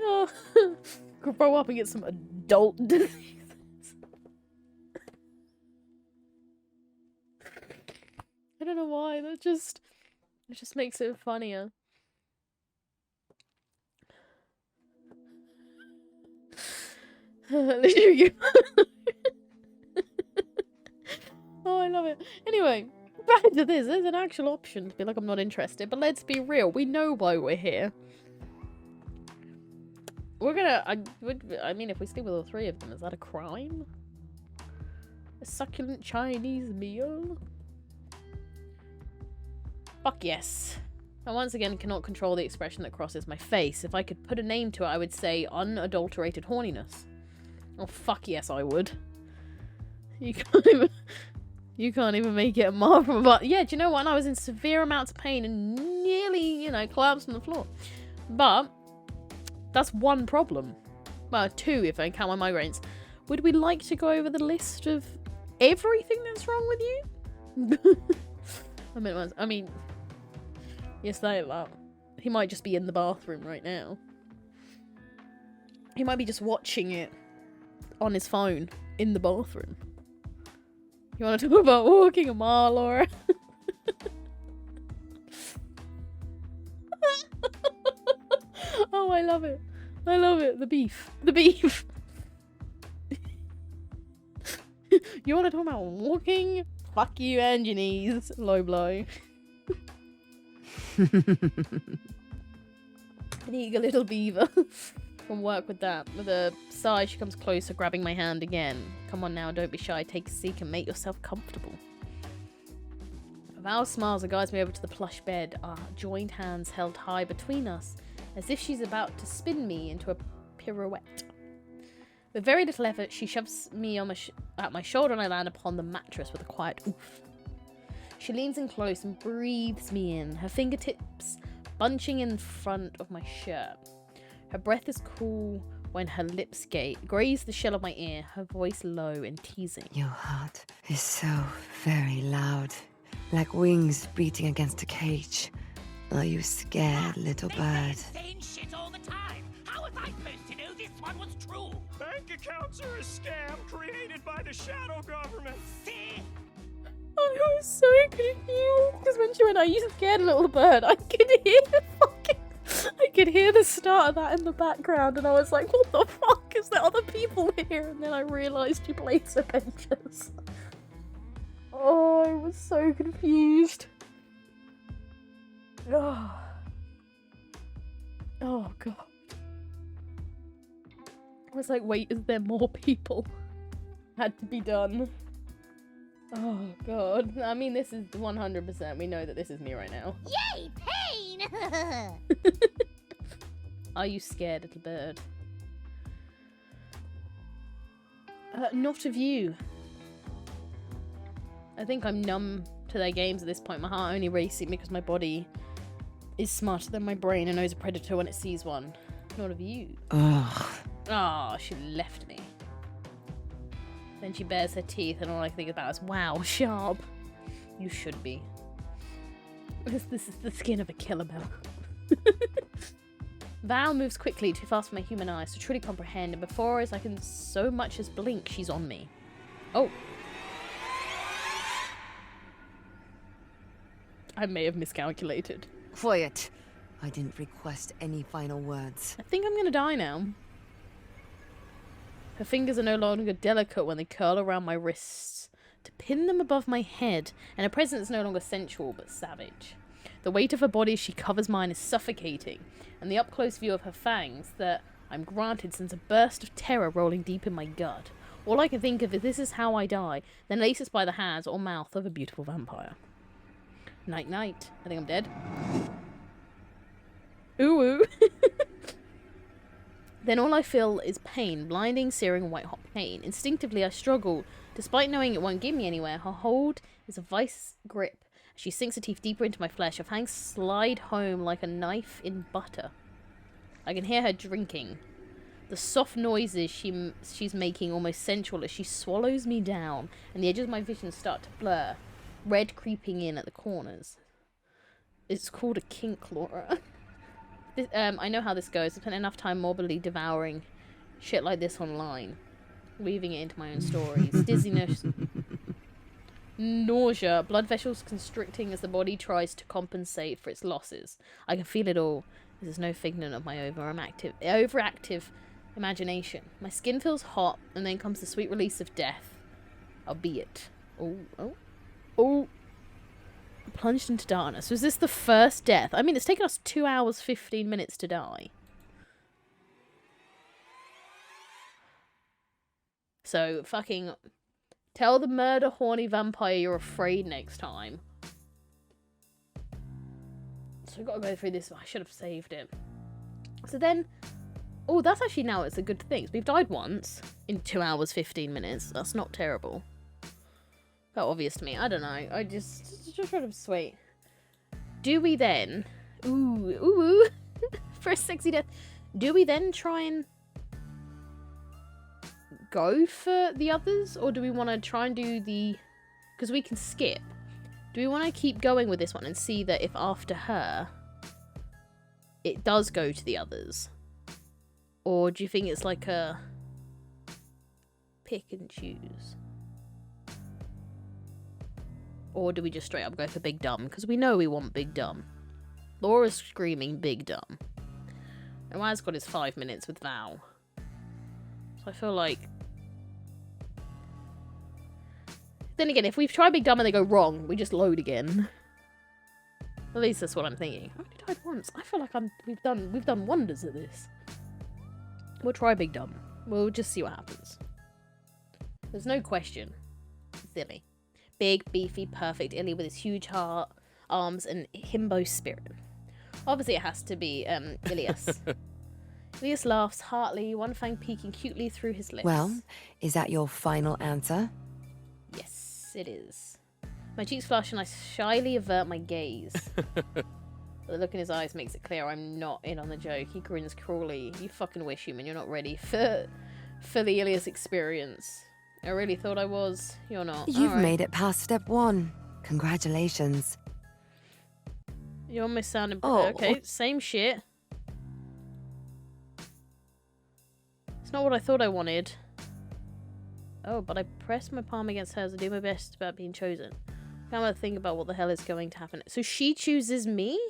Oh. Grow up and get some adult diseases. I don't know why. It just makes it funnier. Literally. Oh, I love it. Anyway, back to this. There's an actual option to be like, I'm not interested, but let's be real. We know why we're here. We're gonna. I mean, if we sleep with all 3 of them, is that a crime? A succulent Chinese meal? Fuck yes. I once again cannot control the expression that crosses my face. If I could put a name to it, I would say unadulterated horniness. Oh fuck yes, I would. You can't even make it a marvel. But yeah, do you know what? I was in severe amounts of pain and nearly, collapsed on the floor. But that's one problem. Well, 2 if I count my migraines. Would we like to go over the list of everything that's wrong with you? I mean, yes, that. He might just be in the bathroom right now. He might be just watching it on his phone in the bathroom. You want to talk about walking a mile, Laura? Oh, I love it. I love it. The beef. The beef. You want to talk about walking? Fuck you and your knees. Low blow. An eager little beaver. From work with that. With a sigh, she comes closer, grabbing my hand again. Come on now, don't be shy. Take a seat and make yourself comfortable. Val smiles and guides me over to the plush bed, our joined hands held high between us, as if she's about to spin me into a pirouette. With very little effort, she shoves me on at my shoulder and I land upon the mattress with a quiet oof. She leans in close and breathes me in, her fingertips bunching in front of my shirt. Her breath is cool when her lips graze the shell of my ear, her voice low and teasing. Your heart is so very loud, like wings beating against a cage. Are you scared, little bird? They say insane shit all the time. How was I supposed to know this one was true? Bank accounts are a scam created by the shadow government. See? I was so confused because when she went, "Are you scared, little bird?" I could hear the start of that in the background, and I was like, "What the fuck? Is there other people here?" And then I realised you played Avengers. Oh, I was so confused. Oh god. I was like, wait, is there more people? Had to be done. Oh god. I mean, this is 100%. We know that this is me right now. Yay, pain! Are you scared, little bird? Not of you. I think I'm numb to their games at this point. My heart only racing because my body is smarter than my brain and knows a predator when it sees one. Not of you. Ugh. Ah, she left me. Then she bares her teeth and all I think about is, wow, sharp. You should be. This is the skin of a killer bell. Val moves quickly, too fast for my human eyes to truly comprehend, and before as I can so much as blink, she's on me. Oh. I may have miscalculated. Quiet. I didn't request any final words. I think I'm gonna die now. Her fingers are no longer delicate when they curl around my wrists to pin them above my head, and her presence is no longer sensual but savage. The weight of her body as she covers mine is suffocating, and the up-close view of her fangs that I'm granted sends a burst of terror rolling deep in my gut. All I can think of is this is how I die, then laces by the hands or mouth of a beautiful vampire. Night night. I think I'm dead. Ooh ooh. Then all I feel is pain, blinding, searing, white-hot pain. Instinctively, I struggle, despite knowing it won't get me anywhere. Her hold is a vice grip. She sinks her teeth deeper into my flesh. Her fangs slide home like a knife in butter. I can hear her drinking. The soft noises she's making almost sensual as she swallows me down, and the edges of my vision start to blur, red creeping in at the corners. It's called a kink, Laura. I know how this goes. I've spent enough time morbidly devouring shit like this online, weaving it into my own stories. Dizziness, nausea, blood vessels constricting as the body tries to compensate for its losses. I can feel it all. This is no figment of my overactive imagination. My skin feels hot, and then comes the sweet release of death. Albeit. Oh. Plunged into darkness. Was this the first death? I mean, it's taken us 2 hours, 15 minutes to die. So, fucking tell the murder horny vampire you're afraid next time. So we've got to go through this. I should have saved it. So then... Oh, that's actually now it's a good thing. We've died once in 2 hours, 15 minutes. That's not terrible. Felt obvious to me. I don't know. I just sort of sweet. Do we then... Ooh. For a sexy death. Do we then try and go for the others, or do we want to try and do the... Because we can skip. Do we want to keep going with this one and see that if after her, it does go to the others? Or do you think it's like a pick and choose? Or do we just straight up go for Big Dumb? Because we know we want Big Dumb. Laura's screaming Big Dumb. And Waz got his 5 minutes with Val. So I feel like... Then again, if we try Big Dumb and they go wrong, we just load again. At least that's what I'm thinking. I only died once. I feel like we've done wonders at this. We'll try Big Dumb. We'll just see what happens. There's no question. It's Illy. Big, beefy, perfect Illy with his huge heart, arms, and himbo spirit. Obviously, it has to be Ilias. Ilias laughs heartily, one fang peeking cutely through his lips. Well, is that your final answer? Yes, it is. My cheeks flush and I shyly avert my gaze. The look in his eyes makes it clear I'm not in on the joke. He grins cruelly. You fucking wish, human, you're not ready for the Ilias experience. I really thought I was. You're not. You've Alright. made it past step 1. Congratulations. You almost sounded... Oh. Okay, same shit. It's not what I thought I wanted. Oh, but I press my palm against hers. I do my best about being chosen. I can't think about what the hell is going to happen. So she chooses me?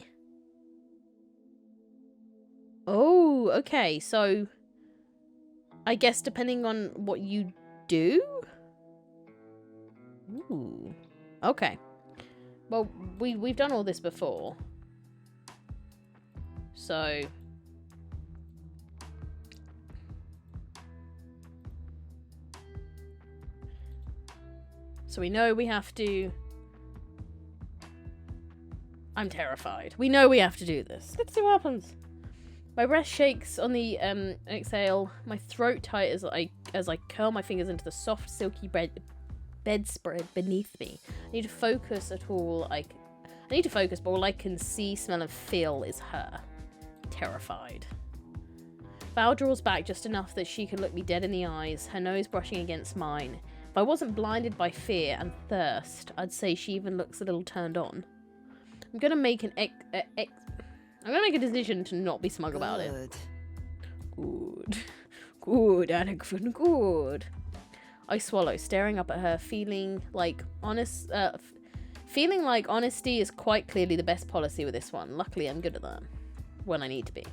Oh, okay. So I guess depending on what you do? Ooh. Okay. Well, we've done all this before. So... So we know we have to... I'm terrified. We know we have to do this. Let's see what happens. My breath shakes on the exhale. My throat tight as I curl my fingers into the soft, silky bedspread beneath me. I need to focus at all. I need to focus, but all I can see, smell, and feel is her. Terrified. Val draws back just enough that she can look me dead in the eyes, her nose brushing against mine. If I wasn't blinded by fear and thirst, I'd say she even looks a little turned on. I'm gonna make I'm gonna make a decision to not be smug about it. Good. Good, Anakin, good. I swallow, staring up at her, feeling like honesty is quite clearly the best policy with this one. Luckily, I'm good at that. When I need to be.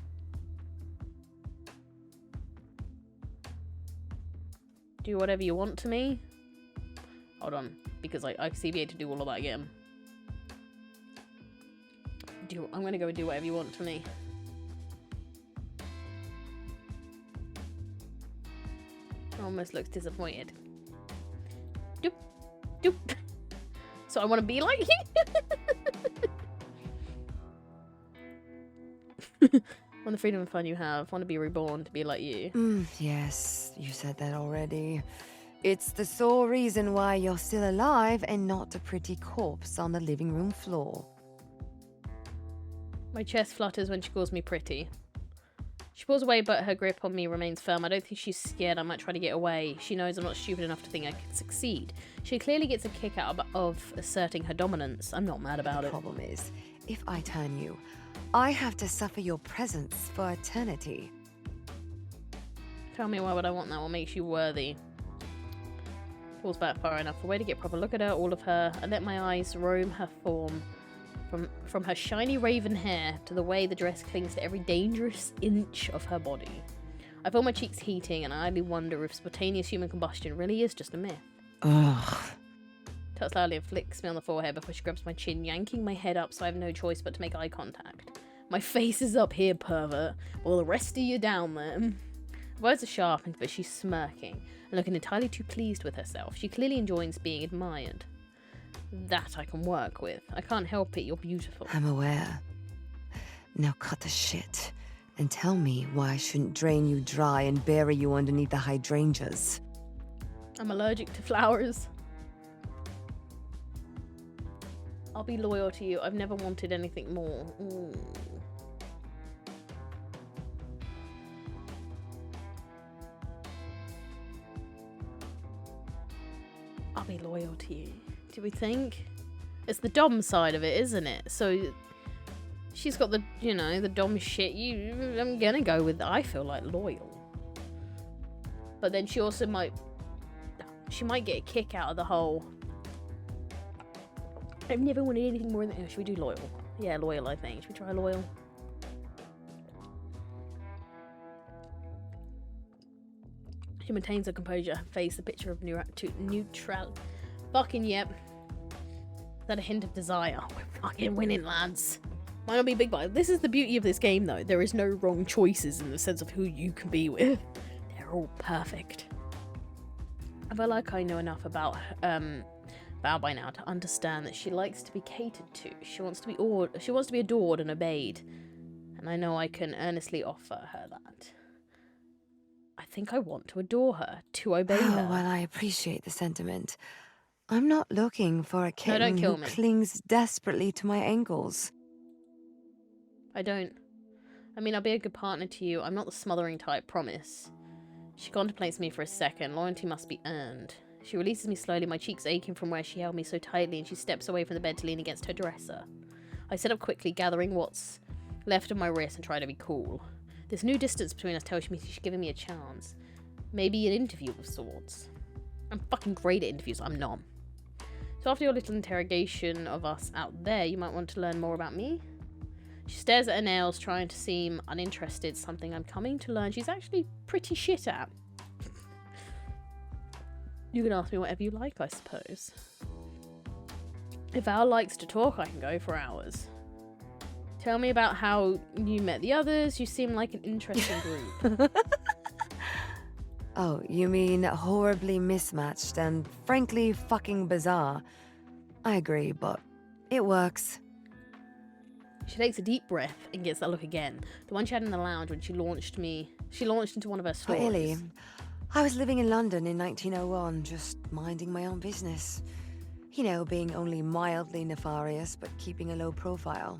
Do whatever you want to me. Hold on, because I CBA to do all of that again. I'm gonna go and do whatever you want to me. Almost looks disappointed. Doop, doop. So I want to be like you. Want the freedom and fun you have. Want to be reborn to be like you. Yes, you said that already. It's the sole reason why you're still alive and not a pretty corpse on the living room floor. My chest flutters when she calls me pretty. She pulls away, but her grip on me remains firm. I don't think she's scared I might try to get away. She knows I'm not stupid enough to think I could succeed. She clearly gets a kick out of asserting her dominance. I'm not mad about it. The problem is, if I turn you, I have to suffer your presence for eternity. Tell me, why would I want that? What makes you worthy? Pulls back far enough away to get a proper look at her, all of her. I let my eyes roam her form. From her shiny raven hair to the way the dress clings to every dangerous inch of her body. I feel my cheeks heating and I idly wonder if spontaneous human combustion really is just a myth. Ugh. Tucks loudly and flicks me on the forehead before she grabs my chin, yanking my head up so I have no choice but to make eye contact. My face is up here, pervert, while the rest of you down there. Her words are sharpened, but she's smirking and looking entirely too pleased with herself. She clearly enjoys being admired. That I can work with. I can't help it, you're beautiful. I'm aware. Now cut the shit and tell me why I shouldn't drain you dry and bury you underneath the hydrangeas. I'm allergic to flowers. I'll be loyal to you. I've never wanted anything more. Ooh. I'll be loyal to you. Do we think? It's the dom side of it, isn't it? So she's got the, you know, the dom shit. I'm gonna go with, I feel like, loyal. But then she also might get a kick out of the whole, I've never wanted anything more than, should we do loyal? Yeah, loyal, I think. Should we try loyal? She maintains her composure, face the picture of neutral. Fucking yep. Is that a hint of desire? We're fucking winning, lads. Might not be big, but this is the beauty of this game, though. There is no wrong choices in the sense of who you can be with. They're all perfect. I feel like I know enough about Val by now to understand that she likes to be catered to. She wants to be adored and obeyed, and I know I can earnestly offer her that. I think I want to adore her, to obey her. Oh, well, I appreciate the sentiment. I'm not looking for a kitten kill who me. clings desperately to my ankles. I don't. I mean, I'll be a good partner to you. I'm not the smothering type, promise. She contemplates me for a second. Loyalty must be earned. She releases me slowly, my cheeks aching from where she held me so tightly, and she steps away from the bed to lean against her dresser. I sit up quickly, gathering what's left of my wrist and try to be cool. This new distance between us tells me she's giving me a chance. Maybe an interview of sorts. I'm fucking great at interviews, I'm not. So after your little interrogation of us out there, you might want to learn more about me? She stares at her nails, trying to seem uninterested, something I'm coming to learn she's actually pretty shit at. You can ask me whatever you like, I suppose. If Al likes to talk, I can go for hours. Tell me about how you met the others. You seem like an interesting group. Oh, you mean horribly mismatched and frankly fucking bizarre. I agree, but it works. She takes a deep breath and gets that look again. The one she had in the lounge when she launched into one of her Oh, stories. Illy, I was living in London in 1901, just minding my own business. You know, being only mildly nefarious, but keeping a low profile.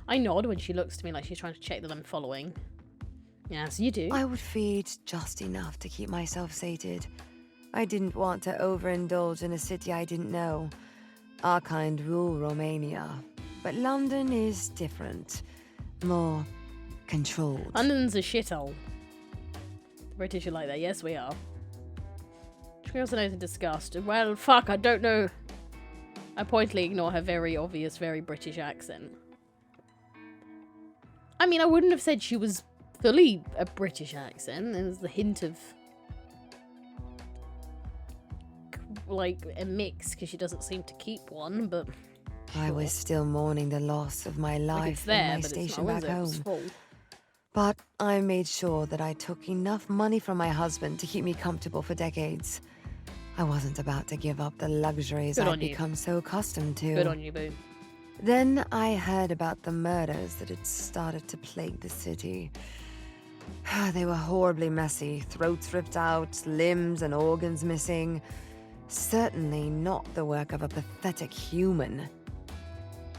I nod when she looks to me like she's trying to check that I'm following. Yes, you do. I would feed just enough to keep myself sated. I didn't want to overindulge in a city I didn't know. Our kind rule Romania. But London is different. More controlled. London's a shithole. The British are like that. Yes, we are. She also knows in disgust. Well, fuck, I don't know. I pointedly ignore her very obvious, very British accent. I mean, I wouldn't have said she was fully a British accent. There's the hint of, like, a mix, because she doesn't seem to keep one, but... I was still mourning the loss of my Like, it's life there, and my but it's station not, back is it? It's home. full. But I made sure that I took enough money from my husband to keep me comfortable for decades. I wasn't about to give up the luxuries Good I'd on you. become so accustomed to. Good on you, boo. Then I heard about the murders that had started to plague the city. They were horribly messy, throats ripped out, limbs and organs missing. Certainly not the work of a pathetic human.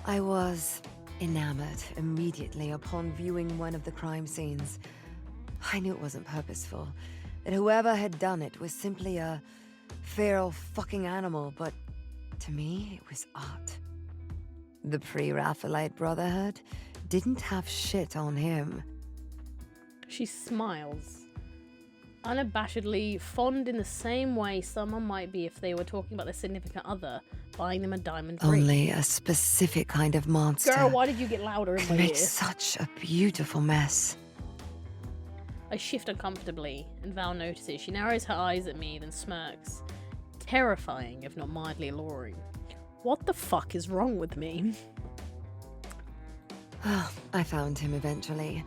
I was enamored immediately upon viewing one of the crime scenes. I knew it wasn't purposeful, that whoever had done it was simply a feral fucking animal, but to me, it was art. The Pre-Raphaelite Brotherhood didn't have shit on him. She smiles. Unabashedly fond in the same way someone might be if they were talking about their significant other, buying them a diamond ring. Only a specific kind of monster Girl, why did you get louder in my could make ear? such a beautiful mess. I shift uncomfortably, and Val notices. She narrows her eyes at me, then smirks. Terrifying, if not mildly alluring. What the fuck is wrong with me? I found him eventually.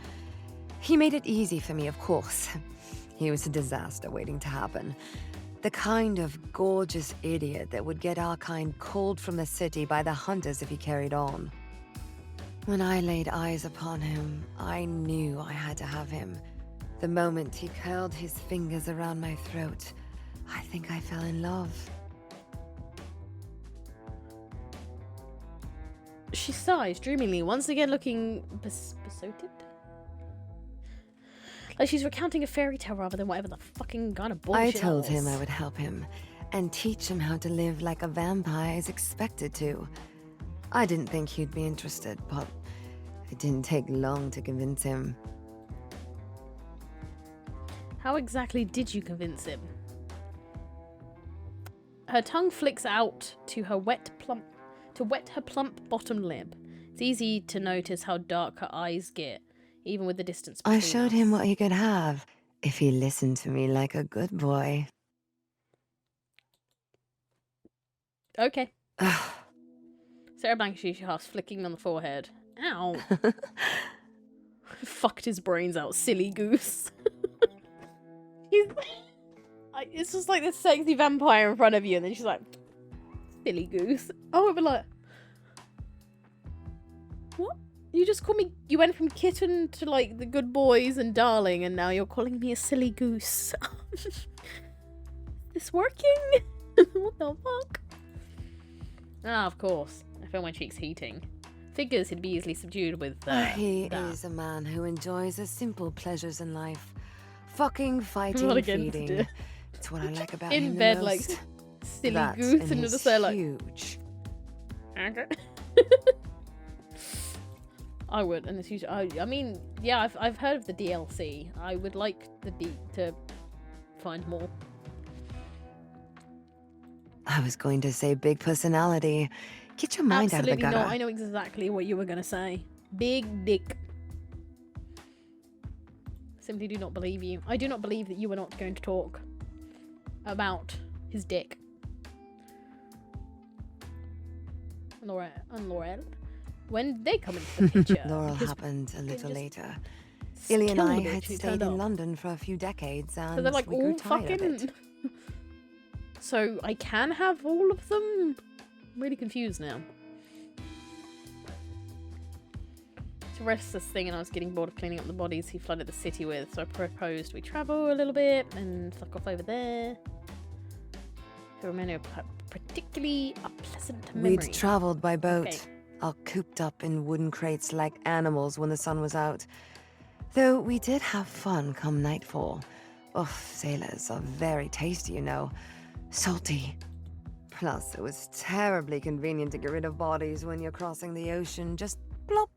He made it easy for me, of course. He was a disaster waiting to happen. The kind of gorgeous idiot that would get our kind called from the city by the hunters if he carried on. When I laid eyes upon him, I knew I had to have him. The moment he curled his fingers around my throat, I think I fell in love. She sighs dreamily, once again looking besotted. Like she's recounting a fairy tale rather than whatever the fucking kind of bullshit I told that him was. I would help him and teach him how to live like a vampire is expected to. I didn't think he'd be interested, but it didn't take long to convince him. How exactly did you convince him? Her tongue flicks out to wet her plump bottom lip. It's easy to notice how dark her eyes get, even with the distance between I showed him us. what he could have if he listened to me like a good boy. Okay. Sarah Blankenship half flicking on the forehead. Ow. Fucked his brains out, silly goose. It's just like this sexy vampire in front of you, and then she's like, silly goose. Oh, I'd be like, what? You just called me, you went from kitten to like the good boys and darling, and now you're calling me a silly goose. Is this working? What the fuck? Ah, of course. I feel my cheeks heating. Figures he'd be easily subdued with He that. is a man who enjoys the simple pleasures in life. Fucking, fighting, Not against feeding. it. It's what I like about In him the bed, like, most. silly That goose, and and you're his just there like, huge. I would, and it's usually, I mean, yeah, I've heard of the DLC. I would like to find more. I was going to say big personality. Get your mind Absolutely out of the gutter. not. I know exactly what you were gonna say. Big dick. Simply do not believe you. I do not believe that you were not going to talk about his dick. Laurel. When did they come into the picture? Laurel Because happened a little just later. Illy and killed I the bitch had who stayed turned in up. London for a few decades, and So they're like we grew all tired of it. fucking. So I can have all of them? I'm really confused now. It's a restless thing, and I was getting bored of cleaning up the bodies he flooded the city with, so I proposed we travel a little bit and fuck off over there. To remain a particularly a pleasant memory. We'd travelled by boat, Okay. all cooped up in wooden crates like animals when the sun was out. Though we did have fun come nightfall. Oh, sailors are very tasty, you know. Salty. Plus, it was terribly convenient to get rid of bodies when you're crossing the ocean. Just plop,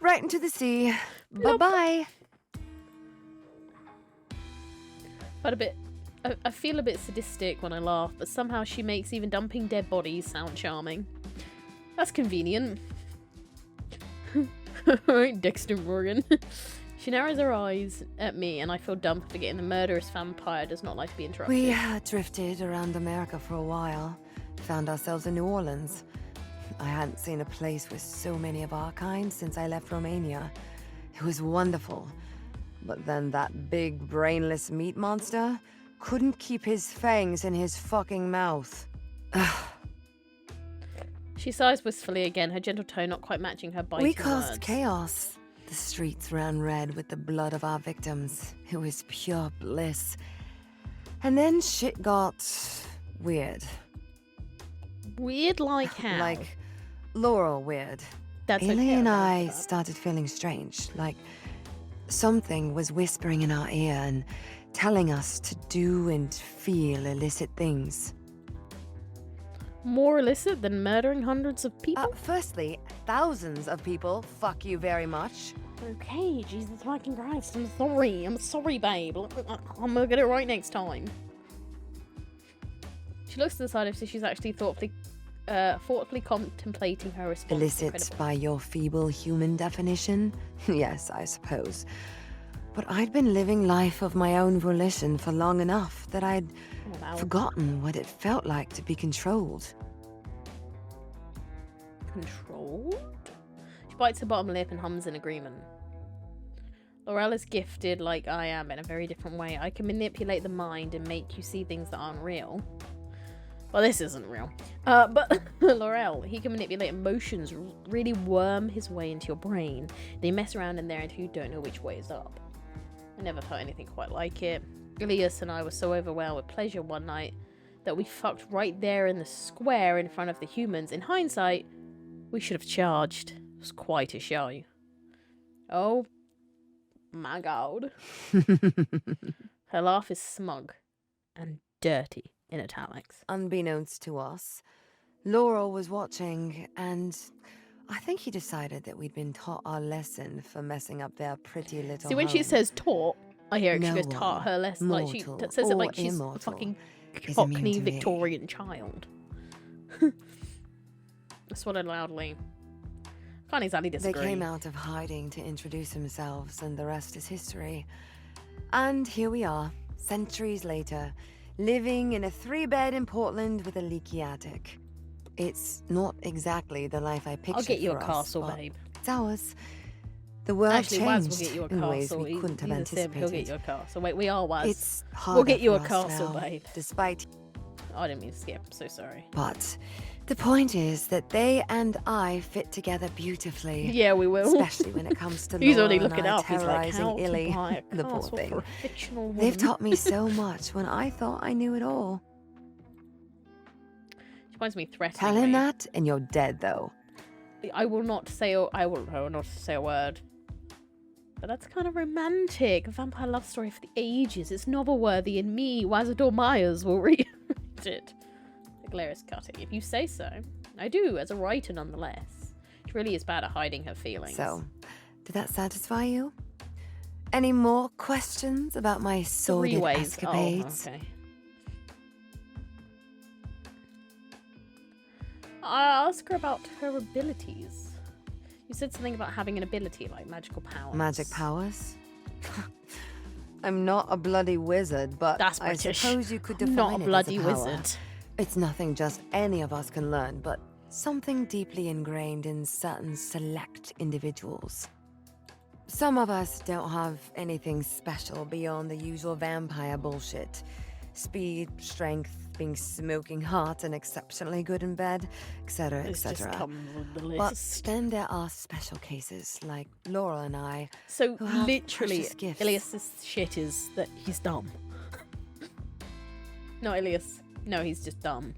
right into the sea. Bye-bye. But I feel a bit sadistic when I laugh, but somehow she makes even dumping dead bodies sound charming. That's convenient. Alright, Dexter Morgan. She narrows her eyes at me, and I feel dumb for forgetting the murderous vampire does not like to be interrupted. We drifted around America for a while. Found ourselves in New Orleans. I hadn't seen a place with so many of our kind since I left Romania. It was wonderful. But then that big brainless meat monster couldn't keep his fangs in his fucking mouth. She sighs wistfully again, her gentle tone not quite matching her biting We caused words. chaos. The streets ran red with the blood of our victims. It was pure bliss. And then shit got weird. Weird like how? Like Laurel weird. That's Illy okay, and I'll I go with that. started feeling strange, like something was whispering in our ear and telling us to do and feel illicit things. More illicit than murdering hundreds of people? Firstly, thousands of people, fuck you very much. Okay, Jesus fucking Christ, I'm sorry, babe. I'm gonna get it right next time. She looks to the side as if she's actually thoughtfully contemplating her response. Illicit Incredible. by your feeble human definition? Yes, I suppose. But I'd been living life of my own volition for long enough that I'd Oh, wow. forgotten what it felt like to be controlled. Controlled? She bites her bottom lip and hums in agreement. Laurel is gifted like I am in a very different way. I can manipulate the mind and make you see things that aren't real. Well, this isn't real. But Laurel, he can manipulate emotions, really worm his way into your brain. They mess around in there until you don't know which way is up. I never felt anything quite like it. Elias and I were so overwhelmed with pleasure one night that we fucked right there in the square in front of the humans. In hindsight, we should have charged. It was quite a show. Oh My god. Her laugh is smug and dirty in italics. Unbeknownst to us, Laurel was watching, and I think he decided that we'd been taught our lesson for messing up their pretty little See, when she home. says taught, I hear it. No she goes taught one, her lesson. Like she mortal says it or like she's a immortal, fucking is immune Cockney to me. Victorian child. I swallowed loudly. Can't exactly They disagree. came out of hiding to introduce themselves, and the rest is history. And here we are, centuries later, living in a 3-bed in Portland with a leaky attic. It's not exactly the life I pictured I'll get you a for us, castle, but babe. it's ours. The world Actually, Waz changed will get you a in ways castle. we couldn't have He's a sim, anticipated. he'll get you a castle. Wait, we are Waz. It's We'll harder get you for a us castle, now, babe. despite. Oh, I didn't mean to skip. I'm so sorry. But the point is that they and I fit together beautifully. Yeah, we will. Especially when it comes to He's already Laura and looking I up. He's like, terrorizing how to Illy, buy a the poor castle thing. for a fictional woman. They've taught me so much when I thought I knew it all. She finds me threatening. Tell him that, and you're dead, though. I will not say. I will not say a word. But that's kind of romantic. A vampire love story for the ages. It's novel worthy, and me, Wazador Myers, will read it. The glare is cutting. If you say so, I do, as a writer, nonetheless. She really is bad at hiding her feelings. So, did that satisfy you? Any more questions about my sordid 3 ways. escapades? Oh, okay. I'll ask her about her abilities. You said something about having an ability like magical powers. Magic powers? I'm not a bloody wizard, but That's I British. suppose you could define Not it a as bloody power. wizard. It's nothing just any of us can learn, but something deeply ingrained in certain select individuals. Some of us don't have anything special beyond the usual vampire bullshit. Speed, strength, being smoking hot and exceptionally good in bed, etc., This just etc. comes with the But list. then there are special cases, like Laura and I. So who have literally, precious gifts. Ilias's shit is that he's dumb. Not Ilias. No, he's just dumb.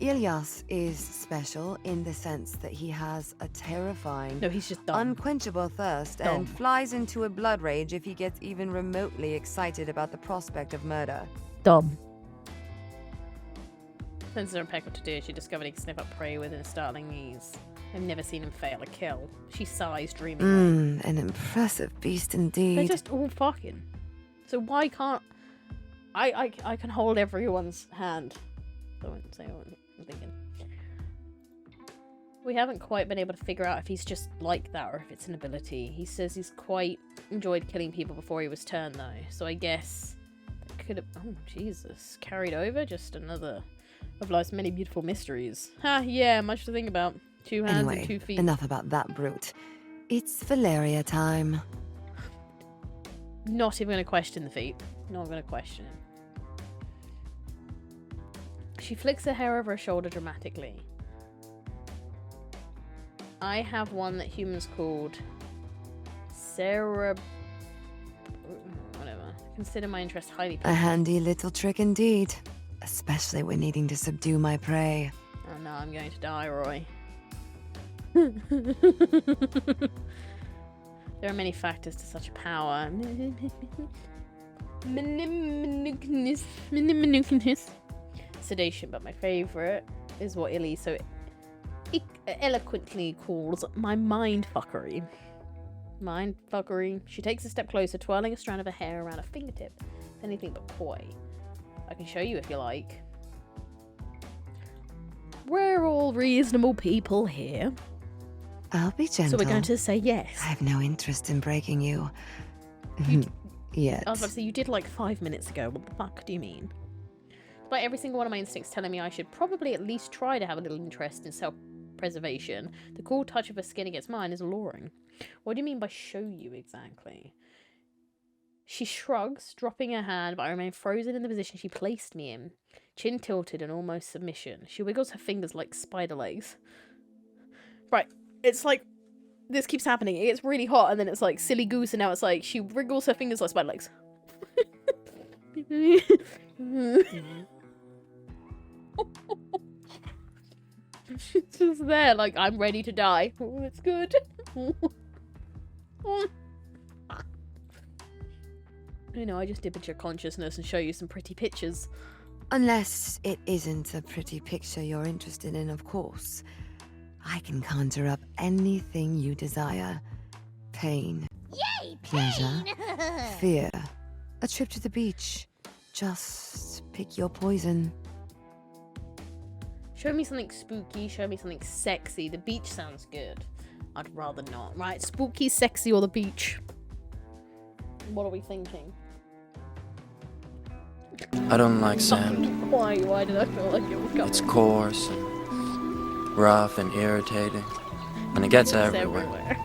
Ilias is special in the sense that he has a terrifying, No, he's just dumb. unquenchable thirst Dumb. and flies into a blood rage if he gets even remotely excited about the prospect of murder. Dumb. Sends her impeccable to do. She discovered he can sniff up prey within startling ease. I've never seen him fail a kill. She sighs dreamingly. An impressive beast They're indeed. just all fucking. So why can't I can hold everyone's hand. I won't say what I'm thinking. We haven't quite been able to figure out if he's just like that or if it's an ability. He says he's quite enjoyed killing people before he was turned though. So I guess that could have, oh Jesus, carried over. Just another of life's many beautiful mysteries. Ha, yeah, much to think about. 2 hands Anyway, and 2 feet. enough about that brute. It's Valeria time. Not even going to question the feet. Not going to question him. She flicks her hair over her shoulder dramatically. I have one that humans called Sarah. Whatever. Consider my interest highly. A handy little trick indeed. Especially when needing to subdue my prey. Oh no, I'm going to die, Roy. There are many factors to such power. Sedation, but my favourite is what Illy so eloquently calls my mind fuckery. Mind fuckery. She takes a step closer, twirling a strand of her hair around her fingertip. Anything but coy. I can show you if you like. We're all reasonable people here. I'll be gentle. So we're going to say yes. I have no interest in breaking you. Yet. I was about to say, you did like 5 minutes ago. What the fuck do you mean? Despite every single one of my instincts telling me I should probably at least try to have a little interest in self-preservation, the cool touch of her skin against mine is alluring. What do you mean by show you exactly? She shrugs, dropping her hand, but I remain frozen in the position she placed me in. Chin tilted and almost submission. She wiggles her fingers like spider legs. Right, it's like, this keeps happening. It gets really hot, and then it's like silly goose, and now it's like, she wriggles her fingers like spider legs. She's just there, like, I'm ready to die. Oh, it's good. You know, I just dip into your consciousness and show you some pretty pictures. Unless it isn't a pretty picture you're interested in, of course. I can conjure up anything you desire. Pain, Yay, pleasure, pain! fear, a trip to the beach. Just pick your poison. Show me something spooky, show me something sexy. The beach sounds good. I'd rather not. Right, spooky, sexy, or the beach? What are we thinking? I don't like sand. Why did I feel like it was coming? It's coarse and rough and irritating, and it gets It's everywhere.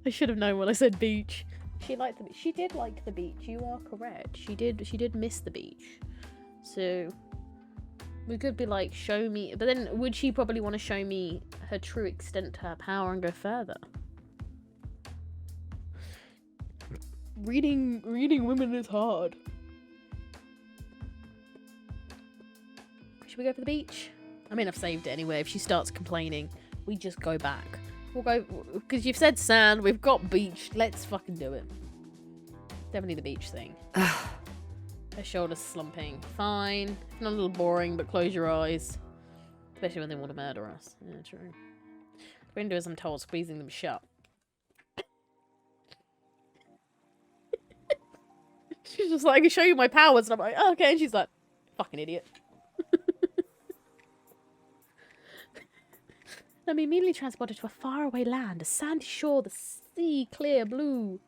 I should have known when I said beach. She liked the beach. She did like the beach. You are correct. She did miss the beach. So we could be like, show me. But then would she probably want to show me her true extent to her power and go further? Reading women is hard. Should we go for the beach? I mean, I've saved it anyway. If she starts complaining, we just go back. We'll go, because you've said sand, we've got beach. Let's fucking do it. Definitely the beach thing. Her shoulders slumping. Fine. Not a little boring, but close your eyes. Especially when they want to murder us. Yeah, true. We're going to do as I'm told, squeezing them shut. She's just like, I can show you my powers. And I'm like, oh, okay. And she's like, fucking idiot. I'm immediately transported to a faraway land, a sandy shore, the sea clear blue.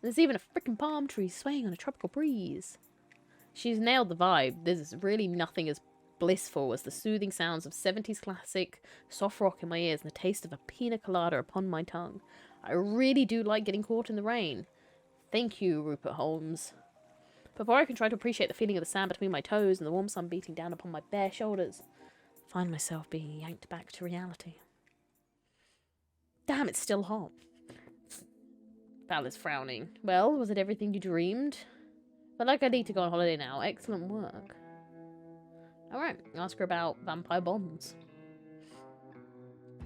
There's even a freaking palm tree swaying on a tropical breeze. She's nailed the vibe. There's really nothing as blissful as the soothing sounds of 70s classic soft rock in my ears and the taste of a pina colada upon my tongue. I really do like getting caught in the rain. Thank you, Rupert Holmes. Before I can try to appreciate the feeling of the sand between my toes and the warm sun beating down upon my bare shoulders, I find myself being yanked back to reality. Damn, it's still hot. Val is frowning. Well, was it everything you dreamed? But like I need to go on holiday now. Excellent work. Alright, ask her about vampire bonds.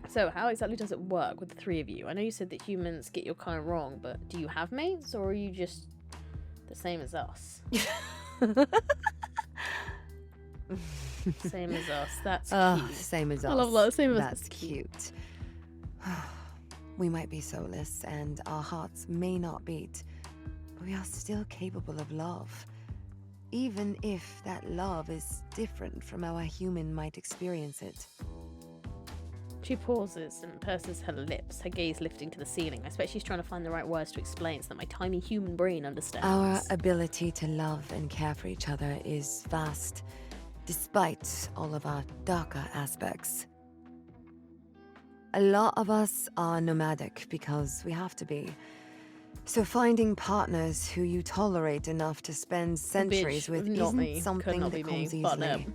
So, how exactly does it work with the three of you? I know you said that humans get your kind wrong, but do you have mates, or are you just the same as us? Same as us. That's cute. Same as us. I love that. Same as us. That's cute. We might be soulless and our hearts may not beat, but we are still capable of love. Even if that love is different from how a human might experience it. She pauses and purses her lips, her gaze lifting to the ceiling. I expect she's trying to find the right words to explain so that my tiny human brain understands. Our ability to love and care for each other is vast, despite all of our darker aspects. A lot of us are nomadic because we have to be. So finding partners who you tolerate enough to spend centuries with isn't something that comes easily.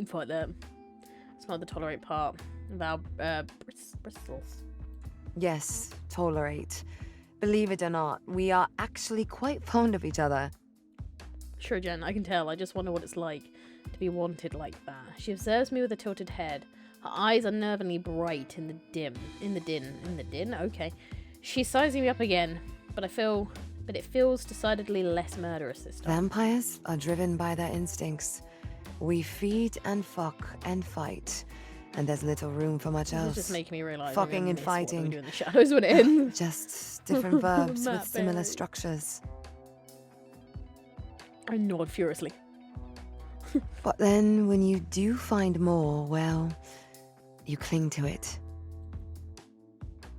Fuck them. It's not the tolerate part of our bristles. Yes, tolerate. Believe it or not, we are actually quite fond of each other. Sure, Jen, I can tell. I just wonder what it's like to be wanted like that. She observes me with a tilted head. Her eyes unnervingly bright in the din. Okay. She's sizing me up again, but it feels decidedly less murderous this time. Vampires are driven by their instincts. We feed and fuck and fight, and there's little room for much else. It's just making me realise fucking and fighting. What we do in the shadows when it ends. Just different verbs with Matt similar Berry. structures. I nod furiously. But then when you do find more, well, you cling to it.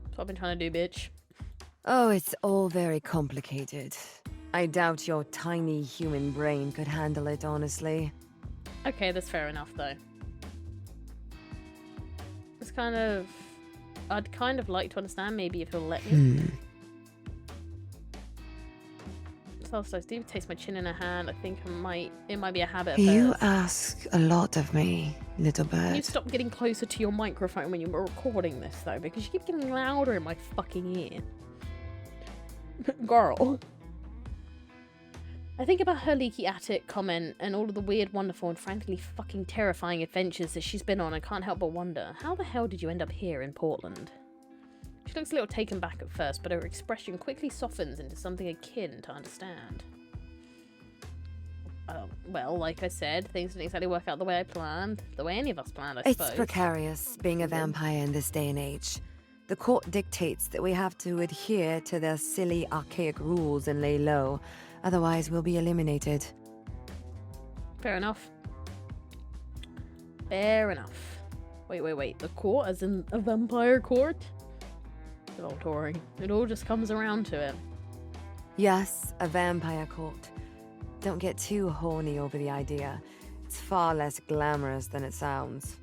That's what I've been trying to do, bitch. Oh, it's all very complicated. I doubt your tiny human brain could handle it, honestly. Okay, that's fair enough, though. It's kind of... I'd kind of like to understand, maybe, if he'll let me. So I do taste my chin in her hand. I think it might be a habit of You hers. ask a lot of me, little Can you bird. stop getting closer to your microphone when you're recording this, though? Because you keep getting louder in my fucking ear. Girl. I think about her leaky attic comment and all of the weird, wonderful, and frankly fucking terrifying adventures that she's been on. I can't help but wonder, how the hell did you end up here in Portland? She looks a little taken back at first, but her expression quickly softens into something akin to understand. Well, like I said, things didn't exactly work out the way I planned. The way any of us planned, I suppose. It's precarious being a vampire in this day and age. The court dictates that we have to adhere to their silly, archaic rules and lay low. Otherwise, we'll be eliminated. Fair enough. Fair enough. Wait. The court, as in a vampire court? Good old Tori. It all just comes around to it. Yes, a vampire court. Don't get too horny over the idea. It's far less glamorous than it sounds.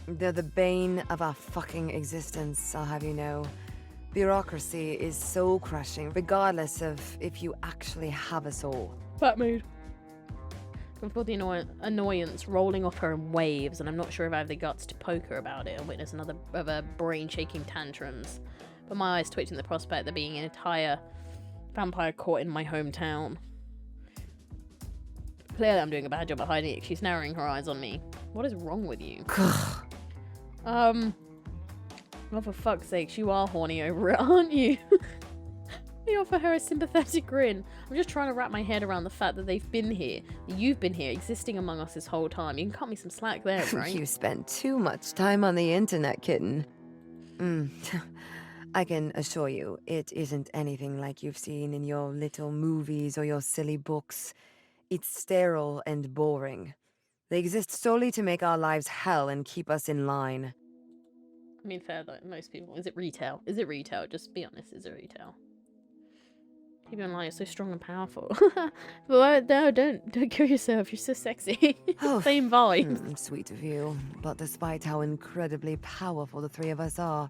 They're the bane of our fucking existence, I'll have you know. Bureaucracy is soul crushing, regardless of if you actually have a soul. Fat mood. I feel the annoyance rolling off her in waves, and I'm not sure if I have the guts to poke her about it or witness another of her brain-shaking tantrums. But my eyes twitch in the prospect of there being an entire vampire court in my hometown. Clearly I'm doing a bad job at hiding it. She's narrowing her eyes on me. What is wrong with you? Oh, for fuck's sake, you are horny over it, aren't you? I offer her a sympathetic grin. I'm just trying to wrap my head around the fact that they've been here, that you've been here, existing among us this whole time. You can cut me some slack there, right? You spend too much time on the internet, kitten. I can assure you, it isn't anything like you've seen in your little movies or your silly books. It's sterile and boring. They exist solely to make our lives hell and keep us in line. I mean, fair though, most people. Is it retail? Is it retail? Just be honest, is it retail? People in line are so strong and powerful. But no, don't kill yourself. You're so sexy. Same vibes. Sweet of you. But despite how incredibly powerful the three of us are,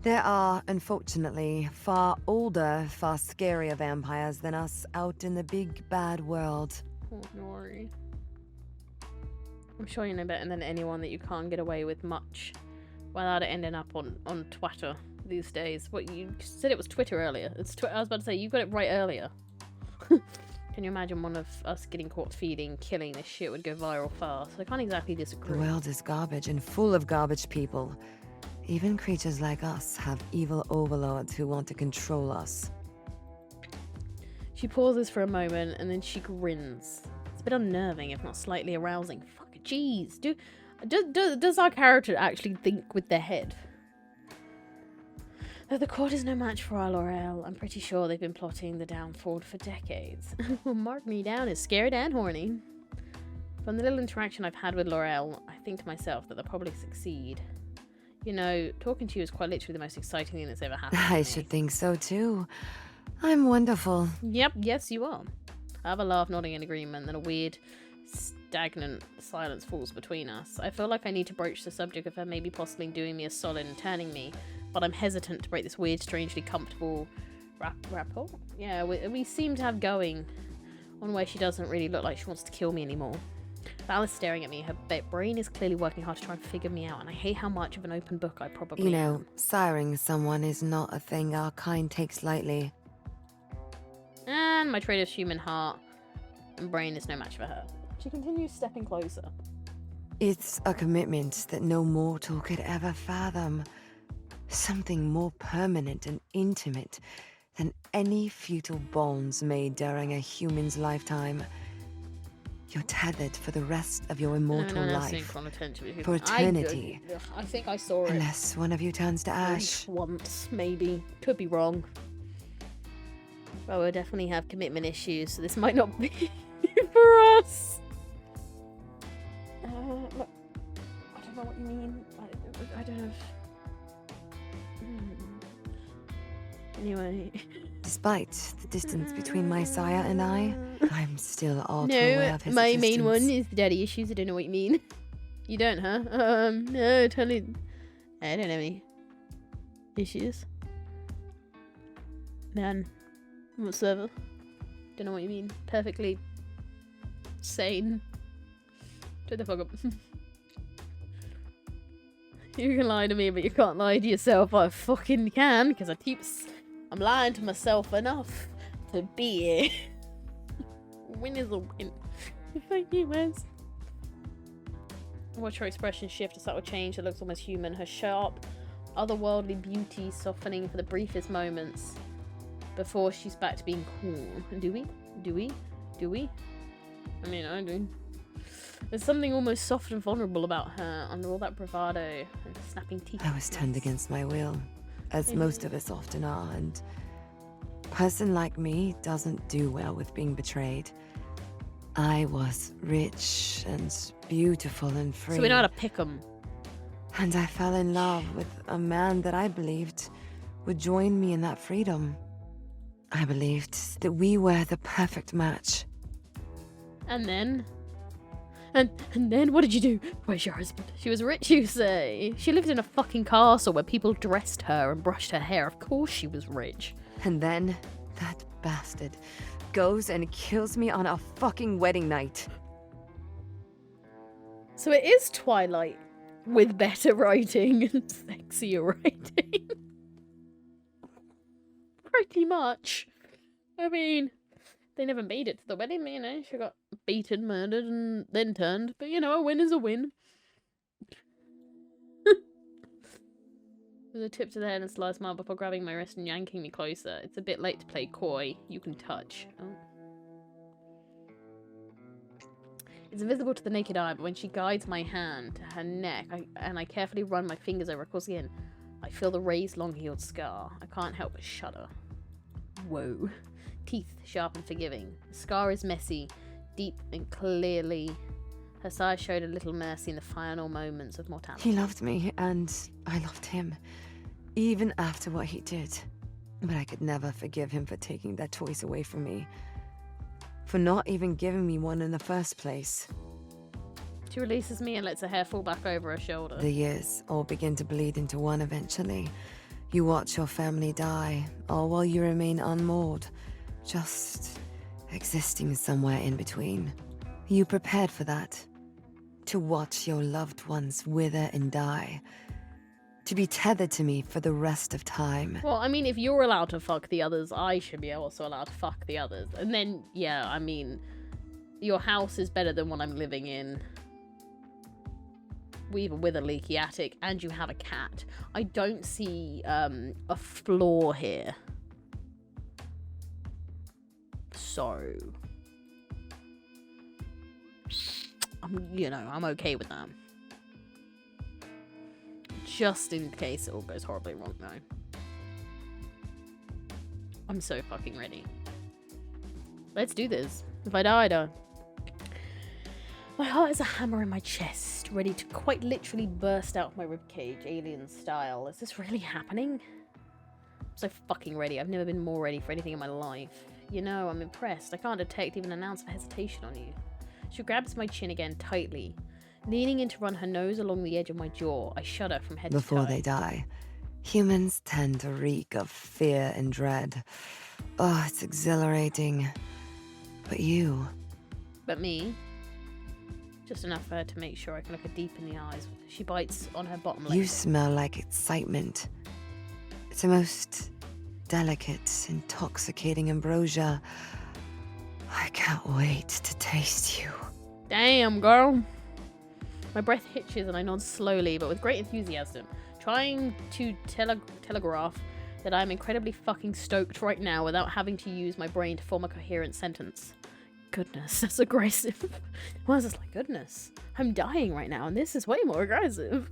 there are, unfortunately, far older, far scarier vampires than us out in the big bad world. Oh, Nori. I'm sure you know better than anyone that you can't get away with much without it ending up on Twitter these days. What, you said it was Twitter earlier. I was about to say, you got it right earlier. Can you imagine one of us getting caught feeding, killing? This shit would go viral fast. I can't exactly disagree. The world is garbage and full of garbage people. Even creatures like us have evil overlords who want to control us. She pauses for a moment and then she grins. It's a bit unnerving, if not slightly arousing. Fuck, jeez. Does our character actually think with their head? Though the court is no match for our Laurel, I'm pretty sure they've been plotting the downfall for decades. Mark me down as scared and horny. From the little interaction I've had with Laurel, I think to myself that they'll probably succeed. You know, talking to you is quite literally the most exciting thing that's ever happened to me. I should think so too. I'm wonderful. Yep, yes you are. I have a laugh, nodding in agreement, then a weird, stagnant silence falls between us. I feel like I need to broach the subject of her maybe possibly doing me a solid and turning me, but I'm hesitant to break this weird, strangely comfortable rapport. Yeah, we seem to have going on where she doesn't really look like she wants to kill me anymore. Val is staring at me. Her brain is clearly working hard to try and figure me out, and I hate how much of an open book I probably You know, am. siring someone is not a thing our kind takes lightly. And my trade of human heart and brain is no match for her. She continues stepping closer. It's a commitment that no mortal could ever fathom. Something more permanent and intimate than any futile bonds made during a human's lifetime. You're tethered for the rest of your immortal life. For eternity. I think I saw it. Unless one of you turns to ash. Once, maybe. Could be wrong. Well, we'll definitely have commitment issues, so this might not be for us. Look, I don't know what you mean. I don't know if... Anyway... Despite the distance between my sire and I'm still all too aware of his my existence. main one is the daddy issues. I don't know what you mean. You don't, huh? No, totally. I don't have any issues. None whatsoever. Don't know what you mean. Perfectly sane. Shut the fuck up. You can lie to me, but you can't lie to yourself. I fucking can, because I'm lying to myself enough to be here. Win is a win. Thank you, Wes. Watch her expression shift, a subtle change that looks almost human. Her sharp, otherworldly beauty softening for the briefest moments before she's back to being cool. Do we? Do we? Do we? I mean, I do. There's something almost soft and vulnerable about her under all that bravado and snapping teeth. I was turned against my will, as most of us often are, and a person like me doesn't do well with being betrayed. I was rich and beautiful and free. So we know how to pick 'em. And I fell in love with a man that I believed would join me in that freedom. I believed that we were the perfect match. And then? And then what did you do? Where's your husband? She was rich, you say? She lived in a fucking castle where people dressed her and brushed her hair. Of course she was rich. And then that bastard goes and kills me on a fucking wedding night. So it is Twilight with better writing and sexier writing. Pretty much. I mean, they never made it to the wedding, you know. She got beaten, murdered, and then turned. But, you know, a win is a win. With a tip to the head and sly smile before grabbing my wrist and yanking me closer. It's a bit late to play coy. You can touch. Oh. It's invisible to the naked eye, but when she guides my hand to her neck, I carefully run my fingers over across the end, I feel the raised, long-healed scar. I can't help but shudder. Whoa. Teeth sharp and forgiving. The scar is messy, deep and clearly. Her sighs showed a little mercy in the final moments of mortality. He loved me, and I loved him. Even after what he did. But I could never forgive him for taking that toys away from me. For not even giving me one in the first place. She releases me and lets her hair fall back over her shoulder. The years all begin to bleed into one eventually. You watch your family die, all while you remain unmoored, just existing somewhere in between. You prepared for that. To watch your loved ones wither and die. To be tethered to me for the rest of time. Well, I mean, if you're allowed to fuck the others, I should be also allowed to fuck the others. And then, yeah, I mean, your house is better than what I'm living in. Even with a leaky attic, and you have a cat. I don't see a flaw here. So, I'm okay with that. Just in case it all goes horribly wrong, though. I'm so fucking ready. Let's do this. If I die, I die. My heart is a hammer in my chest, ready to quite literally burst out my ribcage, alien style. Is this really happening? I'm so fucking ready. I've never been more ready for anything in my life. You know, I'm impressed. I can't detect even an ounce of hesitation on you. She grabs my chin again tightly, leaning in to run her nose along the edge of my jaw. I shudder from head to toe. Before they die, humans tend to reek of fear and dread. Oh, it's exhilarating. But you... But me? Just enough for her to make sure I can look her deep in the eyes. She bites on her bottom lip. You smell like excitement. It's a most delicate, intoxicating ambrosia. I can't wait to taste you. Damn, girl. My breath hitches and I nod slowly, but with great enthusiasm, trying to telegraph that I'm incredibly fucking stoked right now without having to use my brain to form a coherent sentence. Goodness, that's aggressive. Why is this like goodness? I'm dying right now, and this is way more aggressive.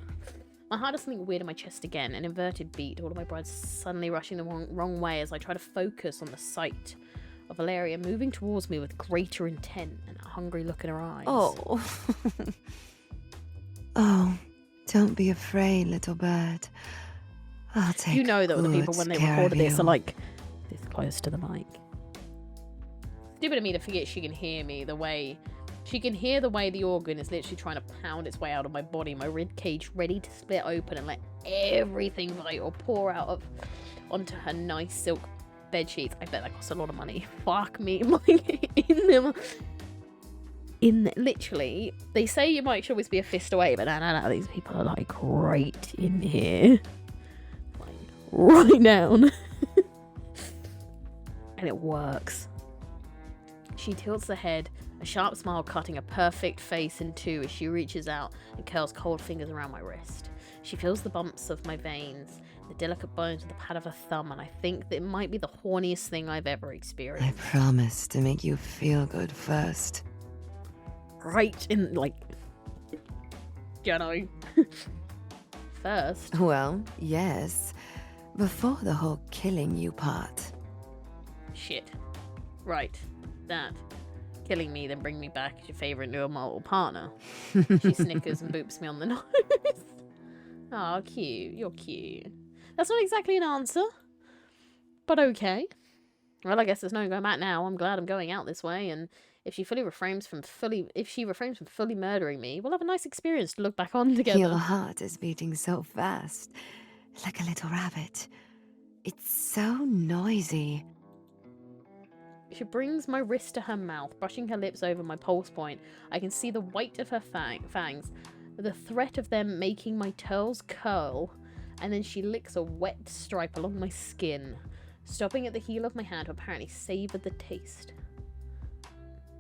My heart does something weird in my chest again, an inverted beat, all of my blood suddenly rushing the wrong way as I try to focus on the sight of Valeria moving towards me with greater intent and a hungry look in her eyes. Oh. Oh, don't be afraid, little bird. I'll take You know that the people, when they recorded this, are you. like this close to the mic. Stupid of me to forget she can hear me the way... She can hear the way the organ is literally trying to pound its way out of my body, my rib cage ready to split open and let everything vital pour out onto her nice silk bed sheets. I bet that costs a lot of money. Fuck me. Literally, they say your mic should always be a fist away, but no, these people are like right in here. Like, right down. And it works. She tilts the head, a sharp smile cutting a perfect face in two as she reaches out and curls cold fingers around my wrist. She feels the bumps of my veins, the delicate bones of the pad of her thumb, and I think that it might be the horniest thing I've ever I experienced. promise to make you feel good first. Right in, like, you know. First. Well, yes. Before the whole killing you part. Shit. Right. That. Killing me, then bring me back as your favourite new immortal partner. She snickers and boops me on the nose. Oh, cute. You're cute. That's not exactly an answer, but okay. Well, I guess there's no going back now. I'm glad I'm going out this way, and if she refrains from fully murdering me, we'll have a nice experience to look back on together. Your heart is beating so fast, like a little rabbit. It's so noisy. She brings my wrist to her mouth, brushing her lips over my pulse point. I can see the white of her fangs, the threat of them making my toes curl, and then she licks a wet stripe along my skin, stopping at the heel of my hand to apparently savor the taste.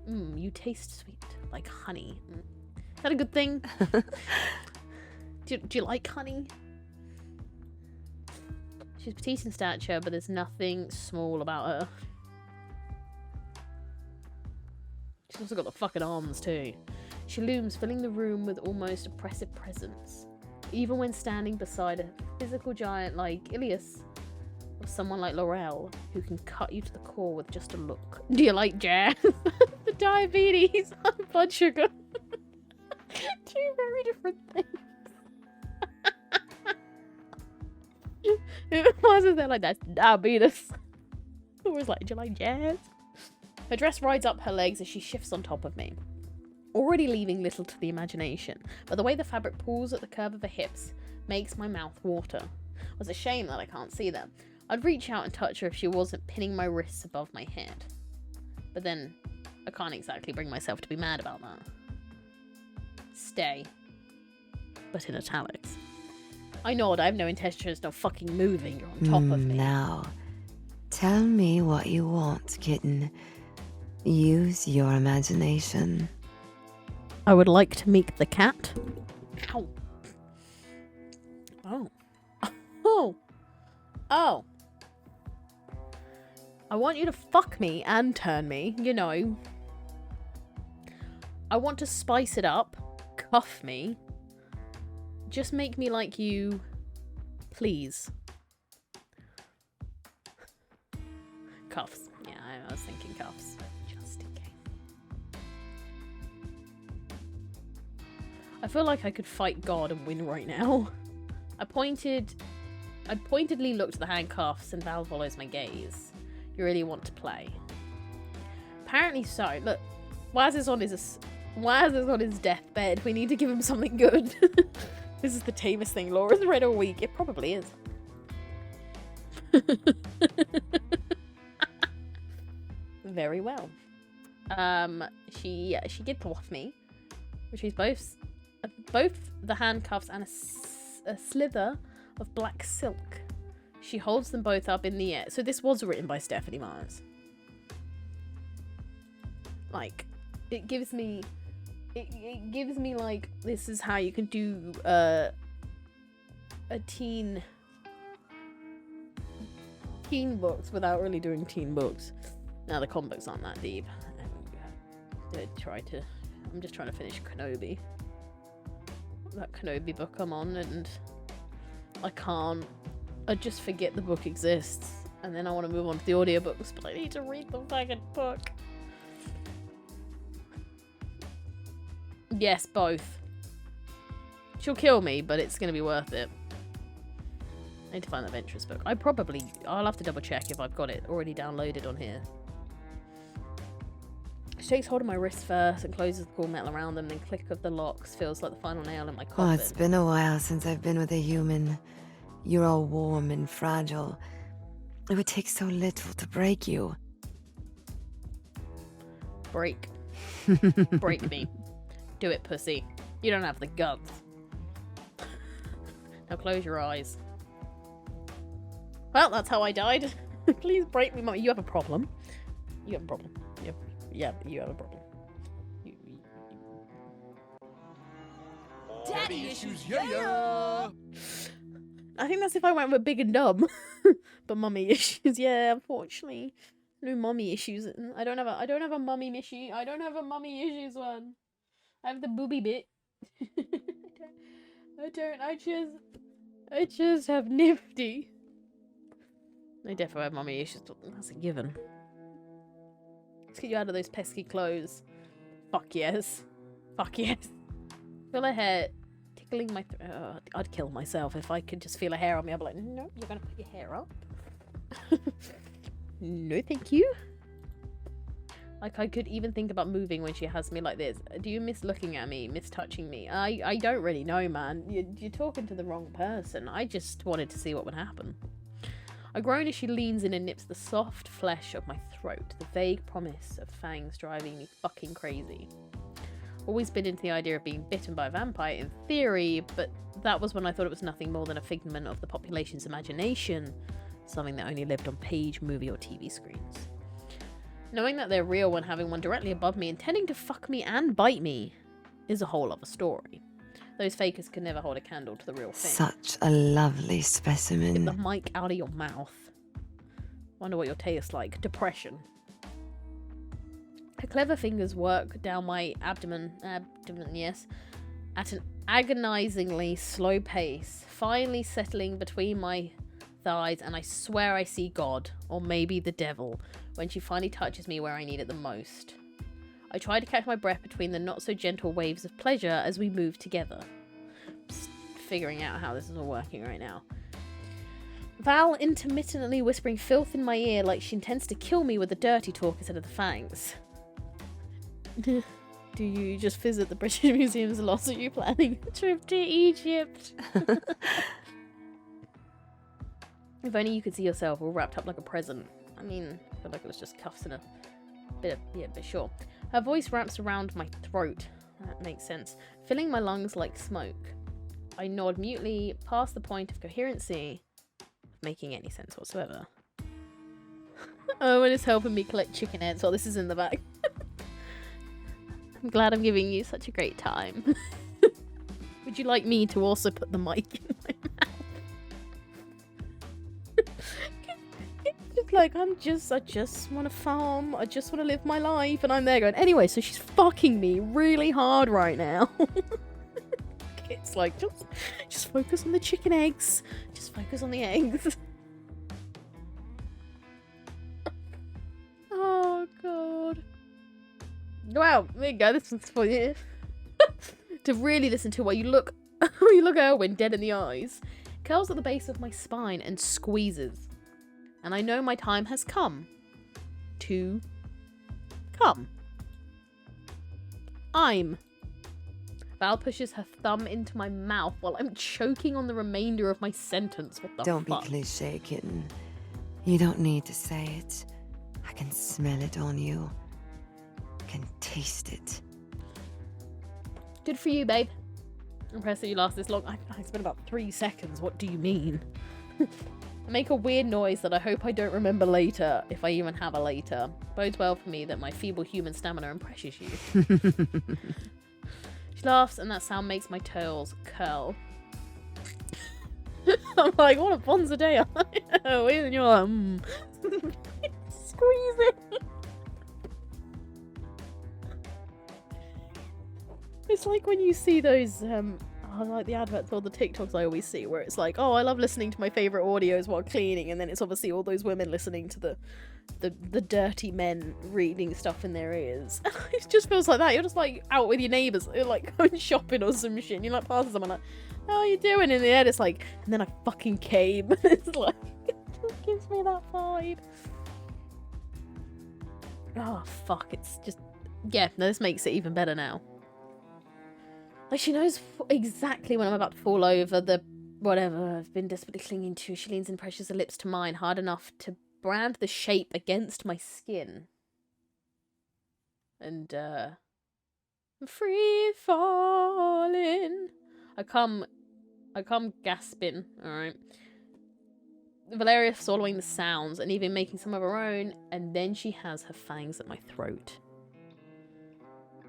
You taste sweet, like honey. Is that a good thing? do you like honey? She's petite in stature, but there's nothing small about her. She's also got the fucking arms too. She looms, filling the room with almost oppressive presence. Even when standing beside a physical giant like Ilias, or someone like Laurel, who can cut you to the core with just a look. Do you like jazz? The diabetes, high blood sugar. Two very different things. Why is it like that's diabetes? Always like, do you like jazz? Her dress rides up her legs as she shifts on top of me, already leaving little to the imagination, but the way the fabric pulls at the curve of her hips makes my mouth water. It's a shame that I can't see them. I'd reach out and touch her if she wasn't pinning my wrists above my head. But then, I can't exactly bring myself to be mad about that. Stay. But in italics. I nod, I have no intention of fucking moving. You're on top of me. Now, tell me what you want, kitten. Use your imagination. I would like to meet the cat. Ow. Oh. Oh. Oh. I want you to fuck me and turn me, you know. I want to spice it up. Cuff me. Just make me like you. Please. Cuffs. Yeah, I was thinking cuffs. Just in case. I feel like I could fight God and win right now. I pointedly looked at the handcuffs and Val follows my gaze. You really want to play? Apparently so. Look, Waz is on his deathbed. We need to give him something good. This is the tamest thing Laura's read all week. It probably is. Very well. She did off me, which is both the handcuffs and a slither of black silk. She holds them both up in the air. So this was written by Stephanie Myers. Like, it gives me like, this is how you can do a teen books without really doing teen books. Now the comic books aren't that deep. I'm just trying to finish Kenobi. That Kenobi book I'm on, and I just forget the book exists, and then I want to move on to the audiobooks, but I need to read the fucking book. Yes, both. She'll kill me, but it's going to be worth it. I need to find that Ventress book. I'll have to double check if I've got it already downloaded on here. She takes hold of my wrist first and closes the cool metal around them, then click of the locks feels like the final nail in my coffin. Oh, it's been a while since I've been with a human. You're all warm and fragile. It would take so little to break you. Break. Break me. Do it, pussy. You don't have the guts. Now close your eyes. Well, that's how I died. Please break me, Mum. You have a problem. You have a problem. You have a problem. Daddy issues, yeah. I think that's if I went with big and dumb. But mummy issues, yeah, unfortunately. No mummy issues. I don't have a mummy issue. I don't have a mummy issues one. I have the booby bit. I just have nifty. I definitely have mummy issues. That's a given. Let's get you out of those pesky clothes. Fuck yes. Fuck yes. Feel a hair tickling my I'd kill myself if I could just feel a hair on me. I'd be like, no, you're gonna put your hair up. No, thank you. Like, I could even think about moving when she has me like this. Do you miss looking at me? Miss touching me? I don't really know, man. You're talking to the wrong person. I just wanted to see what would happen. I groan as she leans in and nips the soft flesh of my throat. The vague promise of fangs driving me fucking crazy. Always been into the idea of being bitten by a vampire in theory, but that was when I thought it was nothing more than a figment of the population's imagination. Something that only lived on page, movie, or TV screens. Knowing that they're real and having one directly above me intending to fuck me and bite me is a whole other story. Those fakers can never hold a candle to the real thing. Such a lovely Get specimen. the mic out of your mouth. Wonder what your tastes like. Depression. Her clever fingers work down my abdomen, yes, at an agonizingly slow pace, finally settling between my thighs, and I swear I see God, or maybe the devil, when she finally touches me where I need it the most. I try to catch my breath between the not-so-gentle waves of pleasure as we move together. Just figuring out how this is all working right now. Val intermittently whispering filth in my ear like she intends to kill me with the dirty talk instead of the fangs. Do you just visit the British Museums a lot? Are you planning a trip to Egypt? If only you could see yourself all wrapped up like a present. I mean, I feel like it was just cuffs and a bit of, yeah, but sure. Her voice wraps around my throat. That makes sense. Filling my lungs like smoke. I nod mutely past the point of coherency of making any sense whatsoever. Owen is helping me collect chicken heads while this is in the bag. I'm glad I'm giving you such a great time. Would you like me to also put the mic in my mouth? It's like, I just want to farm, I just want to live my life, and I'm there going, anyway, so she's fucking me really hard right now. It's like, just focus on the chicken eggs. Just focus on the eggs. Oh, God. Wow, there you go, this one's for you. To really listen to while you look Erwin dead in the eyes. Curls at the base of my spine and squeezes. And I know my time has come. To come. Val pushes her thumb into my mouth while I'm choking on the remainder of my sentence. What the Don't fuck? be cliche, kitten. You don't need to say it. I can smell it on you. Can taste it. Good for you, babe. Impressed that you last this long. I spent about 3 seconds. What do you mean? I make a weird noise that I hope I don't remember later, if I even have a later. Bodes well for me that my feeble human stamina impresses you. She laughs, and that sound makes my toes curl. I'm like, what a bonza day. And you're like, squeeze it. It's like when you see those, like the adverts or the TikToks I always see, where it's like, oh, I love listening to my favourite audios while cleaning, and then it's obviously all those women listening to the dirty men reading stuff in their ears. It just feels like that. You're just like out with your neighbours, you're like going shopping or some shit, and you're like passing someone like, how are you doing? In the end it's like, and then I fucking came. It's like, it just gives me that vibe. Oh, fuck, it's just, yeah, no, this makes it even better now. Like, she knows exactly when I'm about to fall over, the whatever I've been desperately clinging to. She leans and presses her lips to mine hard enough to brand the shape against my skin. And, I'm free falling. I come gasping, alright. Valeria swallowing the sounds and even making some of her own, and then she has her fangs at my throat.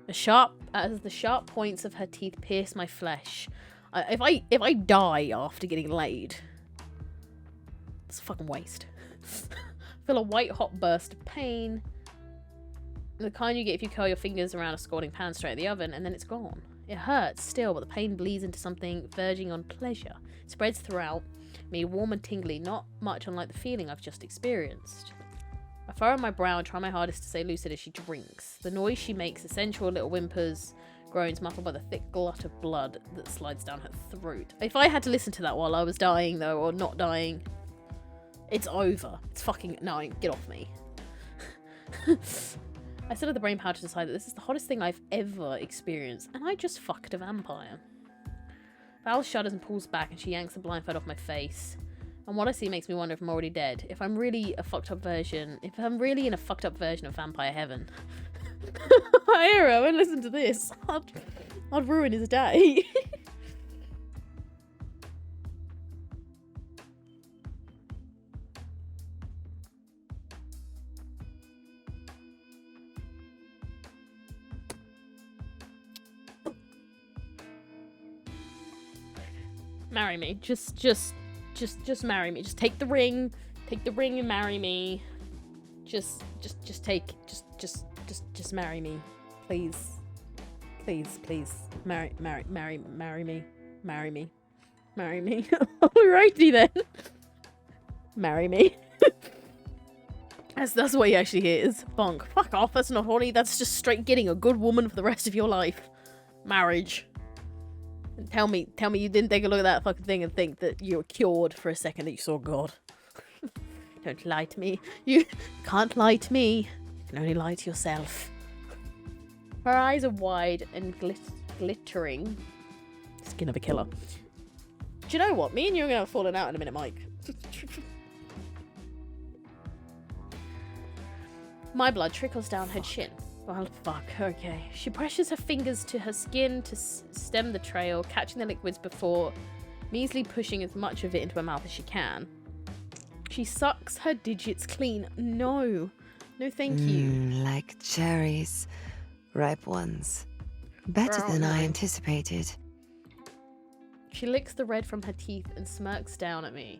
As the sharp points of her teeth pierce my flesh. If I die after getting laid, it's a fucking waste. Feel a white hot burst of pain. The kind you get if you curl your fingers around a scalding pan straight in the oven and then it's gone. It hurts still, but the pain bleeds into something verging on pleasure. It spreads throughout me, warm and tingly, not much unlike the feeling I've just experienced. I furrow my brow and try my hardest to stay lucid as she drinks. The noise she makes, essential little whimpers, groans muffled by the thick glut of blood that slides down her throat. If I had to listen to that while I was dying, though, or not dying, it's over. It's fucking... No, get off me. I still have the brain power to decide that this is the hottest thing I've ever experienced, and I just fucked a vampire. Val shudders and pulls back, and she yanks the blindfold off my face. And what I see makes me wonder if I'm already dead. If I'm really in a fucked up version of Vampire Heaven. I hear her and listen to this. I'd ruin his day. Marry me. Just marry me. Just take the ring. Take the ring and marry me. Just marry me. Please. Please. Marry me. Marry me. Marry me. Alrighty then. Marry me. That's what he actually hears. Bonk. Fuck off, that's not horny. That's just straight getting a good woman for the rest of your life. Marriage. Tell me you didn't take a look at that fucking thing and think that you were cured for a second that you saw God. Don't lie to me. You can't lie to me. You can only lie to yourself. Her eyes are wide and glittering. Skin of a killer. Do you know what? Me and you are going to have fallen out in a minute, Mike. My blood trickles down her chin. Well, fuck, okay. She presses her fingers to her skin to stem the trail, catching the liquids before measly pushing as much of it into her mouth as she can. She sucks her digits clean. No, thank you. Like cherries. Ripe ones. Better Girl, than no. I anticipated. She licks the red from her teeth and smirks down at me.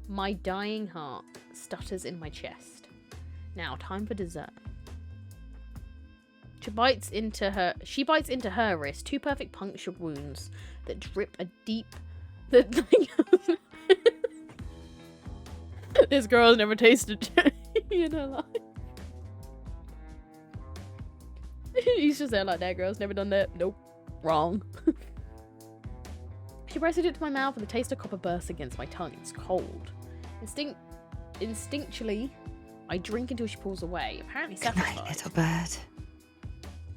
My dying heart stutters in my chest. Now, time for dessert. She bites into her wrist, two perfect puncture wounds that drip a deep... This girl has never tasted cherry in her life. He's just there like that, girl's never done that. Nope. Wrong. She presses it to my mouth and the taste of copper bursts against my tongue. It's cold. Instinctually, I drink until she pulls away, apparently Good satisfied. night, little bird.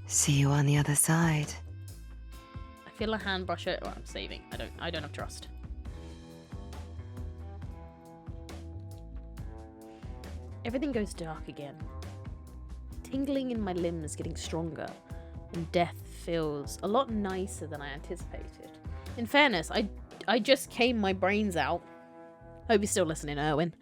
See you on the other side. I feel a hand brush it. Well, I'm saving. I don't have trust. Everything goes dark again. Tingling in my limbs getting stronger, and death feels a lot nicer than I anticipated. In fairness, I just came my brains out. Hope you're still listening, Erwin.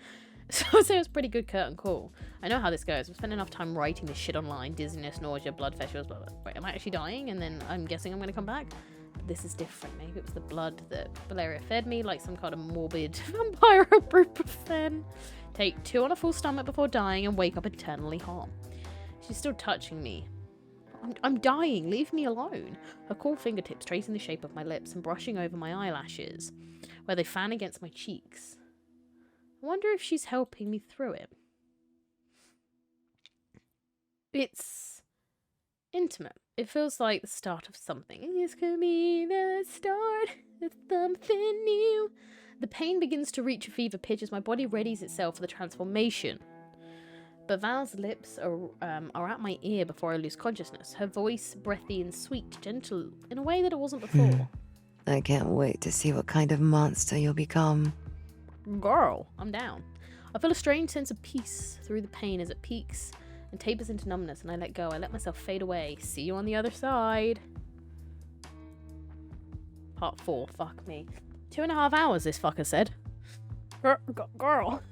So I'd say it was pretty good, Kurt and cool. I know how this goes. I've spent enough time writing this shit online. Dizziness, nausea, blood festivals, blah, blah. Wait, am I actually dying? And then I'm guessing I'm going to come back? But this is different. Maybe it was the blood that Valeria fed me, like some kind of morbid vampire ibuprofen. Take 2 on a full stomach before dying and wake up eternally hot. She's still touching me. I'm dying. Leave me alone. Her cool fingertips tracing the shape of my lips and brushing over my eyelashes, where they fan against my cheeks. I wonder if she's helping me through it. It's intimate. It feels like the start of something. This could be the start of something new. The pain begins to reach a fever pitch as my body readies itself for the transformation. But Val's lips are at my ear before I lose consciousness. Her voice breathy and sweet, gentle, in a way that it wasn't before. I can't wait to see what kind of monster you'll become. Girl, I'm down. I feel a strange sense of peace through the pain as it peaks and tapers into numbness, and I let go. I let myself fade away. See you on the other side. Part 4. Fuck me. 2.5 hours, this fucker said. Girl.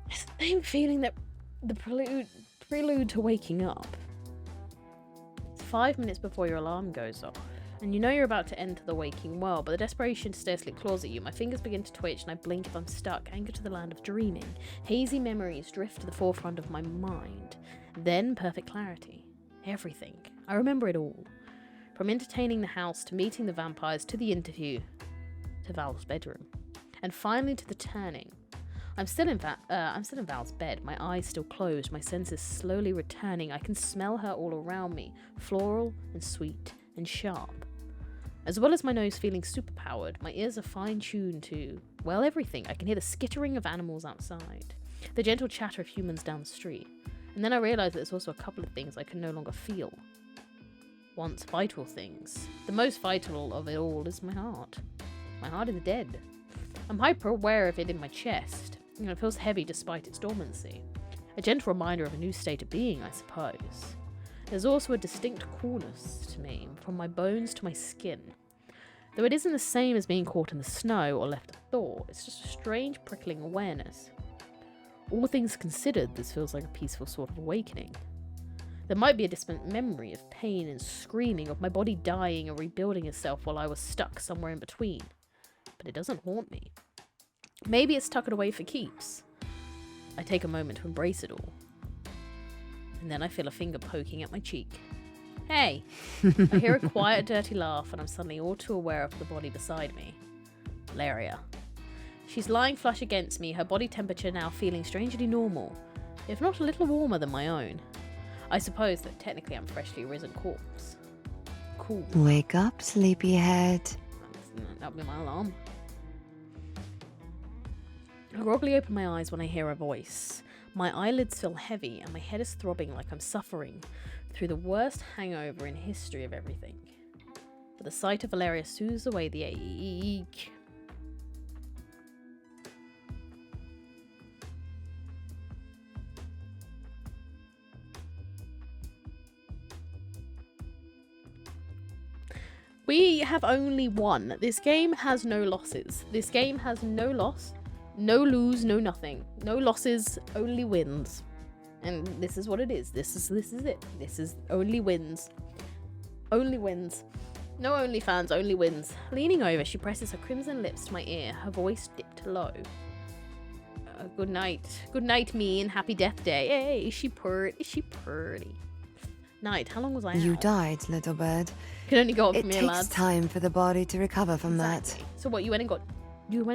It's the same feeling that the prelude to waking up. 5 minutes before your alarm goes off, and you know you're about to enter the waking world, but the desperation to stare asleep claws at you. My fingers begin to twitch, and I blink if I'm stuck, anchored to the land of dreaming. Hazy memories drift to the forefront of my mind. Then perfect clarity. Everything. I remember it all. From entertaining the house, to meeting the vampires, to the interview, to Val's bedroom, and finally to the turning. I'm still in Val's bed, my eyes still closed, my senses slowly returning. I can smell her all around me, floral and sweet and sharp. As well as my nose feeling superpowered, my ears are fine-tuned to, well, everything. I can hear the skittering of animals outside, the gentle chatter of humans down the street. And then I realise that there's also a couple of things I can no longer feel. Once vital things. The most vital of it all is my heart. My heart is dead. I'm hyper aware of it in my chest. It feels heavy despite its dormancy. A gentle reminder of a new state of being, I suppose. There's also a distinct coolness to me, from my bones to my skin. Though it isn't the same as being caught in the snow or left to thaw, it's just a strange prickling awareness. All things considered, this feels like a peaceful sort of awakening. There might be a distant memory of pain and screaming, of my body dying or rebuilding itself while I was stuck somewhere in between. But it doesn't haunt me. Maybe it's tucked away for keeps. I take a moment to embrace it all. And then I feel a finger poking at my cheek. Hey! I hear a quiet, dirty laugh, and I'm suddenly all too aware of the body beside me. Valeria. She's lying flush against me, her body temperature now feeling strangely normal, if not a little warmer than my own. I suppose that technically I'm freshly risen corpse. Cool. Wake up, sleepyhead. That'll be my alarm. I groggily open my eyes when I hear a voice. My eyelids feel heavy and my head is throbbing like I'm suffering through the worst hangover in history of everything. But the sight of Valeria soothes away the ache. We have only won. This game has no losses. This game has no loss, no lose, no nothing. No losses, only wins. And this is what it is. This is it. This is only wins. Only wins. No OnlyFans, only wins. Leaning over, she presses her crimson lips to my ear, her voice dipped low. Good night. Good night, me, and happy death day. Hey, is she pretty? Is she pretty? Night. How long was I out? You died, little bird. Can only go up It from here, takes lads. time for the body to recover from Exactly. So what, you went and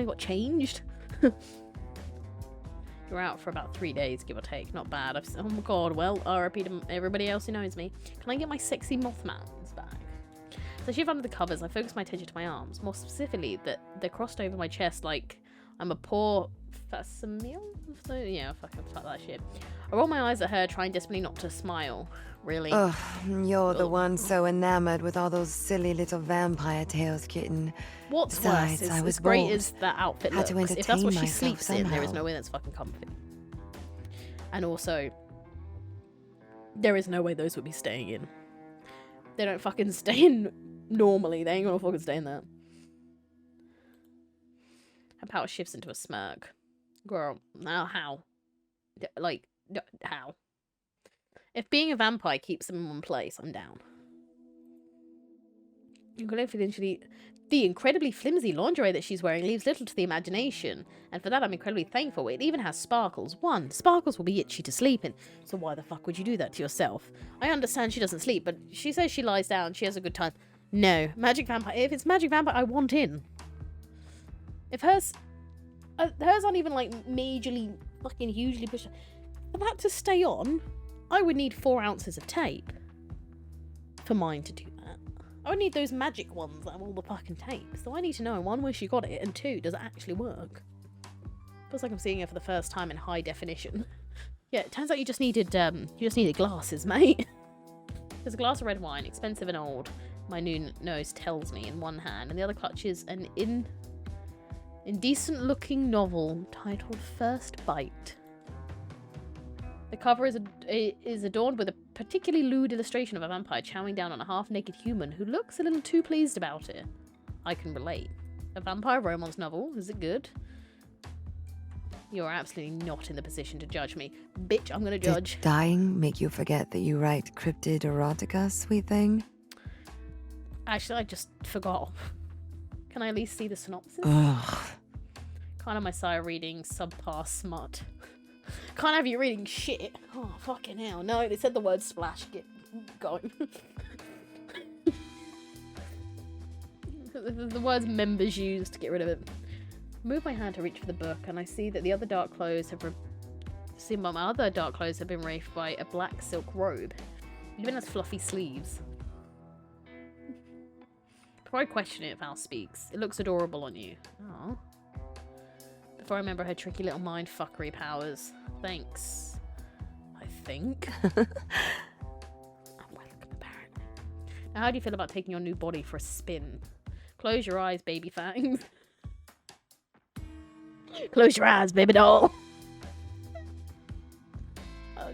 got changed? You're out for about 3 days, give or take. Not bad. Oh my god, well, RIP to everybody else who knows me. Can I get my sexy Mothman's back? So I shift under the covers, I focus my attention to my arms. More specifically, that they're crossed over my chest like I'm a poor facsimile? So, yeah, fuck that shit. I roll my eyes at her, trying desperately not to smile. Really? Ugh, you're the Ugh. one so enamored with all those silly little vampire tales, kitten. What's Besides, worse is, I was as great bored. as that outfit Had to looks, if that's what entertain she myself sleeps in, there is somehow. no way that's fucking comfy. And also, there is no way those would be staying in. They don't fucking stay in normally. They ain't gonna fucking stay in there. Her power shifts into a smirk. Girl, now how? How? If being a vampire keeps them in one place, I'm down. The incredibly flimsy lingerie that she's wearing leaves little to the imagination, and for that I'm incredibly thankful. It even has sparkles. One, sparkles will be itchy to sleep in, so why the fuck would you do that to yourself? I understand she doesn't sleep, but she says she lies down, she has a good time. No, magic vampire. If it's magic vampire, I want in. If hers aren't even like majorly fucking hugely pushed. For that to stay on, I would need 4 ounces of tape for mine to do that. I would need those magic ones that have all the fucking tape. So I need to know, 1, where she got it, and 2, does it actually work? Feels like I'm seeing her for the first time in high definition. Yeah, it turns out you just needed glasses, mate. There's a glass of red wine, expensive and old. My new nose tells me in one hand, and the other clutches an indecent-looking novel titled First Bite. The cover is adorned with a particularly lewd illustration of a vampire chowing down on a half-naked human who looks a little too pleased about it. I can relate. A vampire romance novel, is it good? You're absolutely not in the position to judge me. Bitch, I'm gonna Did judge. dying make you forget that you write cryptid erotica, sweet thing? Actually, I just forgot. Can I at least see the synopsis? Ugh. Can't have my sire reading subpar smut. Can't have you reading shit. Oh, fucking hell. No, they said the word splash. Get going. The words members used to get rid of it. Move my hand to reach for the book, and I see that the other dark clothes have my other dark clothes have been wreathed by a black silk robe. It even has fluffy sleeves. Before I question it, Val speaks. It looks adorable on you. Oh. Before I remember her tricky little mind fuckery powers. Thanks. I think. I'm welcome, apparently. Now, how do you feel about taking your new body for a spin? Close your eyes, baby fangs. Close your eyes, baby doll.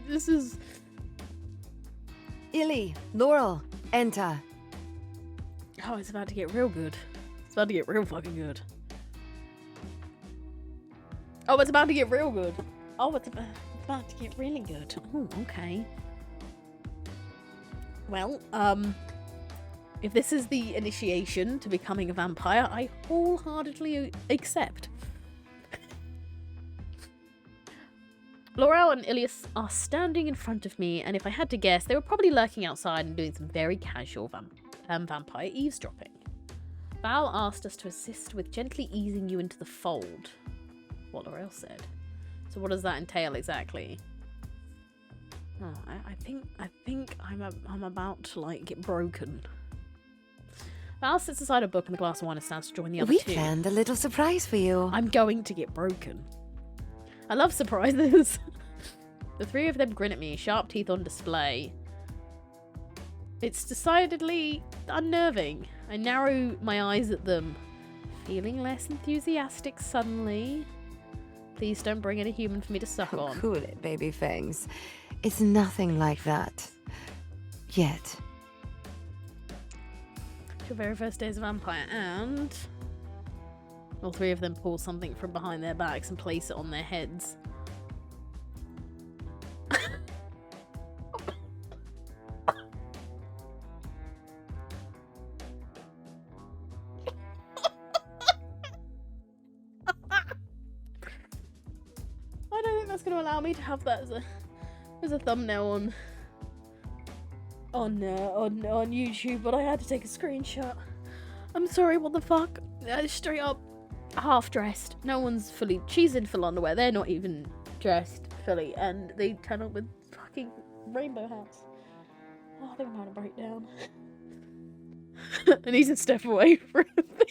This is... Illy, Laurel, enter. Oh, it's about to get real good. It's about to get real fucking good. Oh, it's about to get real good. Oh, it's about to get really good. Oh, okay. Well, if this is the initiation to becoming a vampire, I wholeheartedly accept. Laurel and Ilias are standing in front of me, and if I had to guess, they were probably lurking outside and doing some very casual vampire eavesdropping. Val asked us to assist with gently easing you into the fold. What Laurel said. So what does that entail exactly? Oh, I think I'm about to like get broken. Val sits aside a book and a glass of wine and stands to join the other We two. planned a little surprise for you. I'm going to get broken. I love surprises. The three of them grin at me, sharp teeth on display. It's decidedly unnerving. I narrow my eyes at them, feeling less enthusiastic suddenly. Please don't bring in a human for me to suck on. Cool it, baby fangs. It's nothing like that. Yet. It's your very first day as a vampire, and... all three of them pull something from behind their backs and place it on their heads. I don't think that's going to allow me to have that as a thumbnail on YouTube, but I had to take a screenshot. I'm sorry, what the fuck? Straight up half dressed. No one's fully. She's in full underwear. They're not even dressed fully, and they turn up with fucking rainbow hats. Oh, I think I'm having a breakdown. I need to step away for a bit.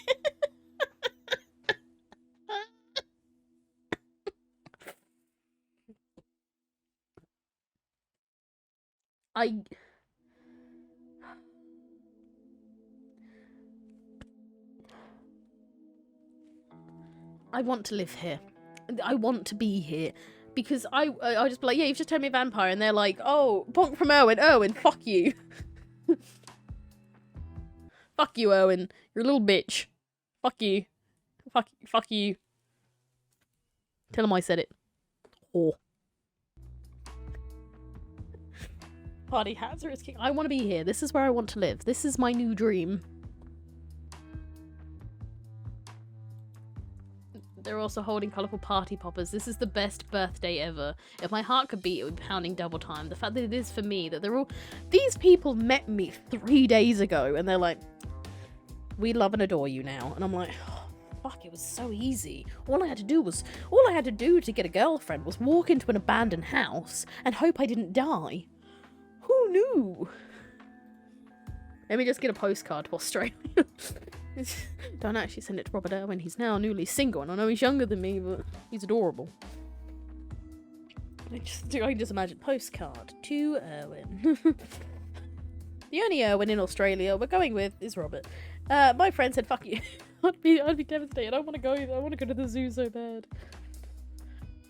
I want to live here. I want to be here. Because I just be like, yeah, you've just turned me a vampire. And they're like, oh, bonk from Erwin. Erwin, fuck you. Fuck you, Erwin. You're a little bitch. Fuck you. Fuck you. Tell him I said it. Whore. Party hats are king. I want to be here. This is where I want to live. This is my new dream. They're also holding colourful party poppers. This is the best birthday ever. If my heart could beat, it would be pounding double time. The fact that it is for me, that they're all... These people met me 3 days ago, and they're like, we love and adore you now. And I'm like, oh, fuck, it was so easy. All I had to do to get a girlfriend was walk into an abandoned house and hope I didn't die. Who knew? Let me just get a postcard to Australia. Don't actually send it to Robert Irwin. He's now newly single, and I know he's younger than me, but he's adorable. I can just imagine postcard to Irwin. The only Irwin in Australia we're going with is Robert. My friend said, "Fuck you." I'd be devastated. I want to go. I want to go to the zoo so bad.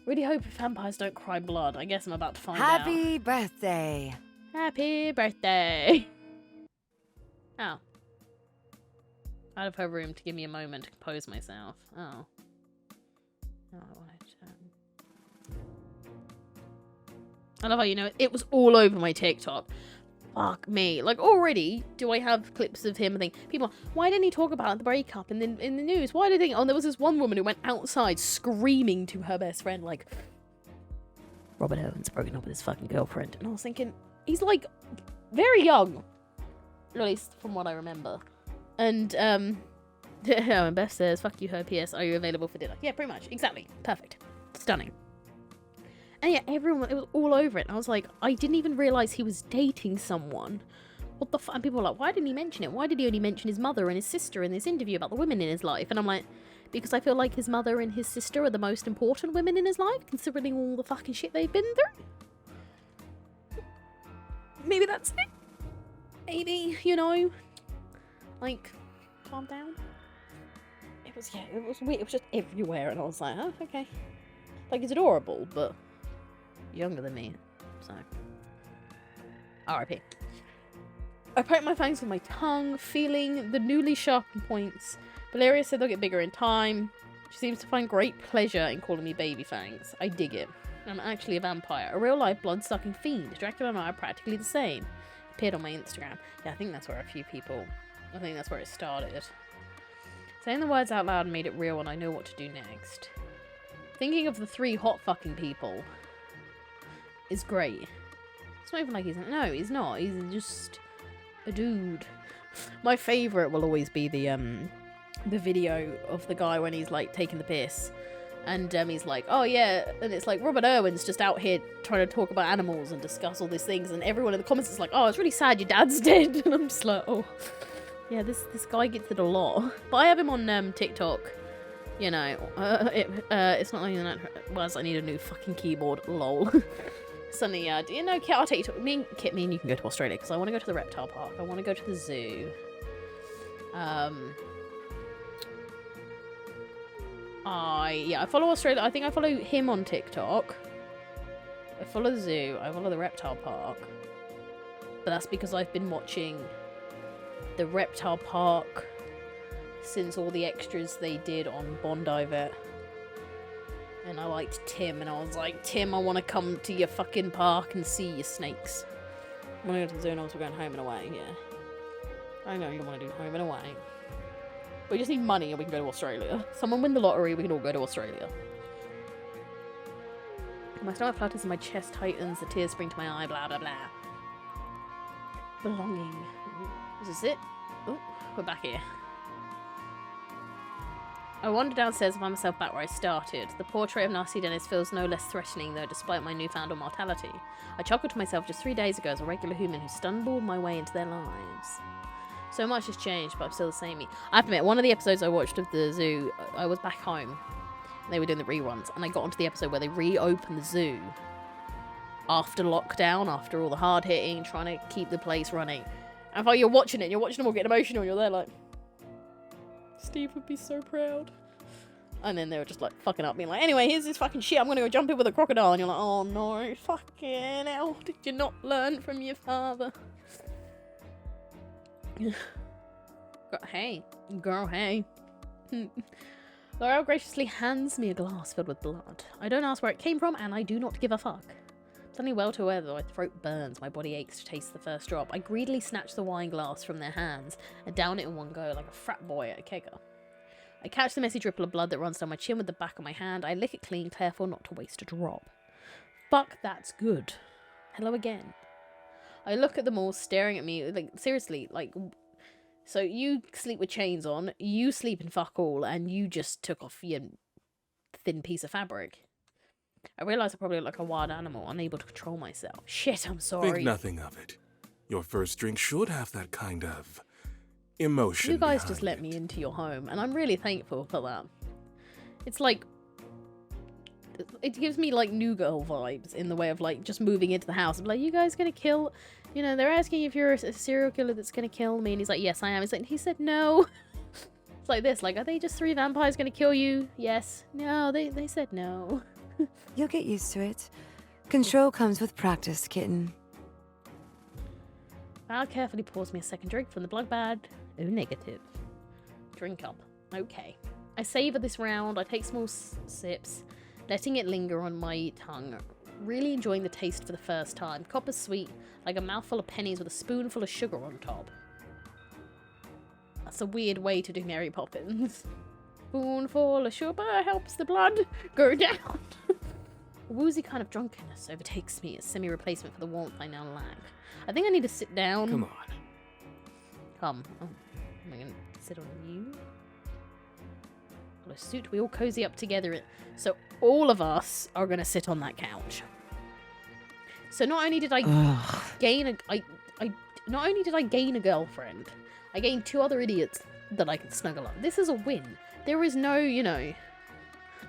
Really hope vampires don't cry blood. I guess I'm about to find out. Happy birthday. Happy birthday. Oh. Out of her room to give me a moment to compose myself. Oh. No, I wanted to... I love how you know it was all over my TikTok. Fuck me. Like, already do I have clips of him and think, people, why didn't he talk about the breakup in the news? Why did he? Oh, there was this one woman who went outside screaming to her best friend, like, Robert Owens broken up with his fucking girlfriend. And I was thinking, he's like very young, at least from what I remember. And and Beth says, fuck you, her PS, are you available for dinner? Yeah, pretty much. Exactly. Perfect. Stunning. And yeah, everyone, it was all over it. And I was like, I didn't even realise he was dating someone. What the fuck? And people were like, why didn't he mention it? Why did he only mention his mother and his sister in this interview about the women in his life? And I'm like, because I feel like his mother and his sister are the most important women in his life, considering all the fucking shit they've been through. Maybe that's it. Maybe, you know, like, calm down. It was weird. It was just everywhere. And I was like, oh, okay. Like, it's adorable, but younger than me, so R.I.P. I poked my fangs with my tongue, feeling the newly sharpened points. Valeria said they'll get bigger in time. She seems to find great pleasure in calling me baby fangs. I dig it. I'm actually a vampire, a real-life blood-sucking fiend. Dracula and I are practically the same. Appeared on my Instagram. Yeah, I think that's where I think that's where it started. Saying the words out loud made it real, and I know what to do next. Thinking of the 3 hot fucking people is great. It's not even like he's not. He's just a dude. My favourite will always be the video of the guy when he's like taking the piss, and he's like, oh yeah, and it's like Robert Irwin's just out here trying to talk about animals and discuss all these things, and everyone in the comments is like, oh, it's really sad your dad's dead, and I'm just like, oh, yeah, this guy gets it a lot. But I have him on TikTok. You know, it's not only that. I need a new fucking keyboard. Lol. Suddenly, do you know, Kit? I'll take you to me and you can go to Australia because I want to go to the reptile park. I want to go to the zoo. I follow Australia. I think I follow him on TikTok. I follow the zoo. I follow the reptile park. But that's because I've been watching the reptile park since all the extras they did on Bondi Vet. And I liked Tim, and I was like, Tim, I want to come to your fucking park and see your snakes. I want to go to the zoo and also going home and away, yeah. I know you want to do home and away. We just need money and we can go to Australia. Someone win the lottery, we can all go to Australia. My stomach flutters and my chest tightens, the tears spring to my eye, blah blah blah. Belonging. Is this it? Oh, we're back here. I wander downstairs and find myself back where I started. The portrait of Nasty Dennis feels no less threatening, though, despite my newfound immortality. I chuckled to myself just 3 days ago as a regular human who stumbled my way into their lives. So much has changed, but I'm still the same me. I have to admit, one of the episodes I watched of the zoo, I was back home. They were doing the reruns, and I got onto the episode where they reopened the zoo after lockdown, after all the hard hitting, trying to keep the place running. And while you're watching them all get emotional, you're there like, Steve would be so proud. And then they were just like fucking up, being like, anyway, here's this fucking shit, I'm gonna go jump in with a crocodile. And you're like, oh no, fucking hell, did you not learn from your father? Hey, girl, hey. Laurel graciously hands me a glass filled with blood. I don't ask where it came from, and I do not give a fuck. Suddenly well to aware that my throat burns, my body aches to taste the first drop. I greedily snatch the wine glass from their hands and down it in one go like a frat boy at a kegger. I catch the messy dribble of blood that runs down my chin with the back of my hand. I lick it clean, careful not to waste a drop. Fuck, that's good. Hello again. I look at them all staring at me, like, seriously, like, so you sleep with chains on, you sleep in fuck all, and you just took off your thin piece of fabric. I realise I probably look like a wild animal, unable to control myself. Shit, I'm sorry. Think nothing of it. Your first drink should have that kind of emotion. You guys just let me into your home, and I'm really thankful for that. It's like, it gives me like New Girl vibes in the way of like just moving into the house. I'm like, you guys gonna kill, you know, they're asking if you're a serial killer that's gonna kill me, and he's like, yes I am. He's like, he said no. It's like this, like, are they just 3 vampires gonna kill you? Yes. No, they said no. You'll get used to it. Control comes with practice, kitten. Val carefully pours me a second drink from the blood bad. Oh, negative. Drink up. Okay. I savour this round. I take small sips, letting it linger on my tongue. Really enjoying the taste for the first time. Copper sweet, like a mouthful of pennies with a spoonful of sugar on top. That's a weird way to do Mary Poppins. Spoonful of sugar helps the blood go down. A woozy kind of drunkenness overtakes me as semi-replacement for the warmth I now lack. I think I need to sit down. Come on. Come. Oh, am I going to sit on you? Got a suit. We all cozy up together. So all of us are going to sit on that couch. So not only did I gain not only did I gain a girlfriend, I gained 2 other idiots that I can snuggle up. This is a win. There is no, you know...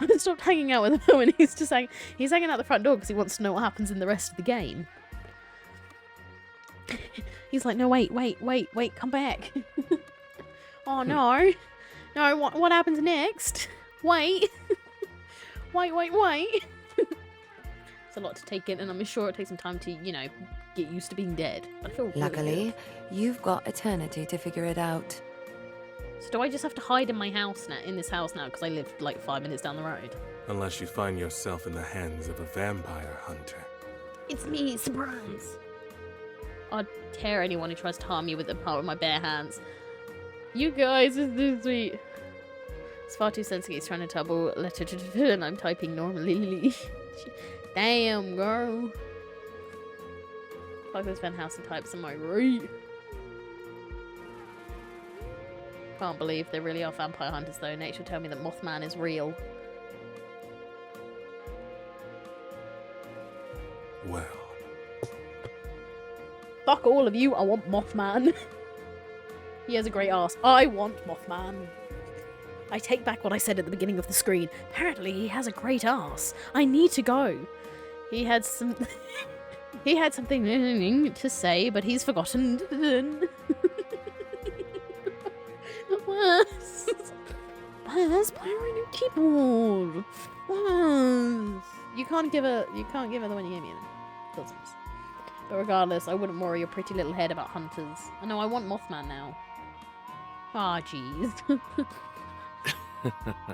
I stopped hanging out with him and he's hanging out the front door because he wants to know what happens in the rest of the game. He's like, no, wait, come back. Oh, no. No, what happens next? Wait. wait. It's a lot to take in, and I'm sure it takes some time to, you know, get used to being dead. But I feel really Luckily, good. you've got eternity to figure it out. So do I just have to hide in my house now, in this house now, because I live like 5 minutes down the road? Unless you find yourself in the hands of a vampire hunter. It's me, surprise! I'd tear anyone who tries to harm me with the power of my bare hands. You guys, this is sweet. It's far too sensitive. He's trying to double letter and I'm typing normally. Damn, girl. Fuck this Van Helsing types, am I right? Can't believe there really are vampire hunters though. Nature tell me that Mothman is real. Well. Fuck all of you, I want Mothman. He has a great ass. I want Mothman. I take back what I said at the beginning of the screen. Apparently he has a great ass. I need to go. He had some... he had something to say, but he's forgotten. Where's playing your keyboard? You can't give her the one you gave me. Then. But regardless, I wouldn't worry your pretty little head about hunters. I know I want Mothman now. Ah, jeez. The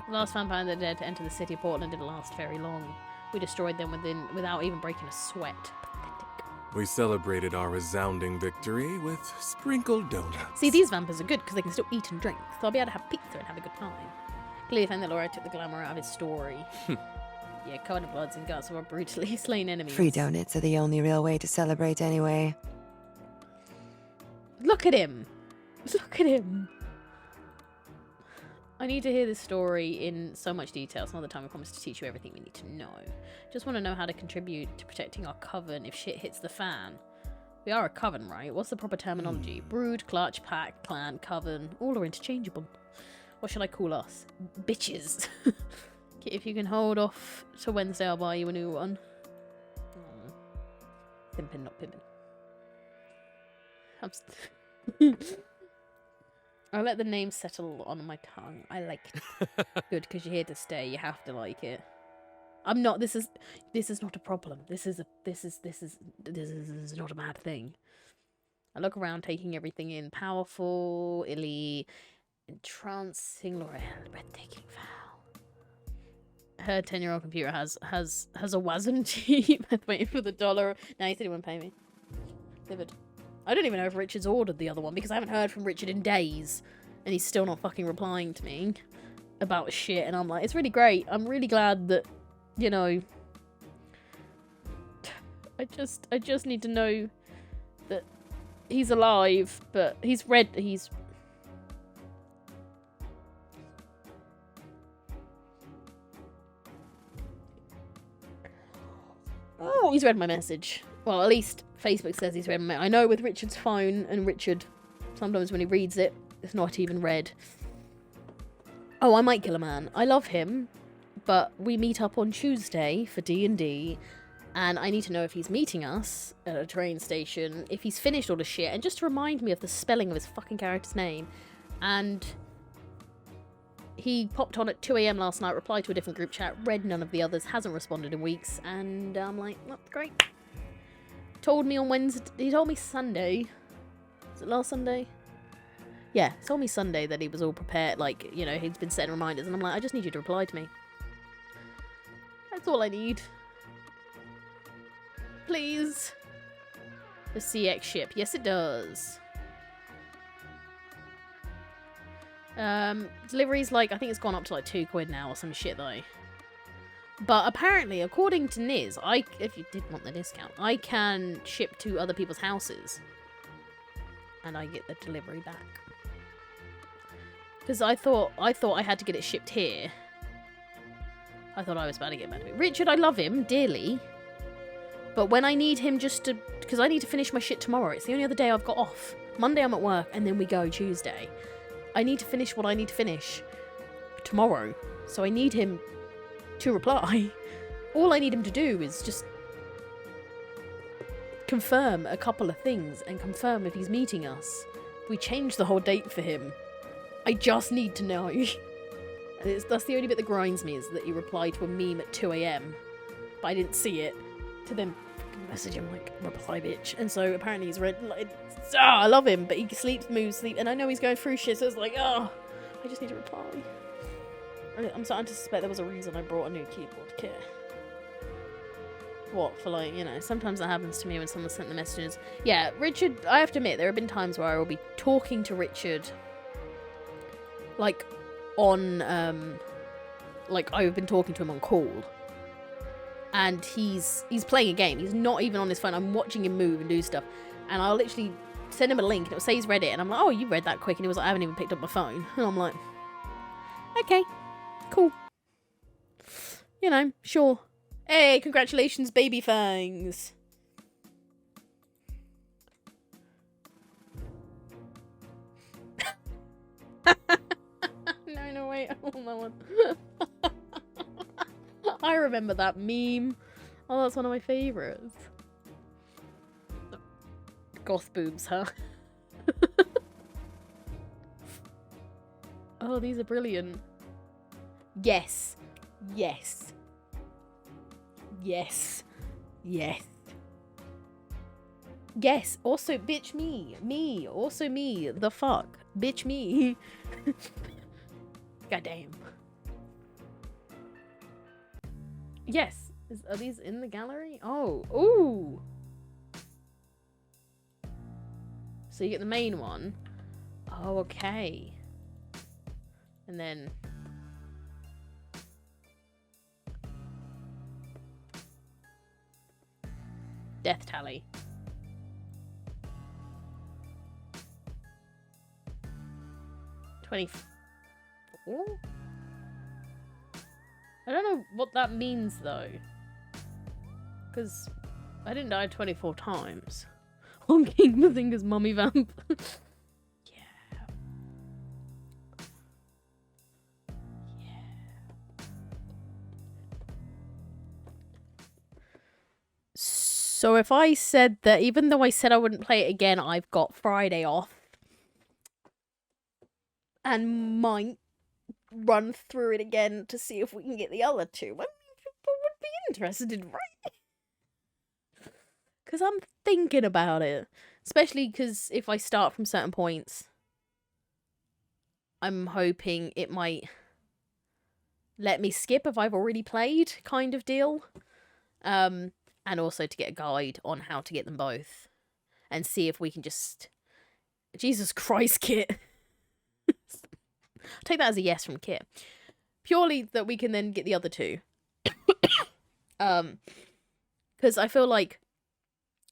last vampire that dared to enter the city of Portland didn't last very long. We destroyed them without even breaking a sweat. Pathetic. We celebrated our resounding victory with sprinkled donuts. See, these vampires are good because they can still eat and drink, so I'll be able to have pizza and have a good time. Clearly found that Laura took the glamour out of his story. Yeah, covered in bloods and guts of our brutally slain enemies. Free donuts are the only real way to celebrate anyway. Look at him! Look at him! I need to hear this story in so much detail. Some other time I promise to teach you everything we need to know. Just want to know how to contribute to protecting our coven if shit hits the fan. We are a coven, right? What's the proper terminology? Brood, clutch, pack, clan, coven. All are interchangeable. What should I call us? Bitches. If you can hold off to Wednesday, I'll buy you a new one. Pimpin', not pimpin'. I'll let the name settle on my tongue. I like it. Good, because you're here to stay. You have to like it. I'm not. This is not a problem. This is not a bad thing. I look around, taking everything in. Powerful, illy, entrancing, L'Oreal, breathtaking, foul. Her 10-year-old computer has a wasn't cheap. Waiting for the $1. Now he said he won't pay me. Vivid. I don't even know if Richard's ordered the other one because I haven't heard from Richard in days, and he's still not fucking replying to me about shit. And I'm like, it's really great. I'm really glad that, you know. I just need to know that he's alive, but he's read. Oh, he's read my message. Well, at least Facebook says he's read my... I know with Richard's phone, and Richard, sometimes when he reads it, it's not even read. Oh, I might kill a man. I love him, but we meet up on Tuesday for D&D, and I need to know if he's meeting us at a train station, if he's finished all the shit, and just to remind me of the spelling of his fucking character's name. And he popped on at 2 AM last night, replied to a different group chat, read none of the others, hasn't responded in weeks, and I'm like, well, great. Told me on Wednesday, he told me Sunday, was it last Sunday? Yeah, he told me Sunday that he was all prepared, like, you know, he's been setting reminders, and I'm like, I just need you to reply to me. That's all I need. please. The CX ship. Yes, it does. Delivery's like, I think it's gone up to like £2 now or some shit though. But apparently, according to Niz, if you did want the discount, I can ship to other people's houses. And I get the delivery back. Because I thought I had to get it shipped here. I thought I was about to get back to it. Richard, I love him dearly. But when I need him just to... Because I need to finish my shit tomorrow. It's the only other day I've got off. Monday I'm at work and then we go Tuesday. I need to finish what I need to finish tomorrow. So I need him to reply. All I need him to do is just confirm a couple of things and confirm if he's meeting us. We change the whole date for him. I just need to know. And that's the only bit that grinds me, is that he replied to a meme at 2 AM. But I didn't see it. To then message him like, reply bitch. And so apparently he's read, like, I love him, but he sleeps, moves, sleep, and I know he's going through shit, so it's like, I just need to reply. I'm starting to suspect there was a reason I brought a new keyboard kit. What, for like, you know, sometimes that happens to me when someone sent the messages. Yeah, Richard, I have to admit, there have been times where I will be talking to Richard, like, on, like, I've been talking to him on call. And he's playing a game. He's not even on his phone. I'm watching him move and do stuff. And I'll literally send him a link and it'll say he's read it. And I'm like, oh, you read that quick. And he was like, I haven't even picked up my phone. And I'm like, okay, cool. You know, sure. Hey, congratulations, baby fangs. No, wait. I want that one. I remember that meme. Oh, that's one of my favourites. Goth boobs, huh? Oh, these are brilliant. Yes. Yes. Yes. Yes. Yes. Also, bitch me. Me. Also me. The fuck. Bitch me. Goddamn. Yes. Are these in the gallery? Oh. Ooh. So you get the main one. Oh, okay. And then... Death tally. $24? I don't know what that means though. Because I didn't die 24 times. Honking the thing as mummy vamp. Yeah. So if I said that, even though I said I wouldn't play it again, I've got Friday off. And might run through it again to see if we can get the other two. I mean, people would be interested, right? Because I'm thinking about it. Especially because if I start from certain points, I'm hoping it might let me skip if I've already played, kind of deal. And also to get a guide on how to get them both. And see if we can just... Jesus Christ, Kit. I'll take that as a yes from Kit. Purely that we can then get the other two. Because I feel like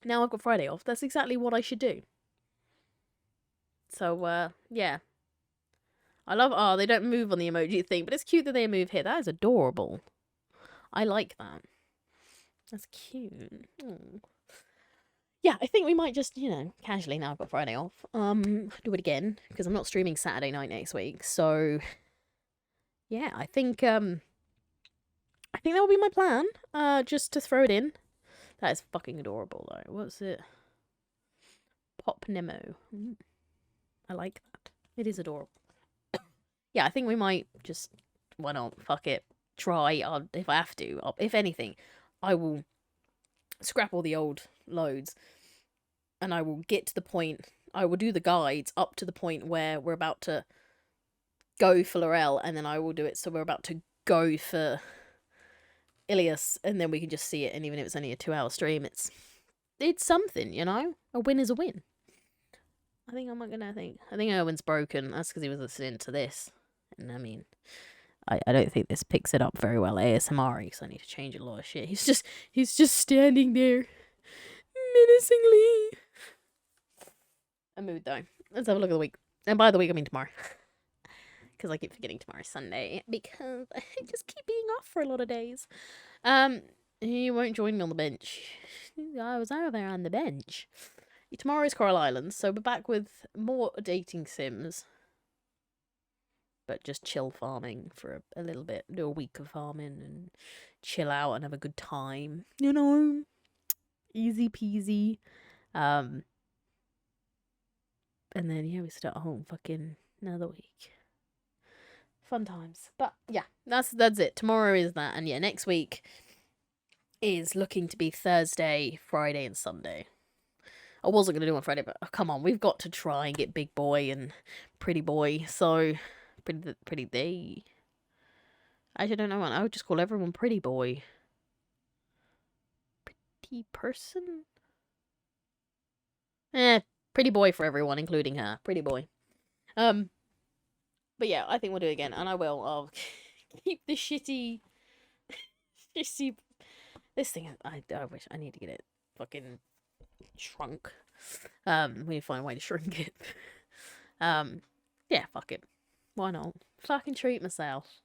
now I've got Friday off. That's exactly what I should do. So, yeah. I love... Oh, they don't move on the emoji thing, but it's cute that they move here. That is adorable. I like that. That's cute. Aww. Yeah, I think we might just, you know, casually, now I've got Friday off, do it again, because I'm not streaming Saturday night next week, so, yeah, I think that will be my plan, just to throw it in. That is fucking adorable, though. What's it? Pop Nemo. I like that. It is adorable. Yeah, I think we might just, why not, fuck it, try, if I have to, if anything, I will scrap all the old loads and I will get to the point, I will do the guides up to the point where we're about to go for Laurel, and then I will do it so we're about to go for Ilias, and then we can just see it. And even if it's only a 2-hour stream, it's something, you know. A win is a win. I think Erwin's broken. That's because he was listening to this, and I mean, I don't think this picks it up very well ASMR, because I need to change a lot of shit. He's just standing there menacingly. A mood though. Let's have a look at the week. And by the week I mean tomorrow. Because I keep forgetting tomorrow's Sunday. Because I just keep being off for a lot of days. He won't join me on the bench. I was over there on the bench. Tomorrow is Coral Islands, so we're back with more dating sims. But just chill farming for a little bit. Do a week of farming and chill out and have a good time. You know? Easy peasy. And then, yeah, we start home fucking another week. Fun times. But, yeah, that's it. Tomorrow is that. And, yeah, next week is looking to be Thursday, Friday, and Sunday. I wasn't going to do on Friday, but come on, we've got to try and get Big Boy and Pretty Boy. So, Pretty they. I actually don't know what. I would just call everyone Pretty Boy. Pretty person? Pretty Boy for everyone, including her. Pretty Boy. But yeah, I think we'll do it again, and I will. I'll keep the shitty. This thing, I wish I need to get it fucking shrunk. We need to find a way to shrink it. Yeah, fuck it. Why not? Fucking treat myself.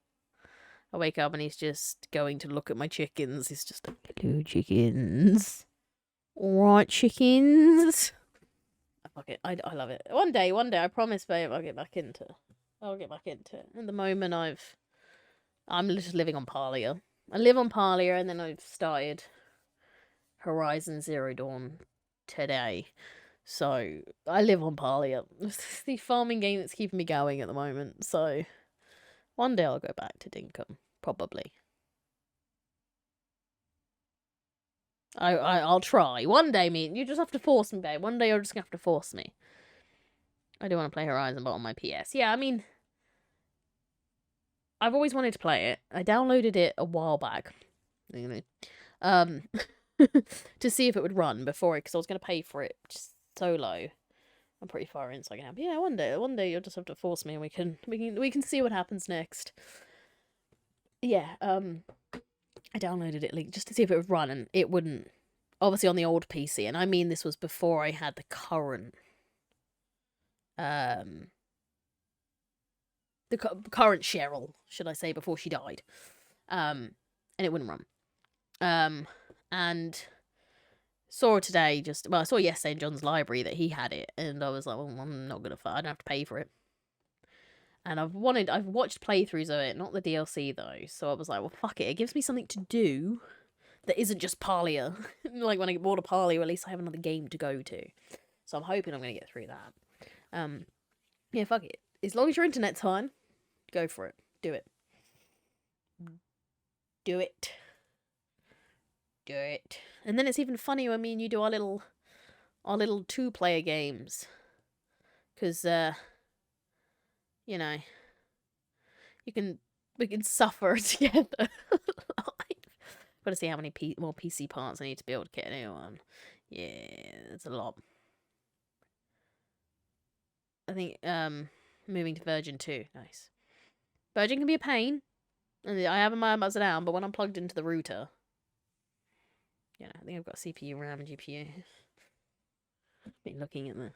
I wake up and he's just going to look at my chickens. He's just like, hello, chickens. Alright, chickens. Fuck it. I love it. One day, I promise, babe, I'll get back into it. At the moment, I'm just living on Parlia. I live on Parlia, and then I've started Horizon Zero Dawn today. So, I live on Parlia. It's the farming game that's keeping me going at the moment. So, one day I'll go back to Dinkum. Probably. I'll try. One day, you just have to force me, babe. One day you're just gonna have to force me. I do want to play Horizon, but on my PS. Yeah, I mean, I've always wanted to play it. I downloaded it a while back. You know, to see if it would run before it, because I was going to pay for it just solo. I'm pretty far in, so I can have. Yeah, one day you'll just have to force me, and we can see what happens next. Yeah, I downloaded it just to see if it would run, and it wouldn't. Obviously on the old PC, and I mean this was before I had the current, current Cheryl, should I say, before she died, and it wouldn't run. And saw it today. I saw yesterday in John's library that he had it, and I was like, well, I'm not gonna. I don't have to pay for it. And I've watched playthroughs of it, not the DLC though. So I was like, well, fuck it. It gives me something to do that isn't just Parlia. Like when I get bored of Parlia, at least I have another game to go to. So I'm hoping I'm gonna get through that. Yeah, fuck it. As long as your internet's fine, go for it. Do it. Do it. Do it. And then it's even funny when me and you do our little 2-player games. Because, you know, we can suffer together. Got to see how many more PC parts I need to be able to get a new one. Yeah, it's a lot. I think, moving to Virgin 2. Nice. Virgin can be a pain. And I have my ups and down, but when I'm plugged into the router, you know, I think I've got CPU, RAM, and GPU. Been looking at I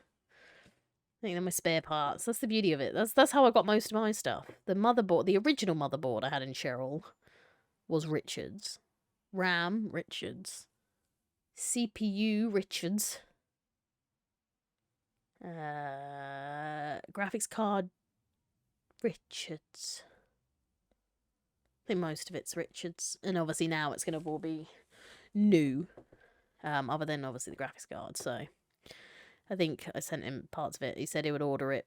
think they're my spare parts. That's the beauty of it. That's how I got most of my stuff. The motherboard, the original motherboard I had in Cheryl was Richards. RAM, Richards. CPU, Richards. Graphics card, Richards. I think most of it's Richards. And obviously now it's going to all be new. Other than obviously the graphics card. So I think I sent him parts of it. He said he would order it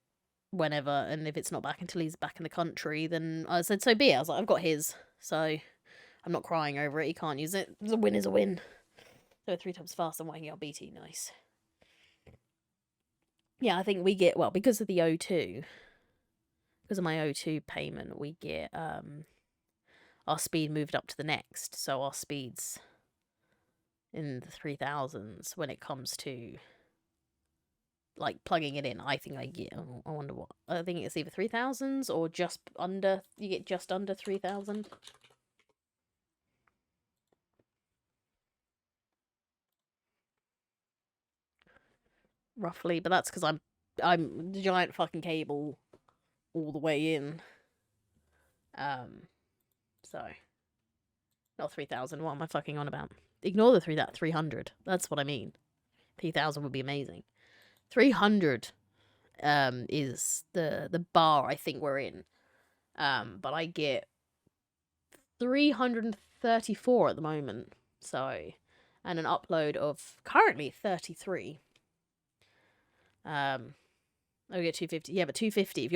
whenever. And if it's not back until he's back in the country, then I said, so be it. I was like, I've got his. So I'm not crying over it. He can't use it. A win is a win. So 3 times faster than what I can get on BT. Nice. Yeah, I think we get, well, because of the O2, because of my O2 payment, we get, our speed moved up to the next. So our speed's in the 3000s when it comes to like plugging it in. I think I get, I wonder what, I think it's either 3000s or just under, you get just under 3000. Roughly, but that's because I'm the giant fucking cable all the way in. So not 3000. What am I fucking on about? Ignore the 300. That's what I mean. 3000 would be amazing. 300 is the bar I think we're in. But I get 334 at the moment. So, and an upload of currently 33. I get 250. Yeah, but 250.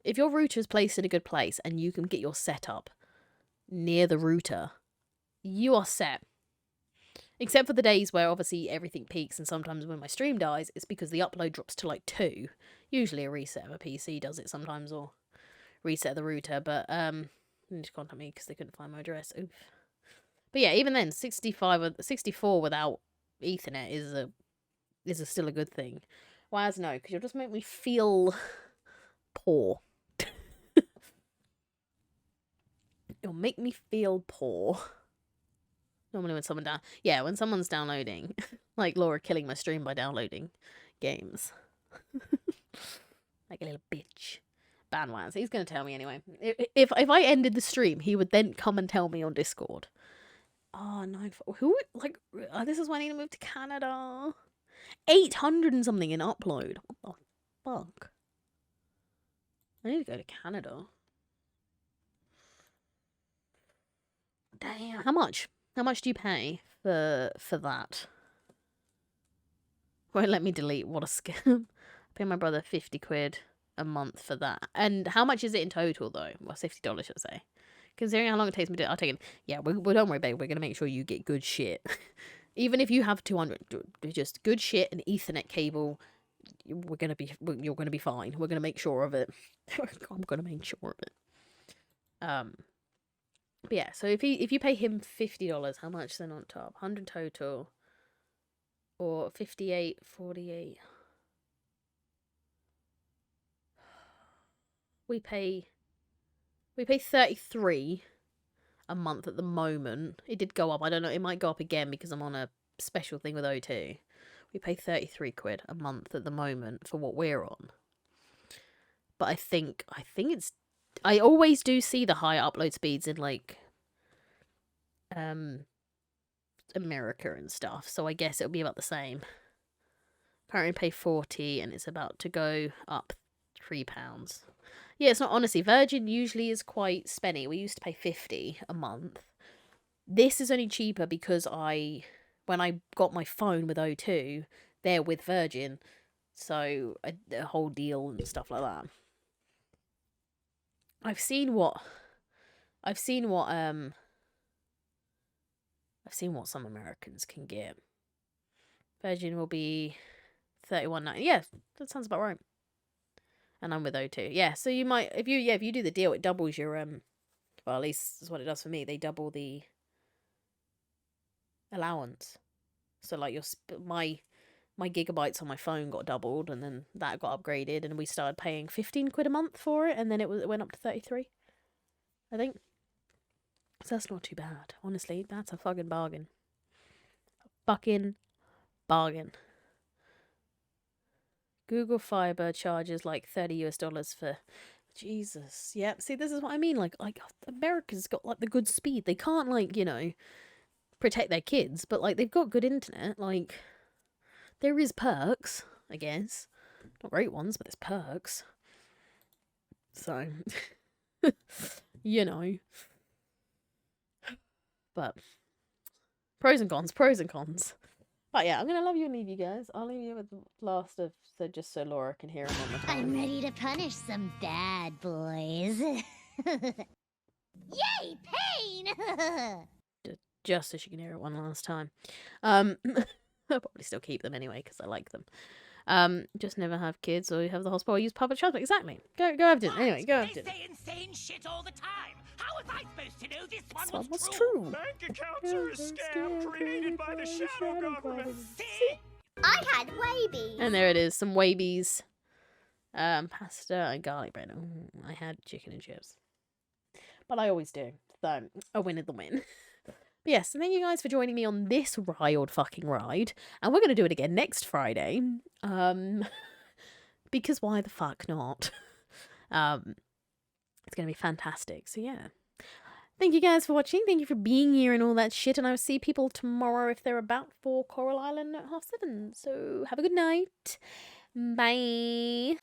If your router is placed in a good place and you can get your setup near the router, you are set. Except for the days where obviously everything peaks, and sometimes when my stream dies, it's because the upload drops to like 2. Usually a reset of a PC does it sometimes, or reset the router. But you need to contact me because they couldn't find my address. Oof. But yeah, even then, 64 without Ethernet is still a good thing. Whereas no, because you'll just make me feel poor. It'll make me feel poor. Normally when when someone's downloading, like Laura killing my stream by downloading games. Like a little bitch. Bandwagon. So he's going to tell me anyway. If I ended the stream, he would then come and tell me on Discord. Oh, 9... Who? Like, this is why I need to move to Canada. 800 and something in upload. What the fuck? I need to go to Canada. Damn. How much? How much do you pay for that? Won't let me delete. What a scam. I pay my brother 50 quid a month for that. And how much is it in total, though? Well, $50, should I say. Considering how long it takes me to... I'll take it. Yeah, we don't worry, babe. We're going to make sure you get good shit. Even if you have 200, just good shit and Ethernet cable, you're going to be fine. We're going to make sure of it. I'm going to make sure of it. But yeah, so if you pay him $50, how much then on top? 100 total. Or 58, 48. We pay 33 a month at the moment. It did go up. I don't know. It might go up again because I'm on a special thing with O2. We pay 33 quid a month at the moment for what we're on. But I think it's... I always do see the higher upload speeds in, like, America and stuff. So I guess it'll be about the same. Currently pay 40 and it's about to go up £3. Yeah, it's not, honestly, Virgin usually is quite spenny. We used to pay 50 a month. This is only cheaper because when I got my phone with O2, they're with Virgin. So a whole deal and stuff like that. I've seen what some Americans can get. Virgin will be $31.90. Yeah, that sounds about right. And I'm with O2. Yeah, so you might if you do the deal, it doubles your well, at least that's what it does for me. They double the allowance. So like my gigabytes on my phone got doubled, and then that got upgraded, and we started paying 15 quid a month for it, and then it went up to 33, I think. So that's not too bad. Honestly, that's a fucking bargain. A fucking bargain. Google Fiber charges like $30 for... Jesus. Yeah, see, this is what I mean. Like America's got, like, the good speed. They can't, like, you know, protect their kids, but, like, they've got good internet. Like, there is perks, I guess. Not great ones, but there's perks. So, you know. But, pros and cons. But yeah, I'm going to love you and leave you guys. I'll leave you with the last of, just so Laura can hear him on the phone. I'm ready to punish some bad boys. Yay, pain! Just so she can hear it one last time. I'll probably still keep them anyway, because I like them. Just never have kids or you have the hospital or use public transport. Exactly. Go Evden. Anyway, go They Evden. say insane shit all the time. How was I supposed to know this This one one was was true? true. Bank accounts are a scam created by the shadow government. See? I had Wabies. And there it is, some Wabies. Pasta and garlic bread. Ooh, I had chicken and chips. But I always do. So, a win is the win. But yes, thank you guys for joining me on this wild fucking ride. And we're going to do it again next Friday. Because why the fuck not? It's going to be fantastic. So, yeah. Thank you guys for watching. Thank you for being here and all that shit. And I will see people tomorrow if they're about for Coral Island at 7:30. So, have a good night. Bye.